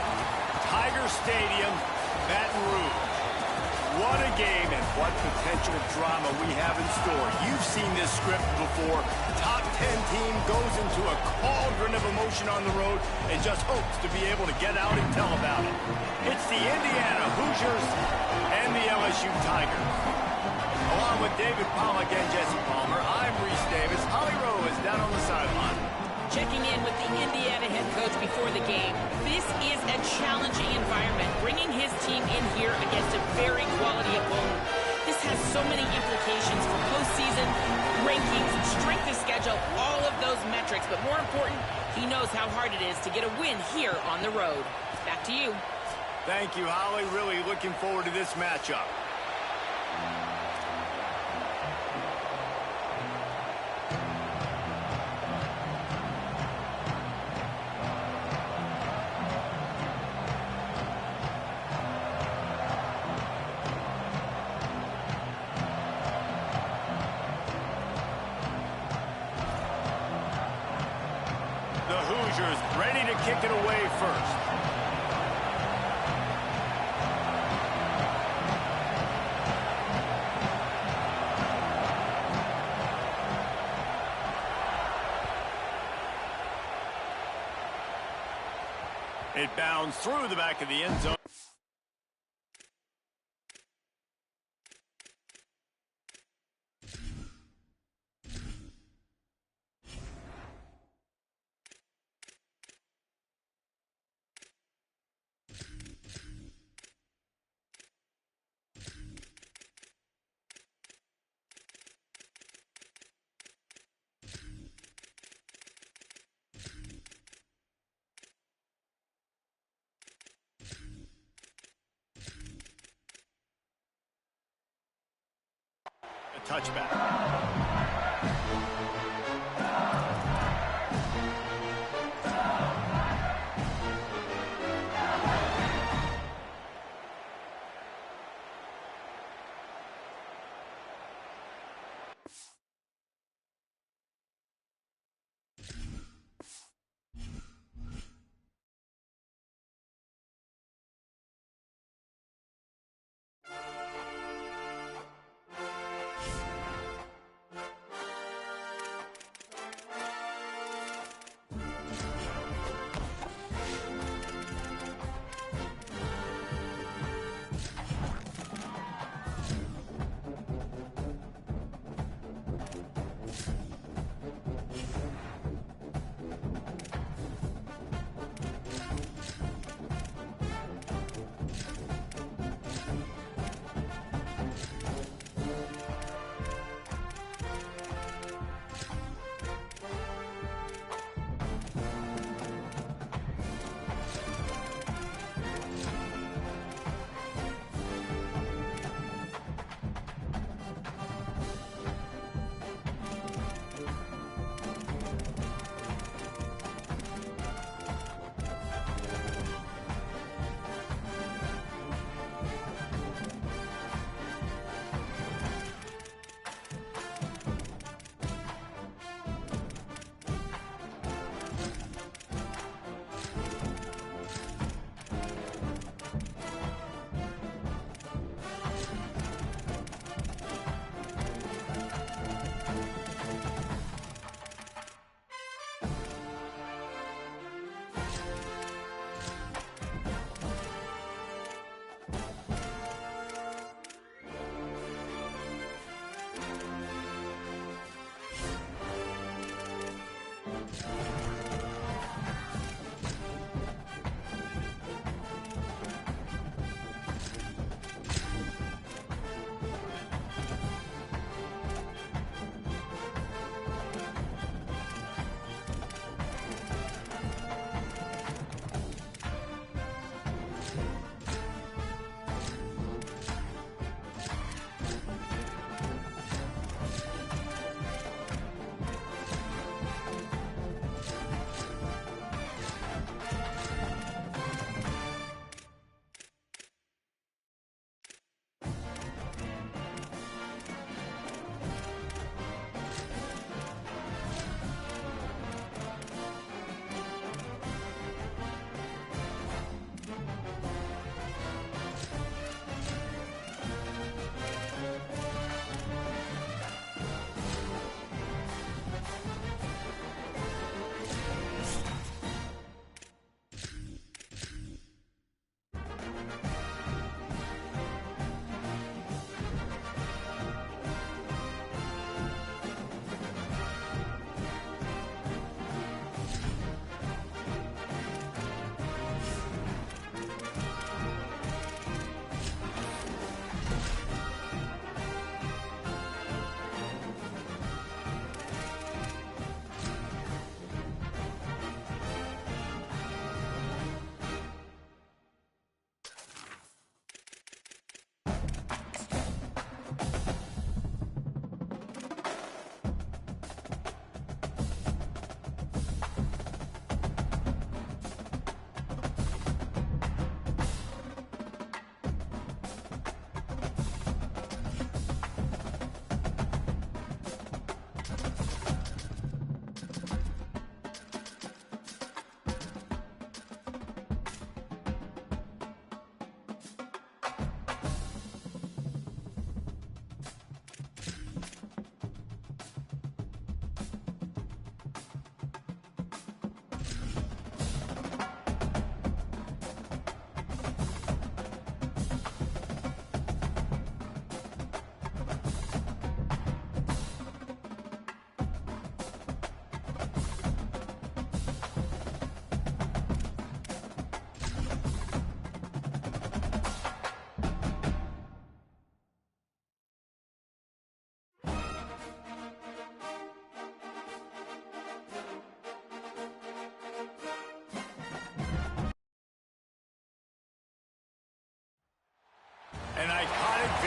Tiger Stadium, Baton Rouge. What a game, and What potential drama we have in store. You've seen this script before. Top 10 team goes into a cauldron of emotion on the road and just hopes to be able to get out and tell about it. It's the Indiana Hoosiers and the LSU Tigers. Along with David Pollack and Jesse Palmer, I'm Reese Davis. Holly Rowe is down on the sideline. Checking in with the Indiana head coach before the game. This is a challenging environment, bringing his team in here against a very quality opponent. This has so many implications for postseason, rankings, strength of schedule, all of those metrics. But more important, he knows how hard it is to get a win here on the road. Back to you. Thank you, Holly. Really looking forward to this matchup. The Hoosiers ready to kick it away first. It bounds through the back of the end zone. A touchback.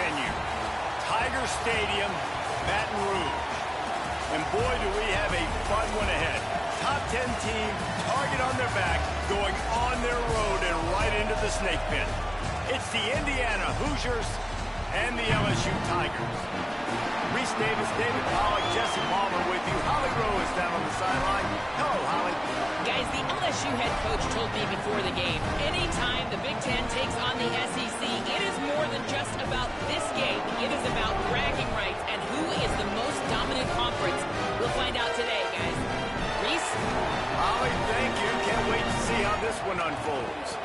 venue. Tiger Stadium, Baton Rouge. And boy, do we have a fun one ahead. Top 10 team, target on their back, going on their road and right into the snake pit. It's the Indiana Hoosiers and the LSU Tigers. Reese Davis, David Pollack, Jesse Palmer with you. Holly Rowe is down on the sideline. Hello, Holly. Guys, the LSU head coach told me before the game, anytime the Big Ten takes on the SEC, it is more than just about this game. It is about bragging rights and who is the most dominant conference. We'll find out today, guys. Reese? Holly, thank you. Can't wait to see how this one unfolds.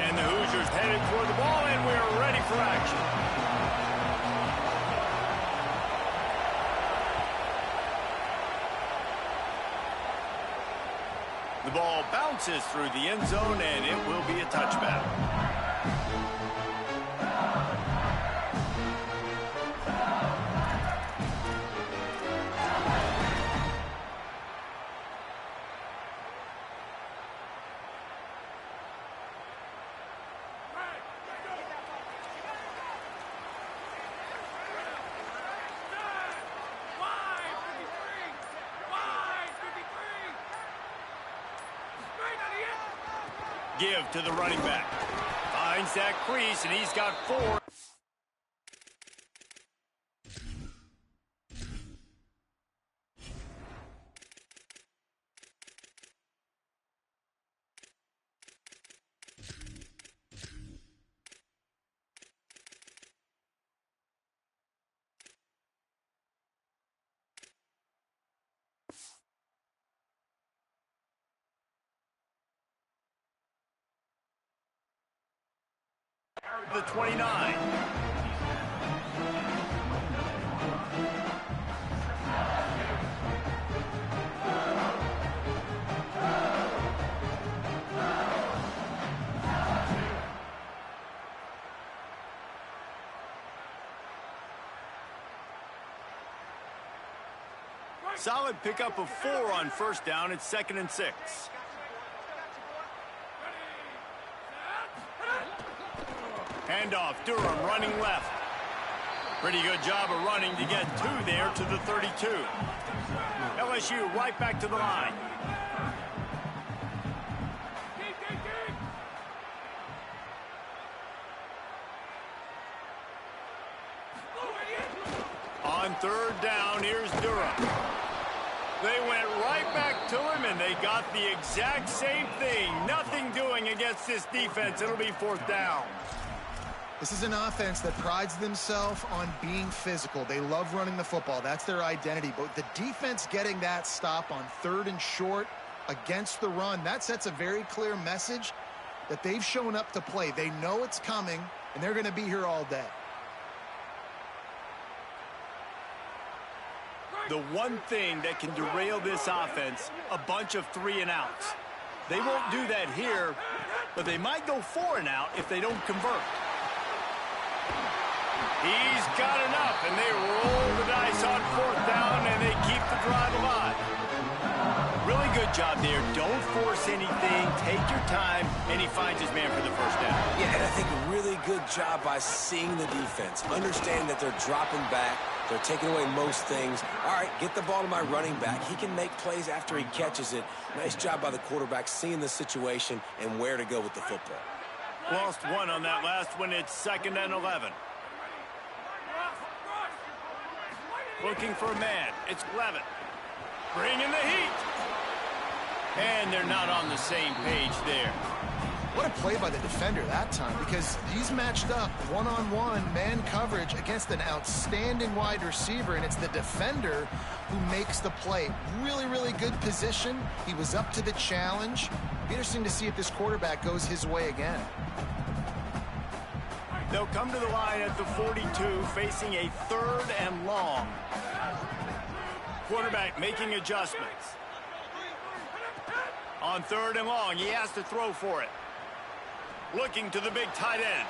And the Hoosiers headed toward the ball, and we're ready for action. The ball bounces through the end zone, and it will be a touchback. Give to the running back. Finds that crease, and he's got 4. The 29. Solid pickup of 4 on first down. It's 2nd and 6. Handoff, Durham running left. Pretty good job of running to get 2 there to the 32. LSU right back to the line. On 3rd down, here's Durham. They went right back to him, and they got the exact same thing. Nothing doing against this defense. It'll be 4th down. This is an offense that prides themselves on being physical. They love running the football. That's their identity. But the defense getting that stop on 3rd and short against the run, that sets a very clear message that they've shown up to play. They know it's coming, and they're going to be here all day. The one thing that can derail this offense, a bunch of 3 and outs. They won't do that here, but they might go 4 and out if they don't convert. He's got enough, and they roll the dice on 4th down, and they keep the drive alive. Really good job there. Don't force anything. Take your time, and he finds his man for the 1st down. Yeah, and I think a really good job by seeing the defense. Understand that they're dropping back. They're taking away most things. All right, get the ball to my running back. He can make plays after he catches it. Nice job by the quarterback seeing the situation and where to go with the football. Lost 1 on that last one. It's 2nd and 11. Looking for a man. It's Levitt. Bringing the heat. And they're not on the same page there. What a play by the defender that time, because he's matched up one-on-one man coverage against an outstanding wide receiver, and it's the defender who makes the play. Really, really good position. He was up to the challenge. Be interesting to see if this quarterback goes his way again. They'll come to the line at the 42, facing a 3rd and long. Quarterback making adjustments. On 3rd and long, he has to throw for it. Looking to the big tight end.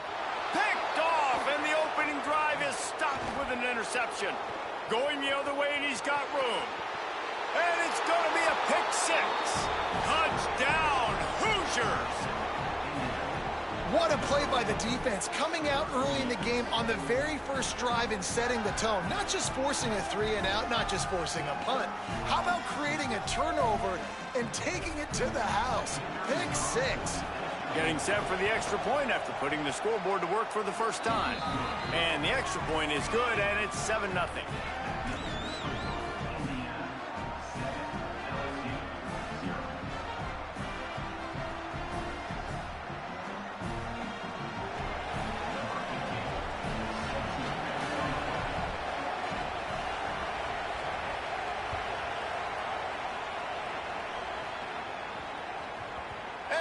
Picked off, and the opening drive is stopped with an interception. Going the other way, and he's got room. And it's going to be a pick six. Touchdown, Hoosiers! What a play by the defense, coming out early in the game on the very first drive and setting the tone. Not just forcing a 3 and out, not just forcing a punt. How about creating a turnover and taking it to the house? Pick six. Getting set for the extra point after putting the scoreboard to work for the first time. And the extra point is good, and it's 7-0.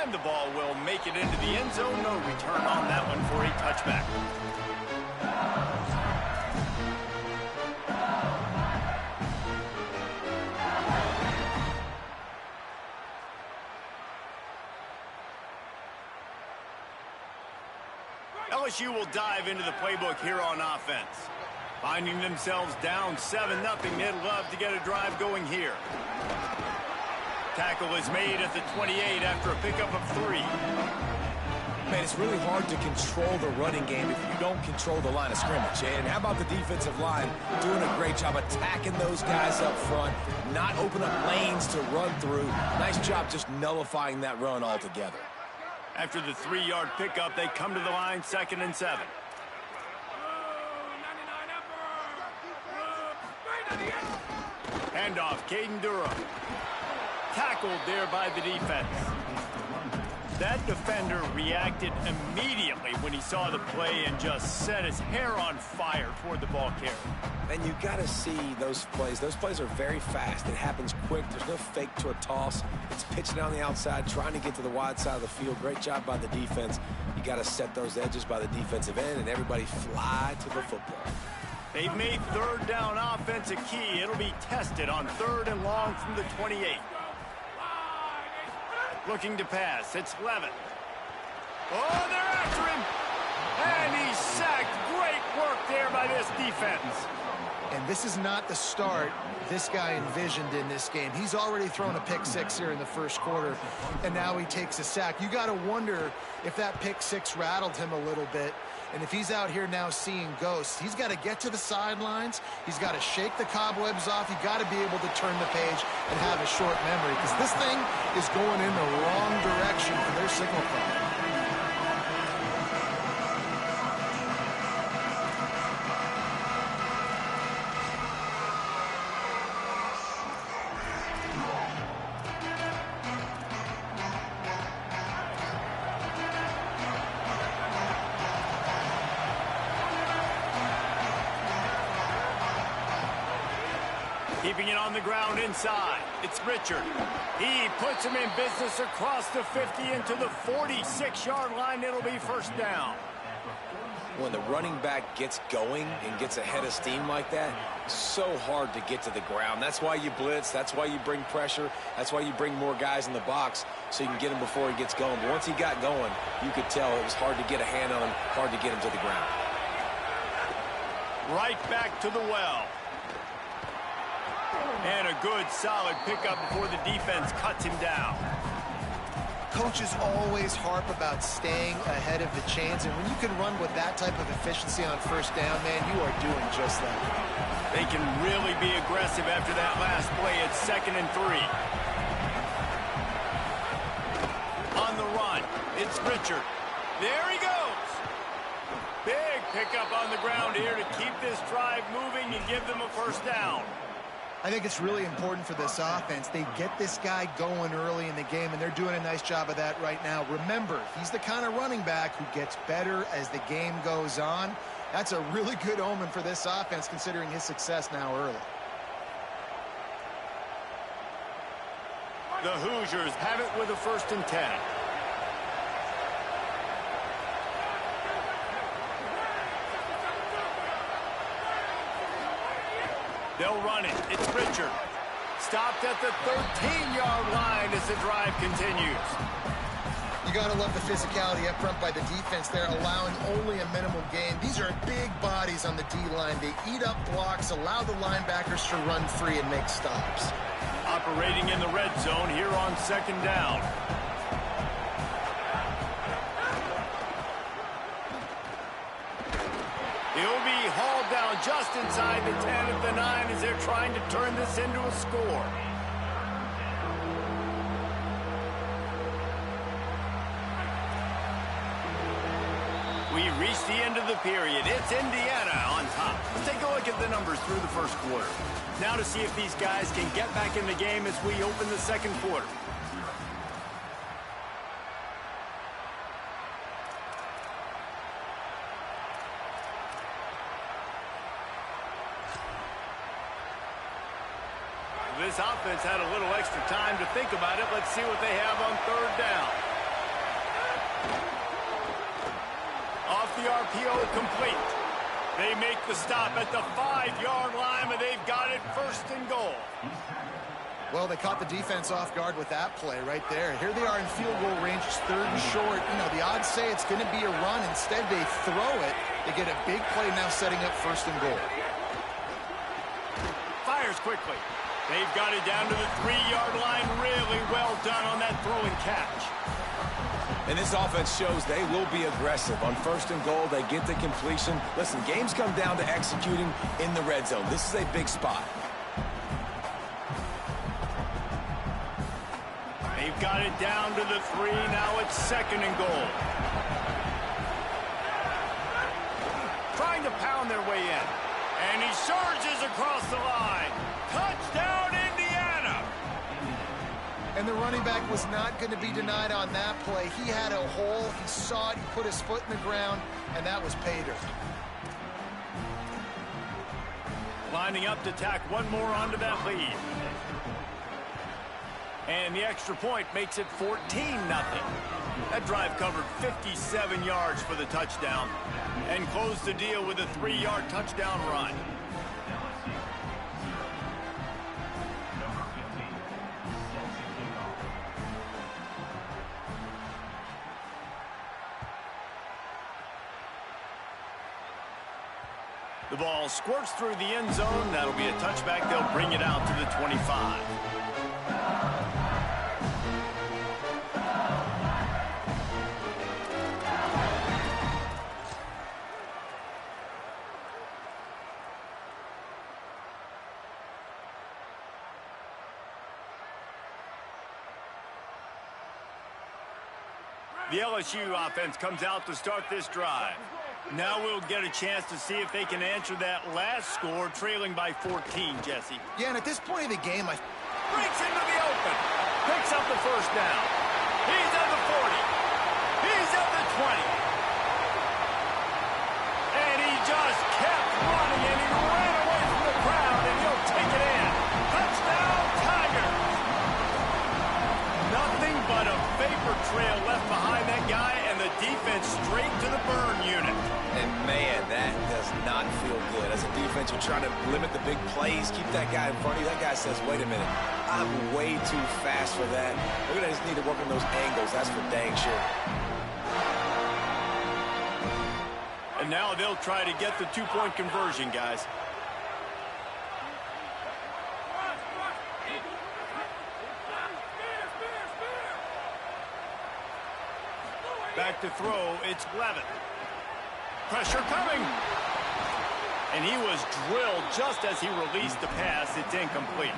And the ball will make it into the end zone. No return on that one for a touchback. LSU will dive into the playbook here on offense. Finding themselves down 7-0, they'd love to get a drive going here. Tackle is made at the 28 after a pickup of 3. Man, it's really hard to control the running game if you don't control the line of scrimmage. And how about the defensive line doing a great job attacking those guys up front, not open up lanes to run through. Nice job just nullifying that run altogether. After the 3-yard pickup, they come to the line 2nd and 7. Handoff, Caden Durham. Tackled there by the defense. That defender reacted immediately when he saw the play and just set his hair on fire toward the ball carrier. And you got to see those plays. Those plays are very fast. It happens quick. There's no fake to a toss. It's pitching down the outside, trying to get to the wide side of the field. Great job by the defense. You got to set those edges by the defensive end, and everybody fly to the football. They've made 3rd down offense a key. It'll be tested on 3rd and long from the 28. Looking to pass. It's Levitt. Oh, they're after him. And he's sacked. Great work there by this defense. And this is not the start this guy envisioned in this game. He's already thrown a pick six here in the first quarter, and now he takes a sack. You got to wonder if that pick six rattled him a little bit. And if he's out here now seeing ghosts, he's got to get to the sidelines. He's got to shake the cobwebs off. You've got to be able to turn the page and have a short memory, because this thing is going in the wrong direction for their signal call. Keeping it on the ground inside. It's Richard. He puts him in business across the 50 into the 46-yard line. It'll be 1st down. When the running back gets going and gets ahead of steam like that, it's so hard to get to the ground. That's why you blitz. That's why you bring pressure. That's why you bring more guys in the box so you can get him before he gets going. But once he got going, you could tell it was hard to get a hand on him, hard to get him to the ground. Right back to the well. And a good, solid pickup before the defense cuts him down. Coaches always harp about staying ahead of the chains, and when you can run with that type of efficiency on 1st down, man, you are doing just that. They can really be aggressive after that last play. It's 2nd and 3. On the run, it's Richard. There he goes. Big pickup on the ground here to keep this drive moving and give them a 1st down. I think it's really important for this offense. They get this guy going early in the game, and they're doing a nice job of that right now. Remember, he's the kind of running back who gets better as the game goes on. That's a really good omen for this offense, considering his success now early. The Hoosiers have it with a 1st and 10. They'll run it. It's Richard. Stopped at the 13-yard line as the drive continues. You got to love the physicality up front by the defense there, allowing only a minimal gain. These are big bodies on the D-line. They eat up blocks, allow the linebackers to run free and make stops. Operating in the red zone here on second down. He'll be hauled down just inside the 10 at the 9 as they're trying to turn this into a score. We reached the end of the period. It's Indiana on top. Let's take a look at the numbers through the first quarter. Now to see if these guys can get back in the game as we open the second quarter. This offense had a little extra time to think about it. Let's see what they have on third down. Off the RPO, complete. They make the stop at the 5-yard line, but they've got it first and goal. Well, they caught the defense off guard with that play right there. Here they are in field goal range. It's third and short. You know, the odds say it's going to be a run. Instead, they throw it. They get a big play now setting up first and goal. Fires quickly. They've got it down to the 3-yard line. Really well done on that throw and catch. And this offense shows they will be aggressive. On first and goal, they get the completion. Listen, games come down to executing in the red zone. This is a big spot. They've got it down to the 3. Now it's second and goal. Trying to pound their way in. And he surges across the line. Touchdown, Indiana! And the running back was not going to be denied on that play. He had a hole. He saw it. He put his foot in the ground, and that was pay dirt. Lining up to tack one more onto that lead. And the extra point makes it 14-0. That drive covered 57 yards for the touchdown and closed the deal with a 3-yard touchdown run. The ball squirts through the end zone. That'll be a touchback. They'll bring it out to the 25. The LSU offense comes out to start this drive. Now we'll get a chance to see if they can answer that last score, trailing by 14, Jesse. Yeah, and at this point of the game, breaks into the open. Picks up the first down. He's at the 40. He's at the 20. And he just kept running, and he ran away from the crowd, and he'll take it in. Touchdown, Tigers! Nothing but a vapor trail left behind that guy, and the defense straight to the burn unit. And, man, that does not feel good. As a defense, you're trying to limit the big plays, keep that guy in front of you. That guy says, wait a minute, I'm way too fast for that. We're going to just need to work on those angles. That's for dang sure. And now they'll try to get the two-point conversion, guys. Back to throw, it's Levin. Pressure coming. And he was drilled just as he released the pass. It's incomplete.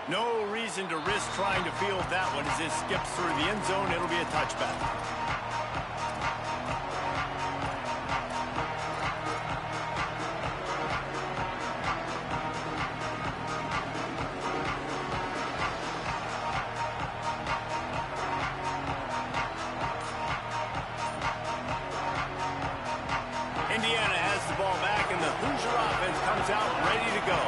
No reason to risk trying to field that one as it skips through the end zone. It'll be a touchback. Indiana has the ball back, and the Hoosier offense comes out ready to go.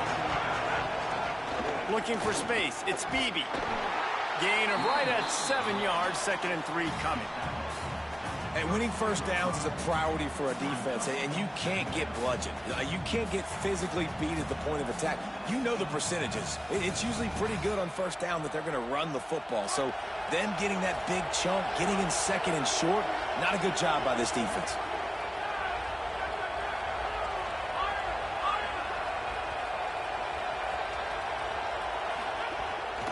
Looking for space. It's Beebe. Gain of right at 7 yards. 2nd and 3 coming. And winning first downs is a priority for a defense, and you can't get bludgeoned. You can't get physically beat at the point of attack. You know the percentages. It's usually pretty good on first down that they're going to run the football. So them getting that big chunk, getting in 2nd and short, not a good job by this defense.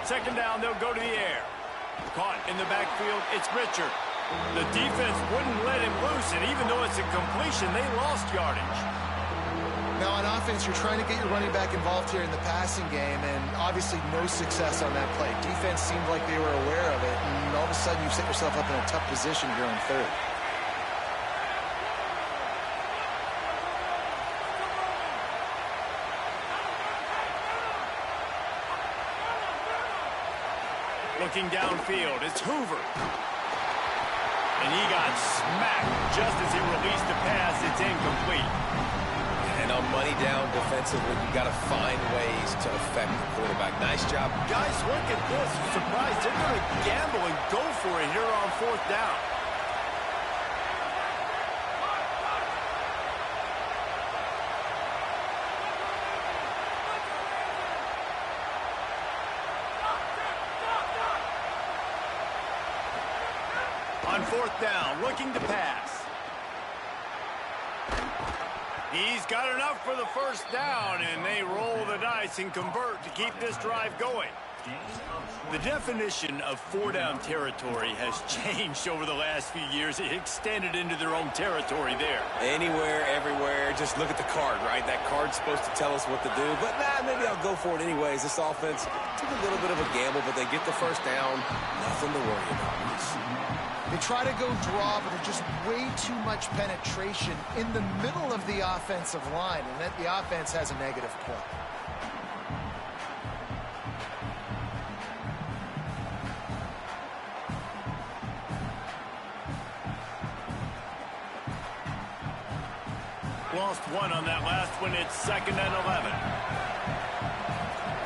Second down, they'll go to the air. Caught in the backfield, it's Richard. The defense wouldn't let him loose, and even though it's a completion, they lost yardage. Now, on offense, you're trying to get your running back involved here in the passing game, and obviously no success on that play. Defense seemed like they were aware of it, and all of a sudden you've set yourself up in a tough position here on 3rd. Looking downfield, it's Hoover. And he got smacked just as he released the pass. It's incomplete. And on money down defensively, you got to find ways to affect the quarterback. Nice job. Guys, look at this. I'm surprised they're going to gamble and go for it here on 4th down. On 4th down, looking to pass. He's got enough for the first down, and they roll the dice and convert to keep this drive going. The definition of 4-down territory has changed over the last few years. It extended into their own territory there. Anywhere, everywhere, just look at the card, right? That card's supposed to tell us what to do, but maybe I'll go for it anyways. This offense took a little bit of a gamble, but they get the first down. Nothing to worry about. They try to go draw, but there's just way too much penetration in the middle of the offensive line, and that the offense has a negative play. Lost one on that last one. It's 2nd and 11.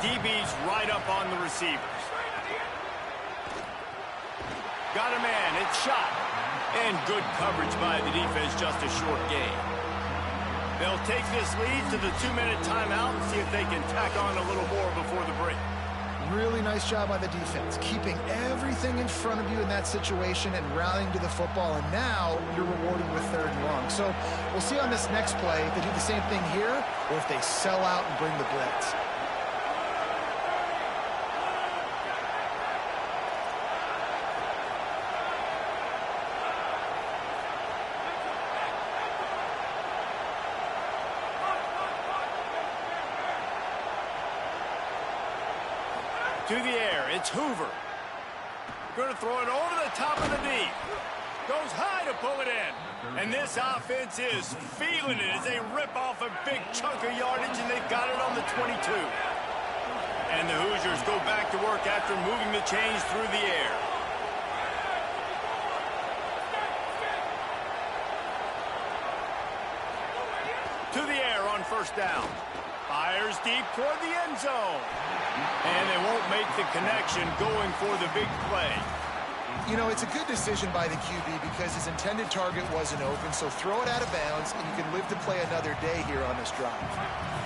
DB's right up on the receivers. Got a man, it's shot. And good coverage by the defense, just a short gain. They'll take this lead to the 2-minute timeout and see if they can tack on a little more before the break. Really nice job by the defense, keeping everything in front of you in that situation and rallying to the football, and now you're rewarded with 3rd and long. So we'll see on this next play if they do the same thing here or if they sell out and bring the blitz. To the air, it's Hoover. Going to throw it over the top of the knee. Goes high to pull it in. And this offense is feeling it as they rip off a big chunk of yardage, and they've got it on the 22. And the Hoosiers go back to work after moving the chains through the air. To the air on 1st down. Fires deep toward the end zone. And they won't make the connection going for the big play. You know, it's a good decision by the QB because his intended target wasn't open, so throw it out of bounds, and you can live to play another day here on this drive.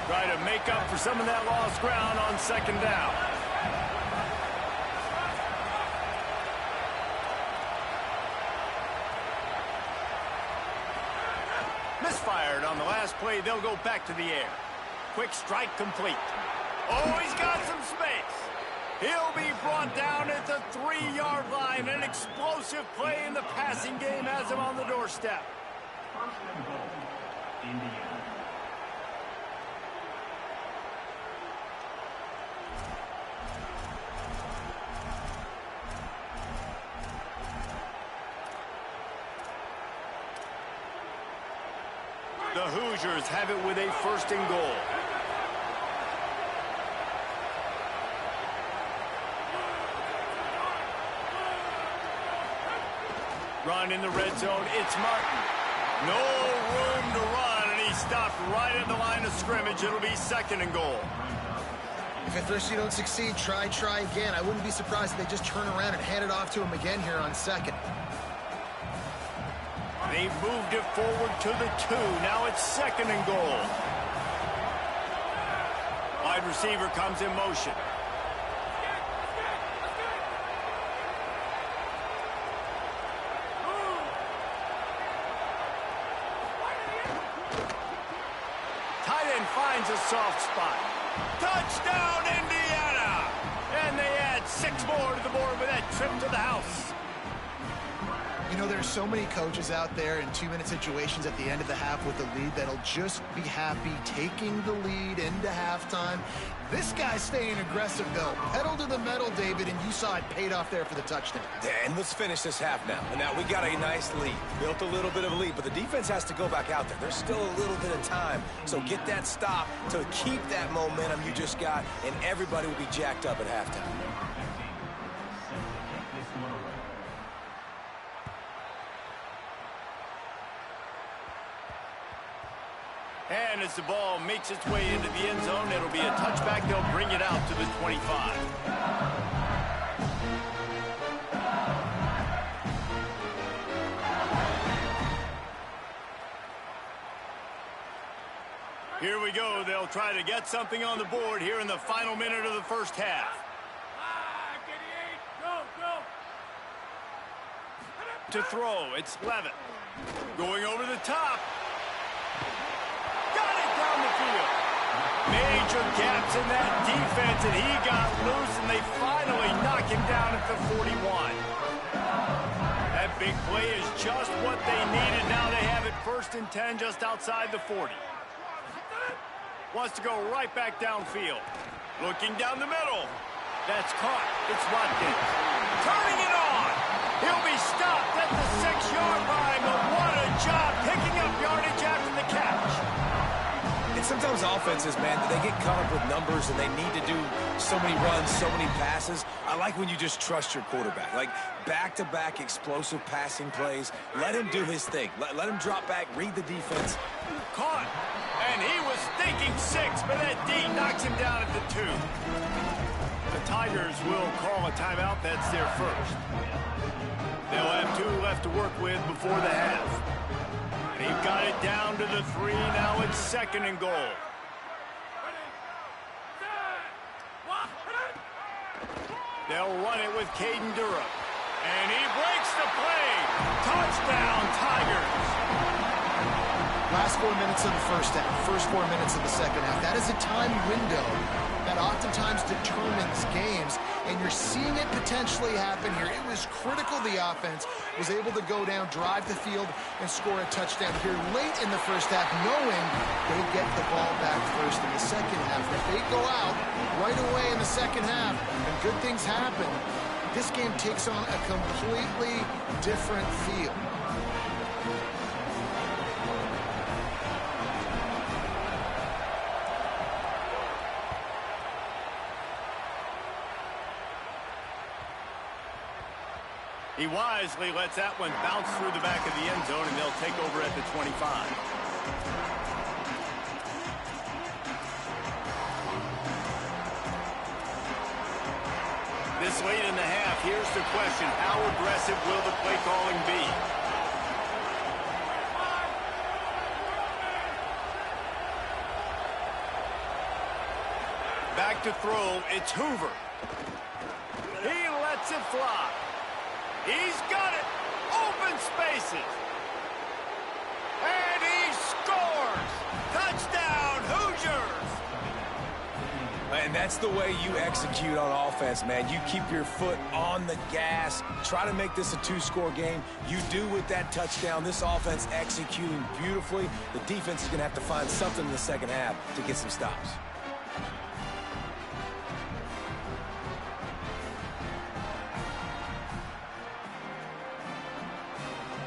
Try to make up for some of that lost ground on 2nd down. Misfired on the last play. They'll go back to the air. Quick strike complete. Oh, he's got some space. He'll be brought down at the 3-yard line. An explosive play in the passing game has him on the doorstep. 1st and goal, Indiana. The Hoosiers have it with a 1st and goal. Run in the red zone. It's Martin. No room to run, and he stopped right at the line of scrimmage. It'll be 2nd and goal. If at first you don't succeed, try again. I wouldn't be surprised if they just turn around and hand it off to him again here on second. They've moved it forward to the 2. Now it's second and goal. Wide receiver comes in motion. Tight end finds a soft spot. Touchdown, Indiana! And they add 6 more to the board with that trip to the house. You know, there's so many coaches out there in 2-minute situations at the end of the half with the lead that'll just be happy taking the lead into halftime. This guy's staying aggressive, though. Pedal to the metal, David, and you saw it paid off there for the touchdown. Yeah, and let's finish this half now. And now we got a nice lead. Built a little bit of a lead, but the defense has to go back out there. There's still a little bit of time. So get that stop to keep that momentum you just got, and everybody will be jacked up at halftime. And as the ball makes its way into the end zone, it'll be a touchback. They'll bring it out to the 25. Here we go. They'll try to get something on the board here in the final minute of the first half. To throw, it's Levitt. Going over the top. Got it down the field. Major gaps in that defense, and he got loose, and they finally knock him down at the 41. That big play is just what they needed. Now they have it 1st and 10 just outside the 40. Wants to go right back downfield. Looking down the middle. That's caught. It's Watkins. Turning it on. He'll be stopped at the 6-yard line, but what a job picking up yardage after the catch. And sometimes offenses, man, they get caught up with numbers and they need to do so many runs, so many passes. I like when you just trust your quarterback. Like back-to-back explosive passing plays. Let him do his thing. Let him drop back, read the defense. Caught. And he was thinking 6, but that D knocks him down at the 2. The Tigers will call a timeout. That's their first. They'll have 2 left to work with before the half. They've got it down to the 3. Now it's second and goal. They'll run it with Caden Durham. And he breaks the play. Touchdown, Tigers. Last 4 minutes of the first half, first 4 minutes of the second half. That is a time window that oftentimes determines games, and you're seeing it potentially happen here. It was critical the offense was able to go down, drive the field, and score a touchdown here late in the first half, knowing they get the ball back first in the second half. If they go out right away in the second half and good things happen, this game takes on a completely different feel. He wisely lets that one bounce through the back of the end zone, and they'll take over at the 25. This late in the half, here's the question. How aggressive will the play calling be? Back to throw, it's Hoover. He lets it fly. He's got it. Open spaces. And he scores. Touchdown, Hoosiers. And that's the way you execute on offense, man. You keep your foot on the gas. Try to make this a 2-score game. You do with that touchdown. This offense executing beautifully. The defense is going to have to find something in the second half to get some stops.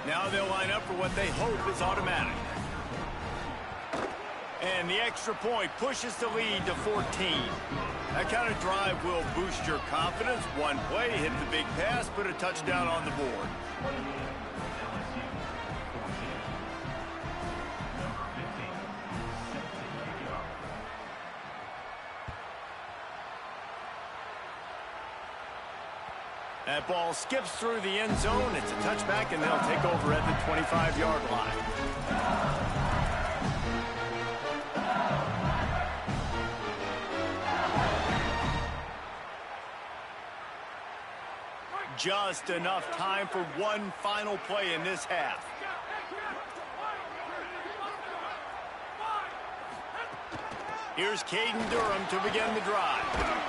Now they'll line up for what they hope is automatic. And the extra point pushes the lead to 14. That kind of drive will boost your confidence. One play, hit the big pass, put a touchdown on the board. That ball skips through the end zone. It's a touchback, and they'll take over at the 25-yard line. Just enough time for one final play in this half. Here's Caden Durham to begin the drive.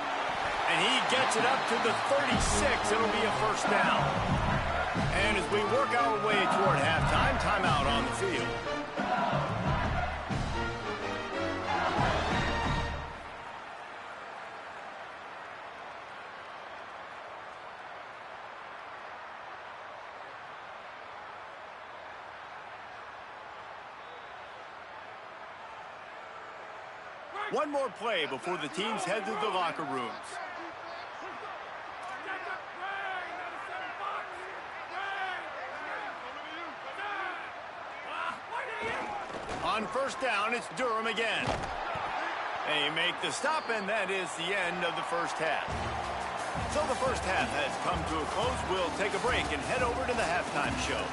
And he gets it up to the 36. It'll be a first down. And as we work our way toward halftime, timeout on the field. One more play before the teams head to the locker rooms. On first down, it's Durham again. They make the stop, and that is the end of the first half. So the first half has come to a close. We'll take a break and head over to the halftime show.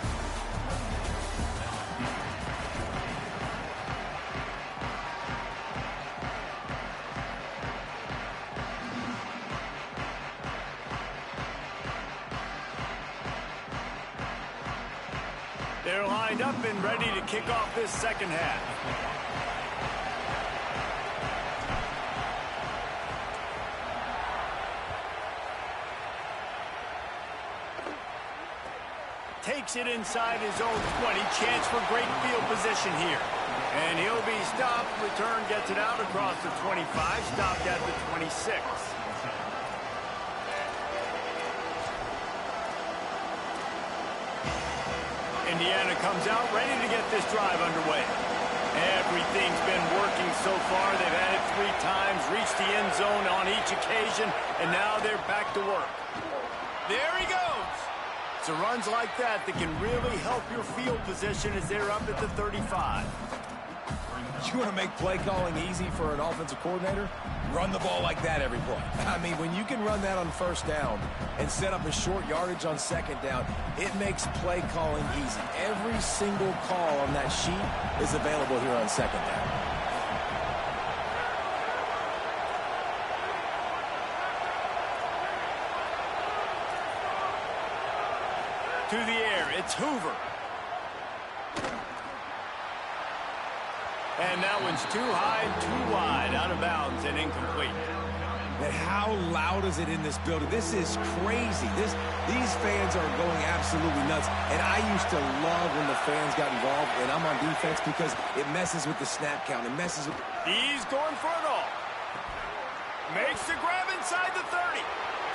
They're lined up and ready to kick off this second half. Takes it inside his own 20. Chance for great field position here. And he'll be stopped. Return gets it out across the 25. Stopped at the 26. Indiana comes out ready to get this drive underway. Everything's been working so far. They've had it 3 times, reached the end zone on each occasion, and now they're back to work. There he goes. It's runs like that that can really help your field position as they're up at the 35. You want to make play calling easy for an offensive coordinator? Run the ball like that every play. I mean, when you can run that on first down and set up a short yardage on second down, it makes play calling easy. Every single call on that sheet is available here on second down. To the air, it's Hoover. And that one's too high, too wide, out of bounds and incomplete. And how loud is it in this building? This is crazy. These fans are going absolutely nuts. And I used to love when the fans got involved, and I'm on defense because it messes with the snap count. It messes with... He's going for it all. Makes the grab inside the 30.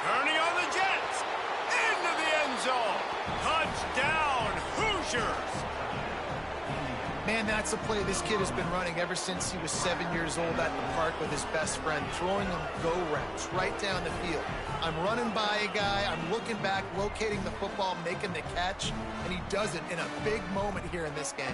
Turning on the Jets. Into the end zone. Touchdown, Hoosiers. Man, that's a play this kid has been running ever since he was 7 years old at the park with his best friend, throwing them go routes right down the field. I'm running by a guy, I'm looking back, locating the football, making the catch, and he does it in a big moment here in this game.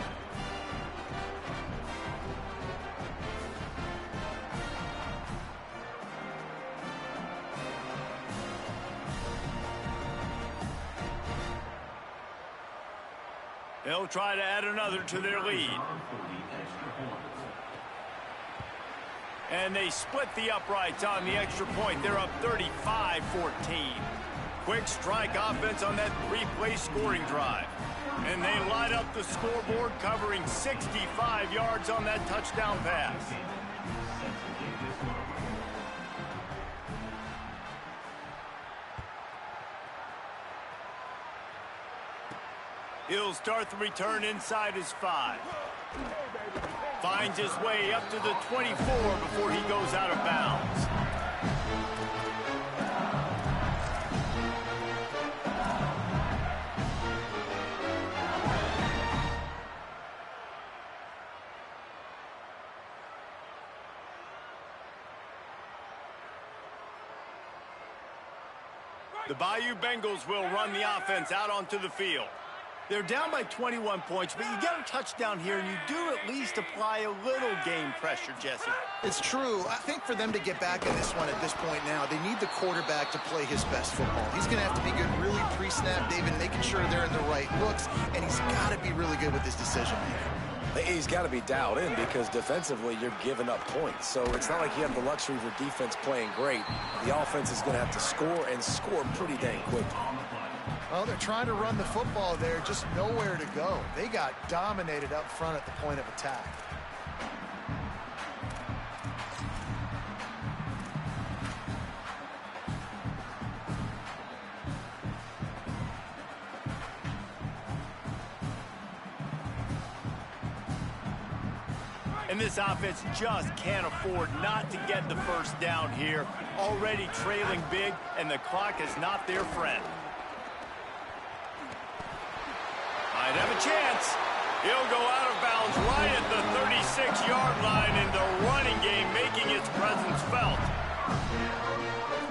They'll try to add another to their lead. And they split the uprights on the extra point. They're up 35-14. Quick strike offense on that 3-play scoring drive. And they light up the scoreboard, covering 65 yards on that touchdown pass. He'll start the return inside his 5. Finds his way up to the 24 before he goes out of bounds. The Bayou Bengals will run the offense out onto the field. They're down by 21 points, but you get a touchdown here, and you do at least apply a little game pressure, Jesse. It's true. I think for them to get back in this one at this point now, they need the quarterback to play his best football. He's going to have to be good really pre-snap, David, making sure they're in the right looks, and he's got to be really good with his decision-making. He's got to be dialed in because defensively you're giving up points. So it's not like you have the luxury for defense playing great. The offense is going to have to score and score pretty dang quick. Well, they're trying to run the football there, just nowhere to go. They got dominated up front at the point of attack. And this offense just can't afford not to get the first down here. Already trailing big, and the clock is not their friend. Might have a chance. He'll go out of bounds right at the 36-yard line, and the running game making its presence felt.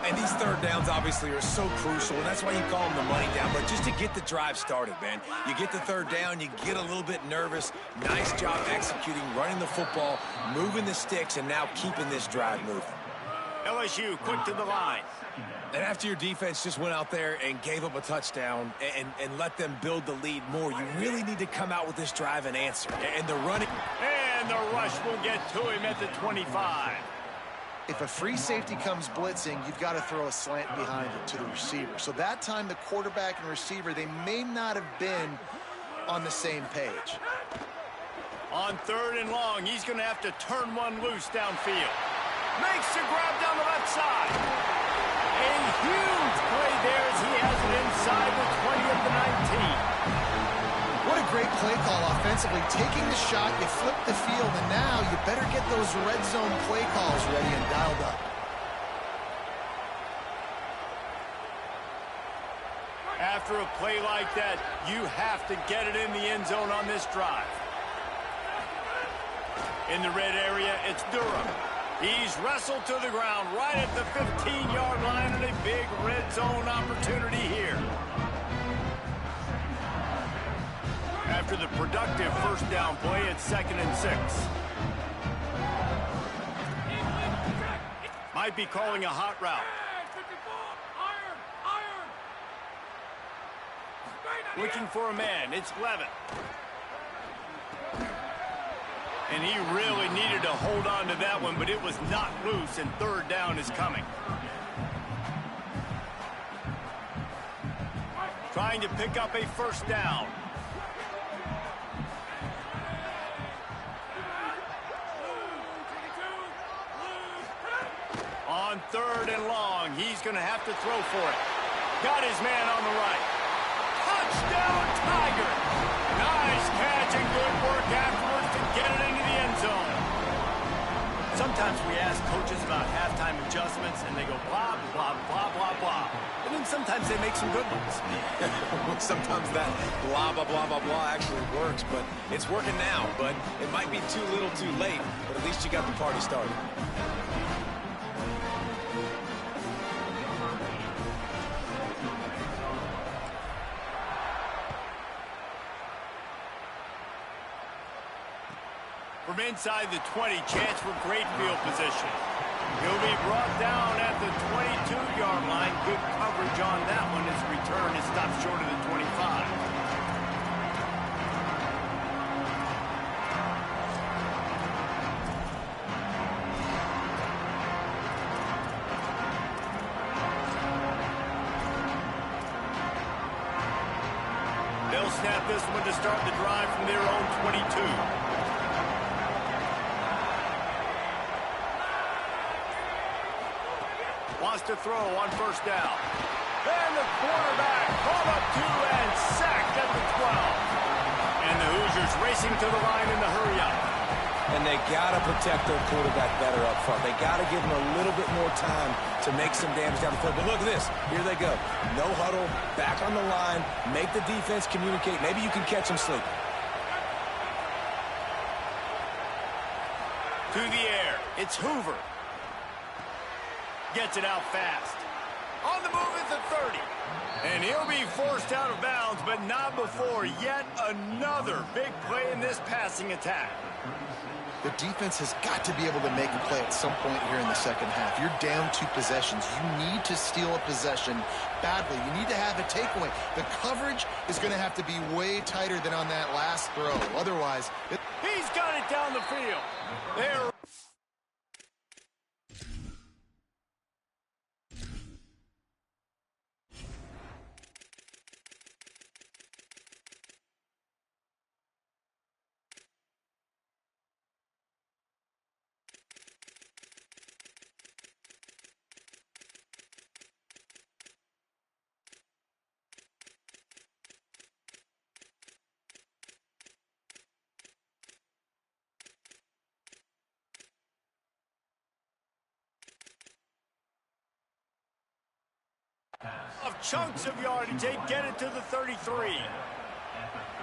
And these third downs obviously are so crucial, and that's why you call them the money down. But just to get the drive started, man, you get the third down, you get a little bit nervous. Nice job executing, running the football, moving the sticks, and now keeping this drive moving. LSU quick to the line. And after your defense just went out there and gave up a touchdown and let them build the lead more, you really need to come out with this drive and answer. And the running... And the rush will get to him at the 25. If a free safety comes blitzing, you've got to throw a slant behind it to the receiver. So that time, the quarterback and receiver, they may not have been on the same page. On third and long, he's going to have to turn one loose downfield. Makes the grab down the left side. A huge play there as he has it inside the 20 at the 19. What a great play call offensively. Taking the shot, you flip the field, and now you better get those red zone play calls ready and dialed up. After a play like that, you have to get it in the end zone on this drive. In the red area, it's Durham. He's wrestled to the ground right at the 15-yard line, and a big red zone opportunity here. After the productive first down play, it's 2nd and 6. Might be calling a hot route. Looking for a man. It's Levin. And he really needed to hold on to that one, but it was not loose, and third down is coming. Trying to pick up a first down. On third and long, he's going to have to throw for it. Got his man on the right. Touchdown, Tiger! Nice catch and good work afterwards to get it into the end zone. Sometimes we ask coaches about halftime adjustments, and they go blah, blah, blah, blah, blah. And then sometimes they make some good ones. Sometimes that blah, blah, blah, blah, blah actually works, but it's working now. But it might be too little too late, but at least you got the party started. From inside the 20, chance for great field position. He'll be brought down at the 22-yard line. Good coverage on that one. His return is stopped short of the 25. They'll snap this one to start the drive from their own 22. Wants to throw on first down. And the quarterback caught up to and sacked at the 12. And the Hoosiers racing to the line in the hurry up. And they got to protect their quarterback better up front. They got to give him a little bit more time to make some damage down the field. But look at this. Here they go. No huddle, back on the line, make the defense communicate. Maybe you can catch them sleeping. To the air. It's Hoover. Gets it out fast. On the move at the 30. And he'll be forced out of bounds, but not before yet another big play in this passing attack. The defense has got to be able to make a play at some point here in the second half. You're down 2 possessions. You need to steal a possession badly. You need to have a takeaway. The coverage is going to have to be way tighter than on that last throw. Otherwise, he's got it down the field. There. Of chunks of yardage, they get it to the 33.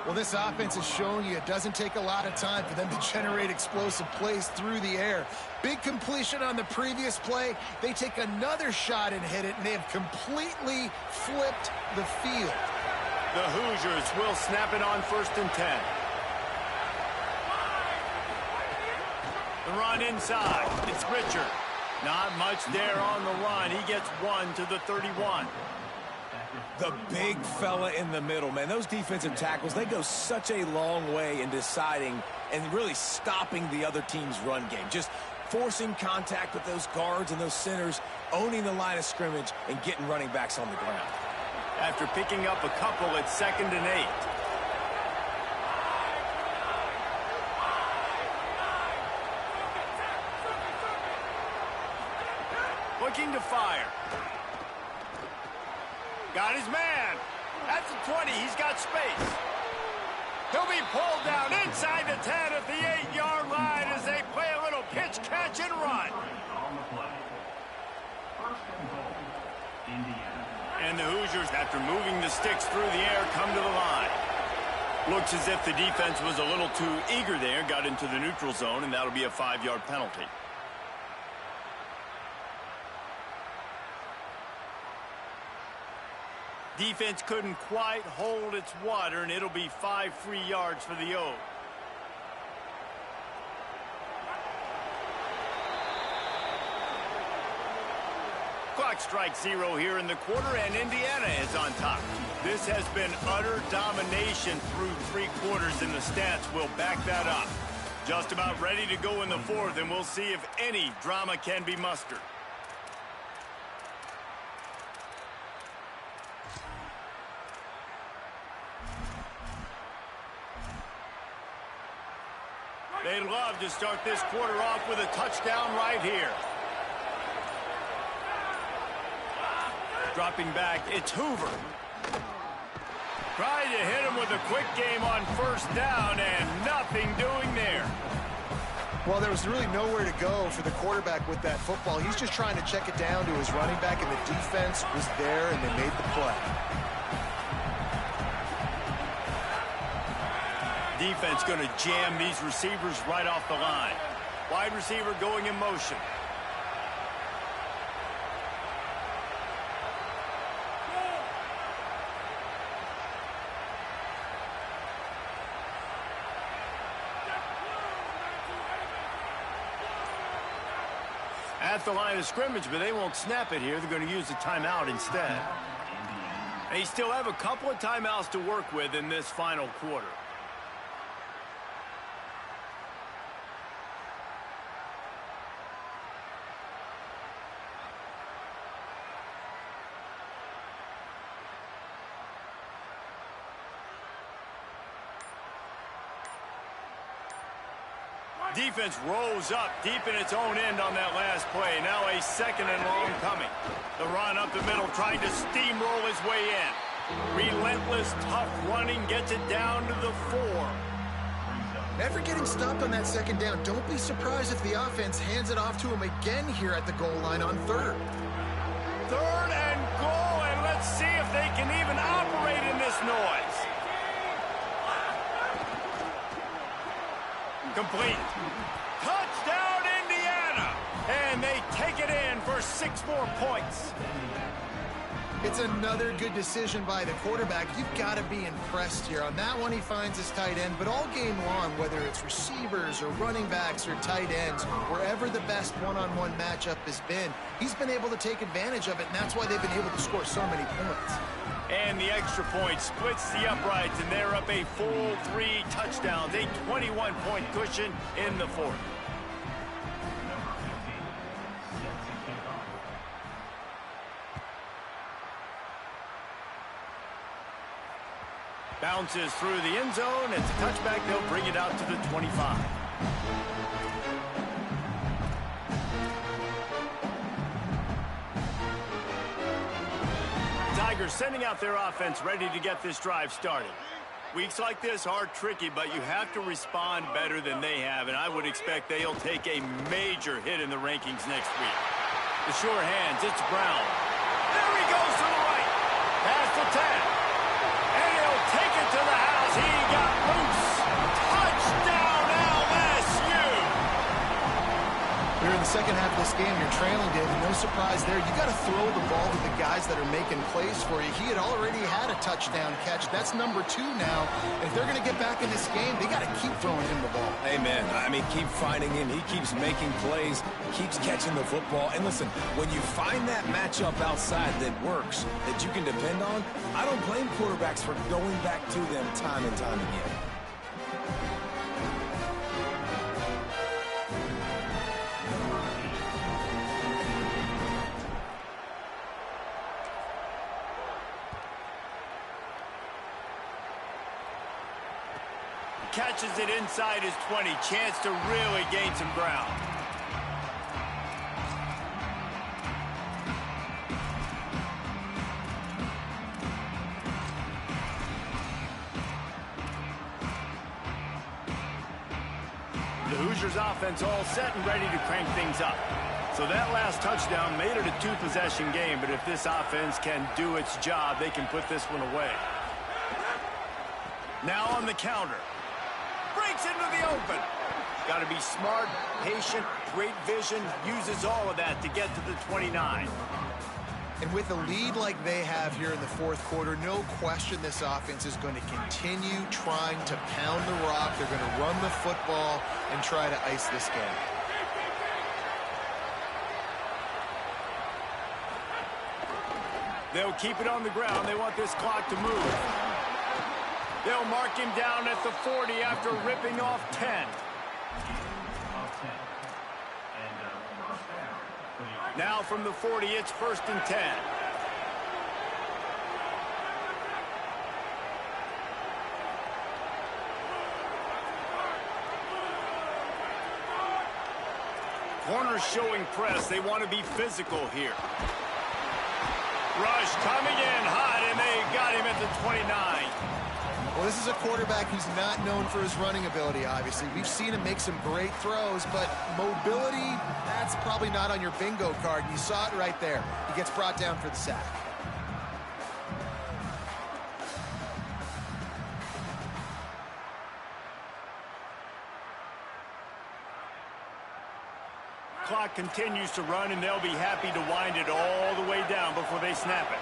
Well, this offense is showing you it doesn't take a lot of time for them to generate explosive plays through the air. Big completion on the previous play. They take another shot and hit it, and they have completely flipped the field. The Hoosiers will snap it on 1st and 10. The run inside. It's Richard. Not much there on the run. He gets 1 to the 31. The big fella in the middle, man. Those defensive tackles, they go such a long way in deciding and really stopping the other team's run game. Just forcing contact with those guards and those centers, owning the line of scrimmage, and getting running backs on the ground. After picking up a couple at 2nd and 8. Looking to fire. Got his man. At the 20, he's got space. He'll be pulled down inside the 10 at the 8-yard line as they play a little pitch, catch, and run. On the play. 1st and goal, Indiana. And the Hoosiers, after moving the sticks through the air, come to the line. Looks as if the defense was a little too eager there, got into the neutral zone, and that'll be a 5-yard penalty. Defense couldn't quite hold its water, and it'll be 5 free yards for the O. Clock strikes 0 here in the quarter, and Indiana is on top. This has been utter domination through 3 quarters, and the stats will back that up. Just about ready to go in the 4th, and we'll see if any drama can be mustered. They'd love to start this quarter off with a touchdown right here. Dropping back, it's Hoover. Trying to hit him with a quick game on 1st down, and nothing doing there. Well, there was really nowhere to go for the quarterback with that football. He's just trying to check it down to his running back, and the defense was there, and they made the play. Defense going to jam these receivers right off the line. Wide receiver going in motion. At the line of scrimmage, but they won't snap it here. They're going to use a timeout instead. They still have a couple of timeouts to work with in this final quarter. Defense rolls up deep in its own end on that last play. Now a 2nd and long coming. The run up the middle, trying to steamroll his way in. Relentless, tough running, gets it down to the 4. Never getting stopped on that 2nd down. Don't be surprised if the offense hands it off to him again here at the goal line on 3rd. 3rd and goal, and let's see if they can even operate in this noise. Complete. Touchdown, Indiana! And they take it in for 6 more points. It's another good decision by the quarterback. You've got to be impressed here. On that one, he finds his tight end, but all game long, whether it's receivers or running backs or tight ends, wherever the best one-on-one matchup has been, he's been able to take advantage of it, and that's why they've been able to score so many points. And the extra point splits the uprights, and they're up a full 3 touchdowns, a 21-point cushion in the fourth. Bounces through the end zone. It's a touchback. They'll bring it out to the 25. Tigers sending out their offense ready to get this drive started. Weeks like this are tricky, but you have to respond better than they have, and I would expect they'll take a major hit in the rankings next week. The sure hands, it's Brown. There he goes to the right. Past the 10. And he'll take it to the house. He got loose. Touchdown, LSU. Here in the second half of this game, you're trailing, David. No surprise there. You got to throw the ball to the guys that are making plays for you. He had already had a touchdown catch. That's number 2 now. And if they're going to get back in this game, they got to keep throwing him the ball. Amen. I mean, keep finding him. He keeps making plays, keeps catching the football. And listen, when you find that matchup outside that works, that you can depend on, I don't blame quarterbacks for going back to them time and time again. Catches it inside his 20. Chance to really gain some ground. The Hoosiers offense all set and ready to crank things up. So that last touchdown made it a 2-possession game, but if this offense can do its job, they can put this one away. Now on the counter. Breaks into the open. Got to be smart, patient, great vision, uses all of that to get to the 29. And with a lead like they have here in the fourth quarter, no question this offense is going to continue trying to pound the rock. They're going to run the football and try to ice this game. They'll keep it on the ground. They want this clock to move. They'll mark him down at the 40 after ripping off 10. Now from the 40, it's 1st and 10. Corners showing press. They want to be physical here. Rush coming in hot, and they got him at the 29. Well, this is a quarterback who's not known for his running ability, obviously. We've seen him make some great throws, but mobility, that's probably not on your bingo card. You saw it right there. He gets brought down for the sack. Clock continues to run, and they'll be happy to wind it all the way down before they snap it.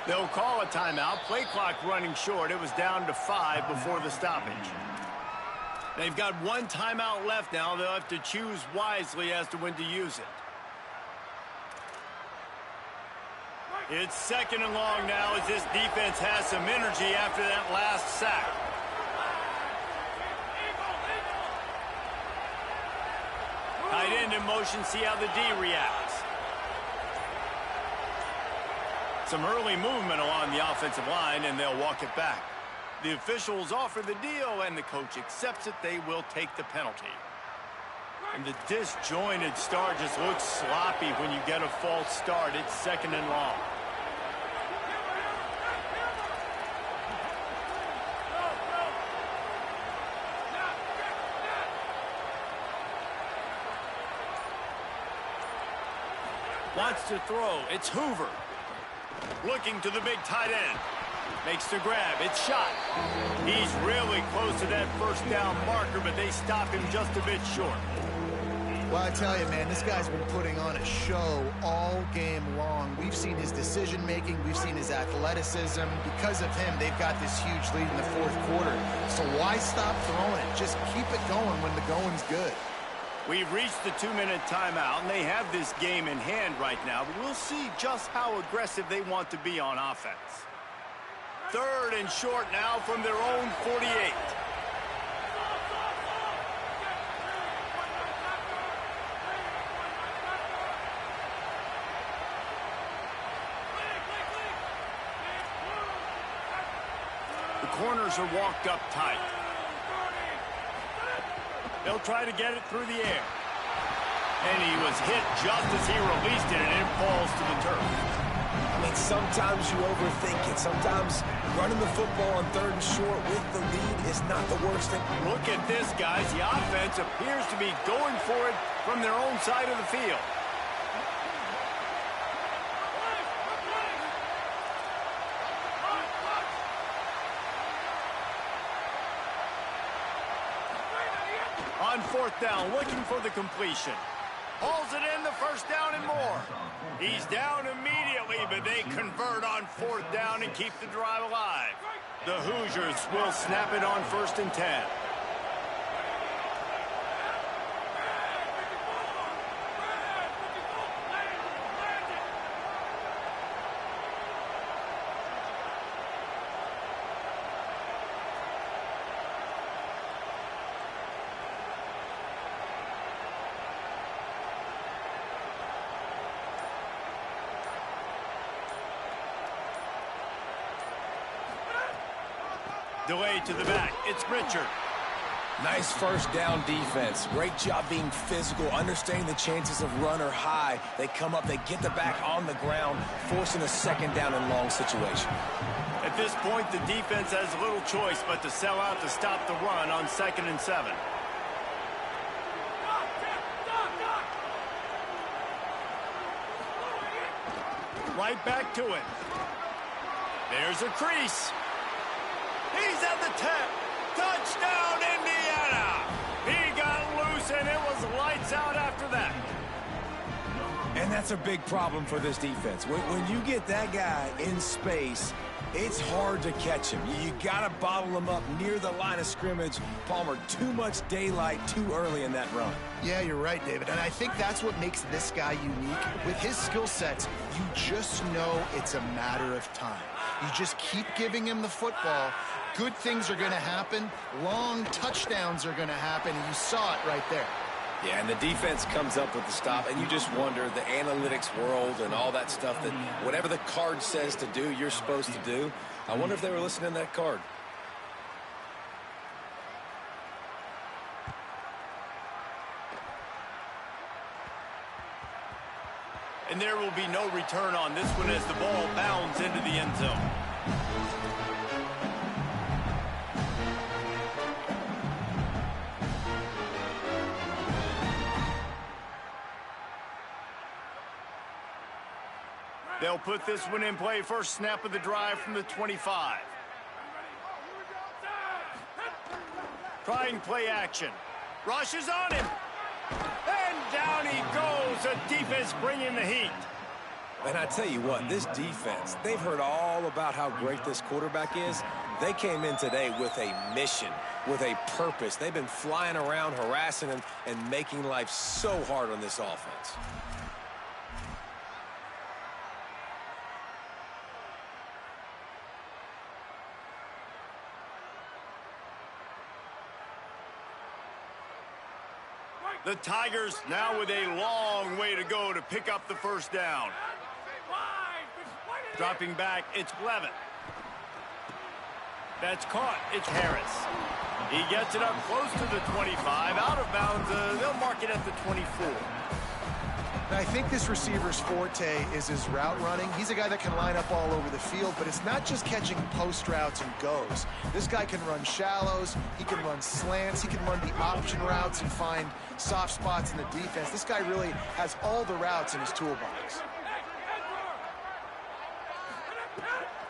They'll call a timeout. Play clock running short. It was down to 5 before the stoppage. They've got 1 timeout left now. They'll have to choose wisely as to when to use it. It's 2nd and long now as this defense has some energy after that last sack. Tight end in motion. See how the D reacts. Some early movement along the offensive line, and they'll walk it back. The officials offer the deal, and the coach accepts it. They will take the penalty. And the disjointed start just looks sloppy when you get a false start. It's 2nd and long. Wants to throw. It's Hoover. Looking to the big tight end. Makes the grab. It's shot. He's really close to that first down marker, but they stop him just a bit short. Well, I tell you, man, this guy's been putting on a show all game long. We've seen his decision-making. We've seen his athleticism. Because of him, they've got this huge lead in the fourth quarter. So why stop throwing it? Just keep it going when the going's good. We've reached the 2-minute timeout, and they have this game in hand right now. But we'll see just how aggressive they want to be on offense. 3rd and short now from their own 48. The corners are walked up tight. They'll try to get it through the air. And he was hit just as he released it, and it falls to the turf. I mean, sometimes you overthink it. Sometimes running the football on 3rd and short with the lead is not the worst thing. Look at this, guys. The offense appears to be going for it from their own side of the field. On 4th down, looking for the completion. Hauls it in, the first down and more. He's down immediately, but they convert on 4th down and keep the drive alive. The Hoosiers will snap it on 1st and 10. Delay to the back. It's Richard. Nice first down defense. Great job being physical, understanding the chances of run or high. They come up, they get the back on the ground, forcing a 2nd down and long situation. At this point, the defense has little choice but to sell out to stop the run on 2nd and 7. Right back to it. There's a crease. He's at the 10. Touchdown, Indiana! He got loose, and it was lights out after that. And that's a big problem for this defense. When you get that guy in space, it's hard to catch him. You got to bottle him up near the line of scrimmage. Palmer, too much daylight too early in that run. Yeah, you're right, David. And I think that's what makes this guy unique. With his skill sets, you just know it's a matter of time. You just keep giving him the football. Good things are going to happen. Long touchdowns are going to happen. And you saw it right there. Yeah, and the defense comes up with the stop, and you just wonder, the analytics world and all that stuff, that whatever the card says to do, you're supposed to do. I wonder if they were listening to that card. And there will be no return on this one as the ball bounds into the end zone. They'll put this one in play. First snap of the drive from the 25. Trying play action. Rushes on him. And down he goes. The defense bringing the heat. And I tell you what, this defense, they've heard all about how great this quarterback is. They came in today with a mission, with a purpose. They've been flying around, harassing him, and making life so hard on this offense. The Tigers now with a long way to go to pick up the first down. Dropping back, it's Levitt. That's caught. It's Harris. He gets it up close to the 25. Out of bounds. They'll mark it at the 24. Now, I think this receiver's forte is his route running. He's a guy that can line up all over the field, but it's not just catching post routes and goes. This guy can run shallows, he can run slants, he can run the option routes and find soft spots in the defense. This guy really has all the routes in his toolbox.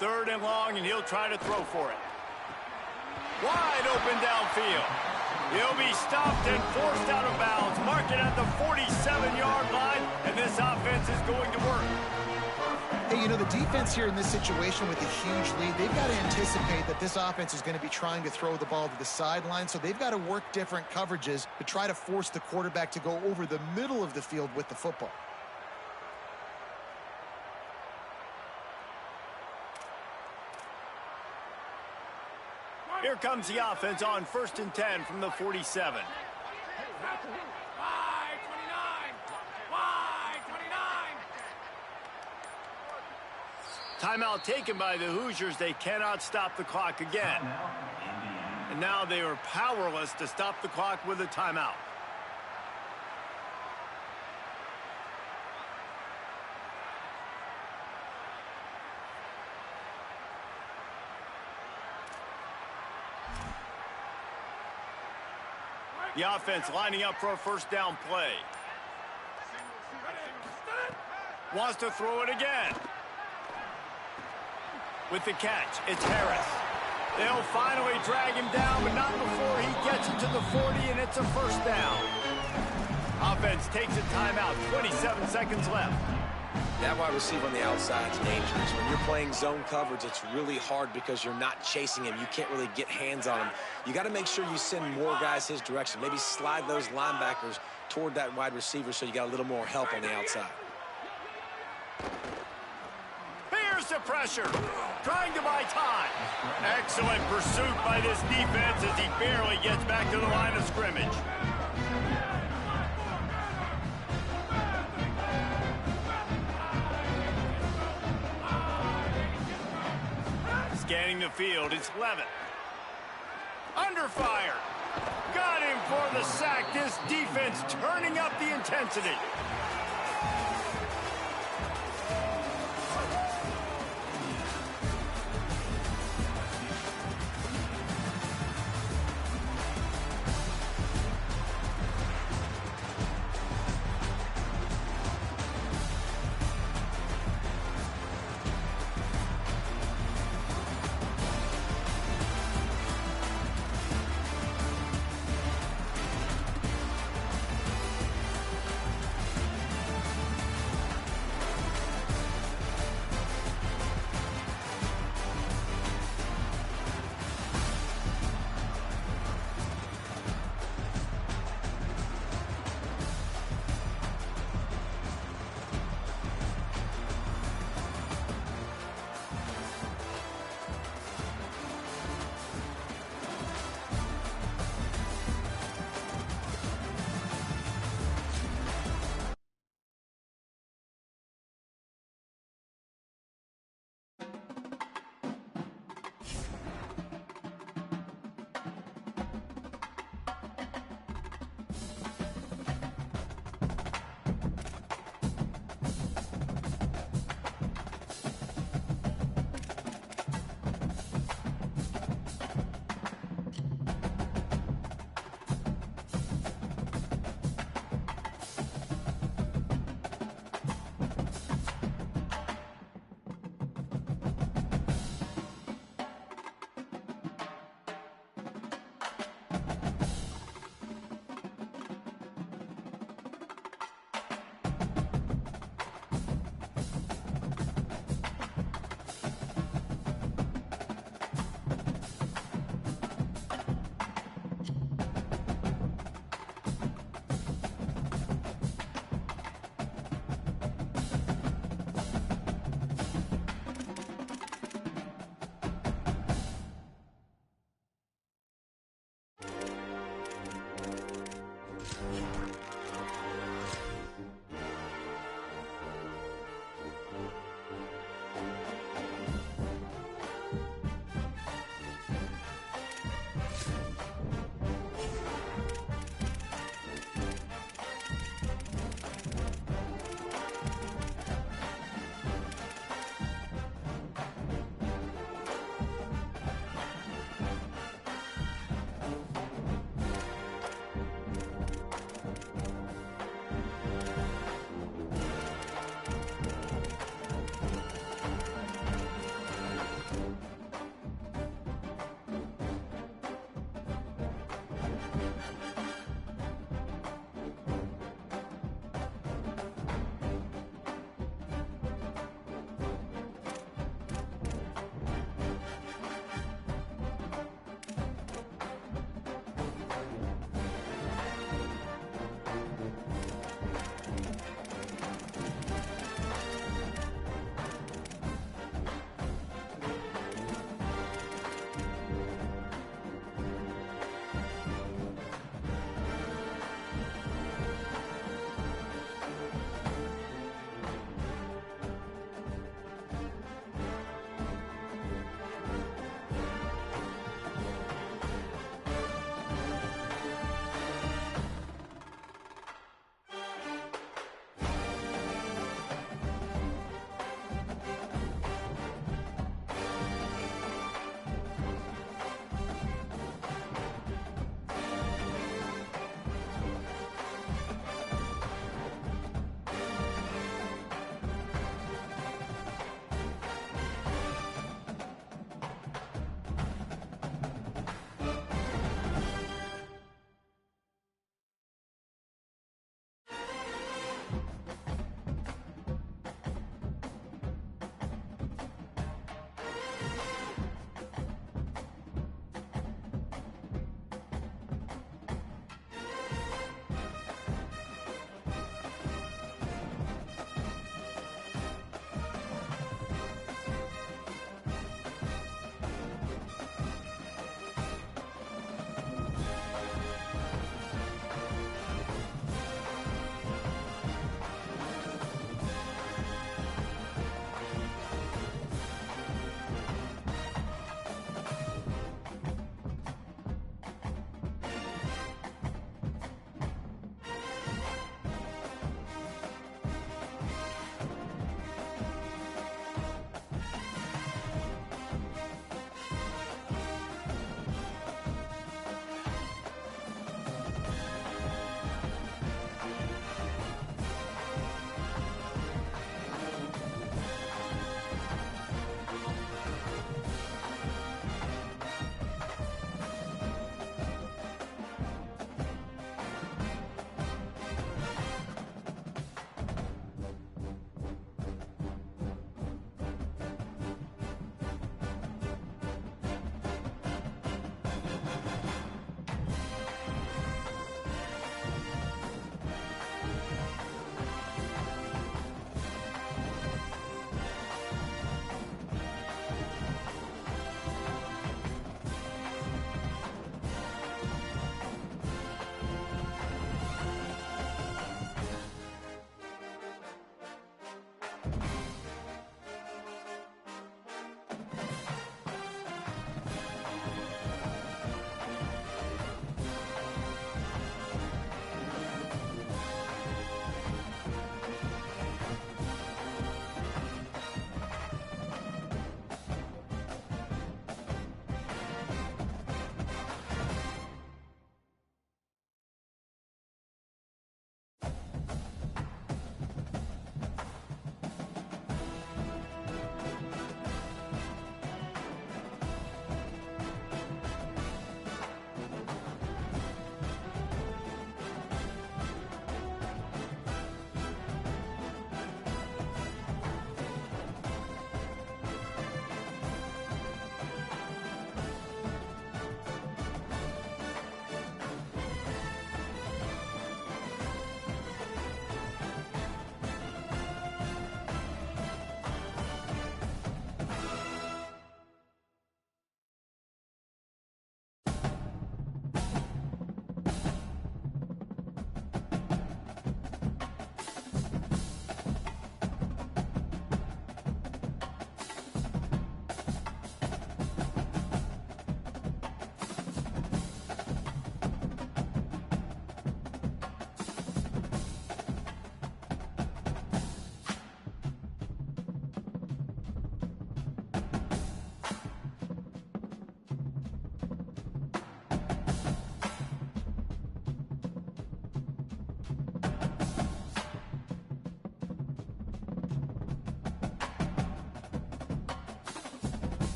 3rd and long, and he'll try to throw for it. Wide open downfield. He'll be stopped and forced out of bounds. Mark it at the 47-yard line, and this offense is going to work. Hey, you know, the defense here in this situation with a huge lead, they've got to anticipate that this offense is going to be trying to throw the ball to the sideline, so they've got to work different coverages to try to force the quarterback to go over the middle of the field with the football. Here comes the offense on 1st and 10 from the 47. Timeout taken by the Hoosiers. They cannot stop the clock again. And now they are powerless to stop the clock with a timeout. The offense lining up for a 1st down play. Wants to throw it again. With the catch, it's Harris. They'll finally drag him down, but not before he gets it to the 40, and it's a 1st down. Offense takes a timeout, 27 seconds left. That wide receiver on the outside is dangerous. When you're playing zone coverage, it's really hard because you're not chasing him. You can't really get hands on him. You got to make sure you send more guys his direction. Maybe slide those linebackers toward that wide receiver so you got a little more help on the outside. Here's the pressure, trying to buy time. Excellent pursuit by this defense as he barely gets back to the line of scrimmage. Scanning the field, it's Levitt. Under fire. Got him for the sack. This defense turning up the intensity.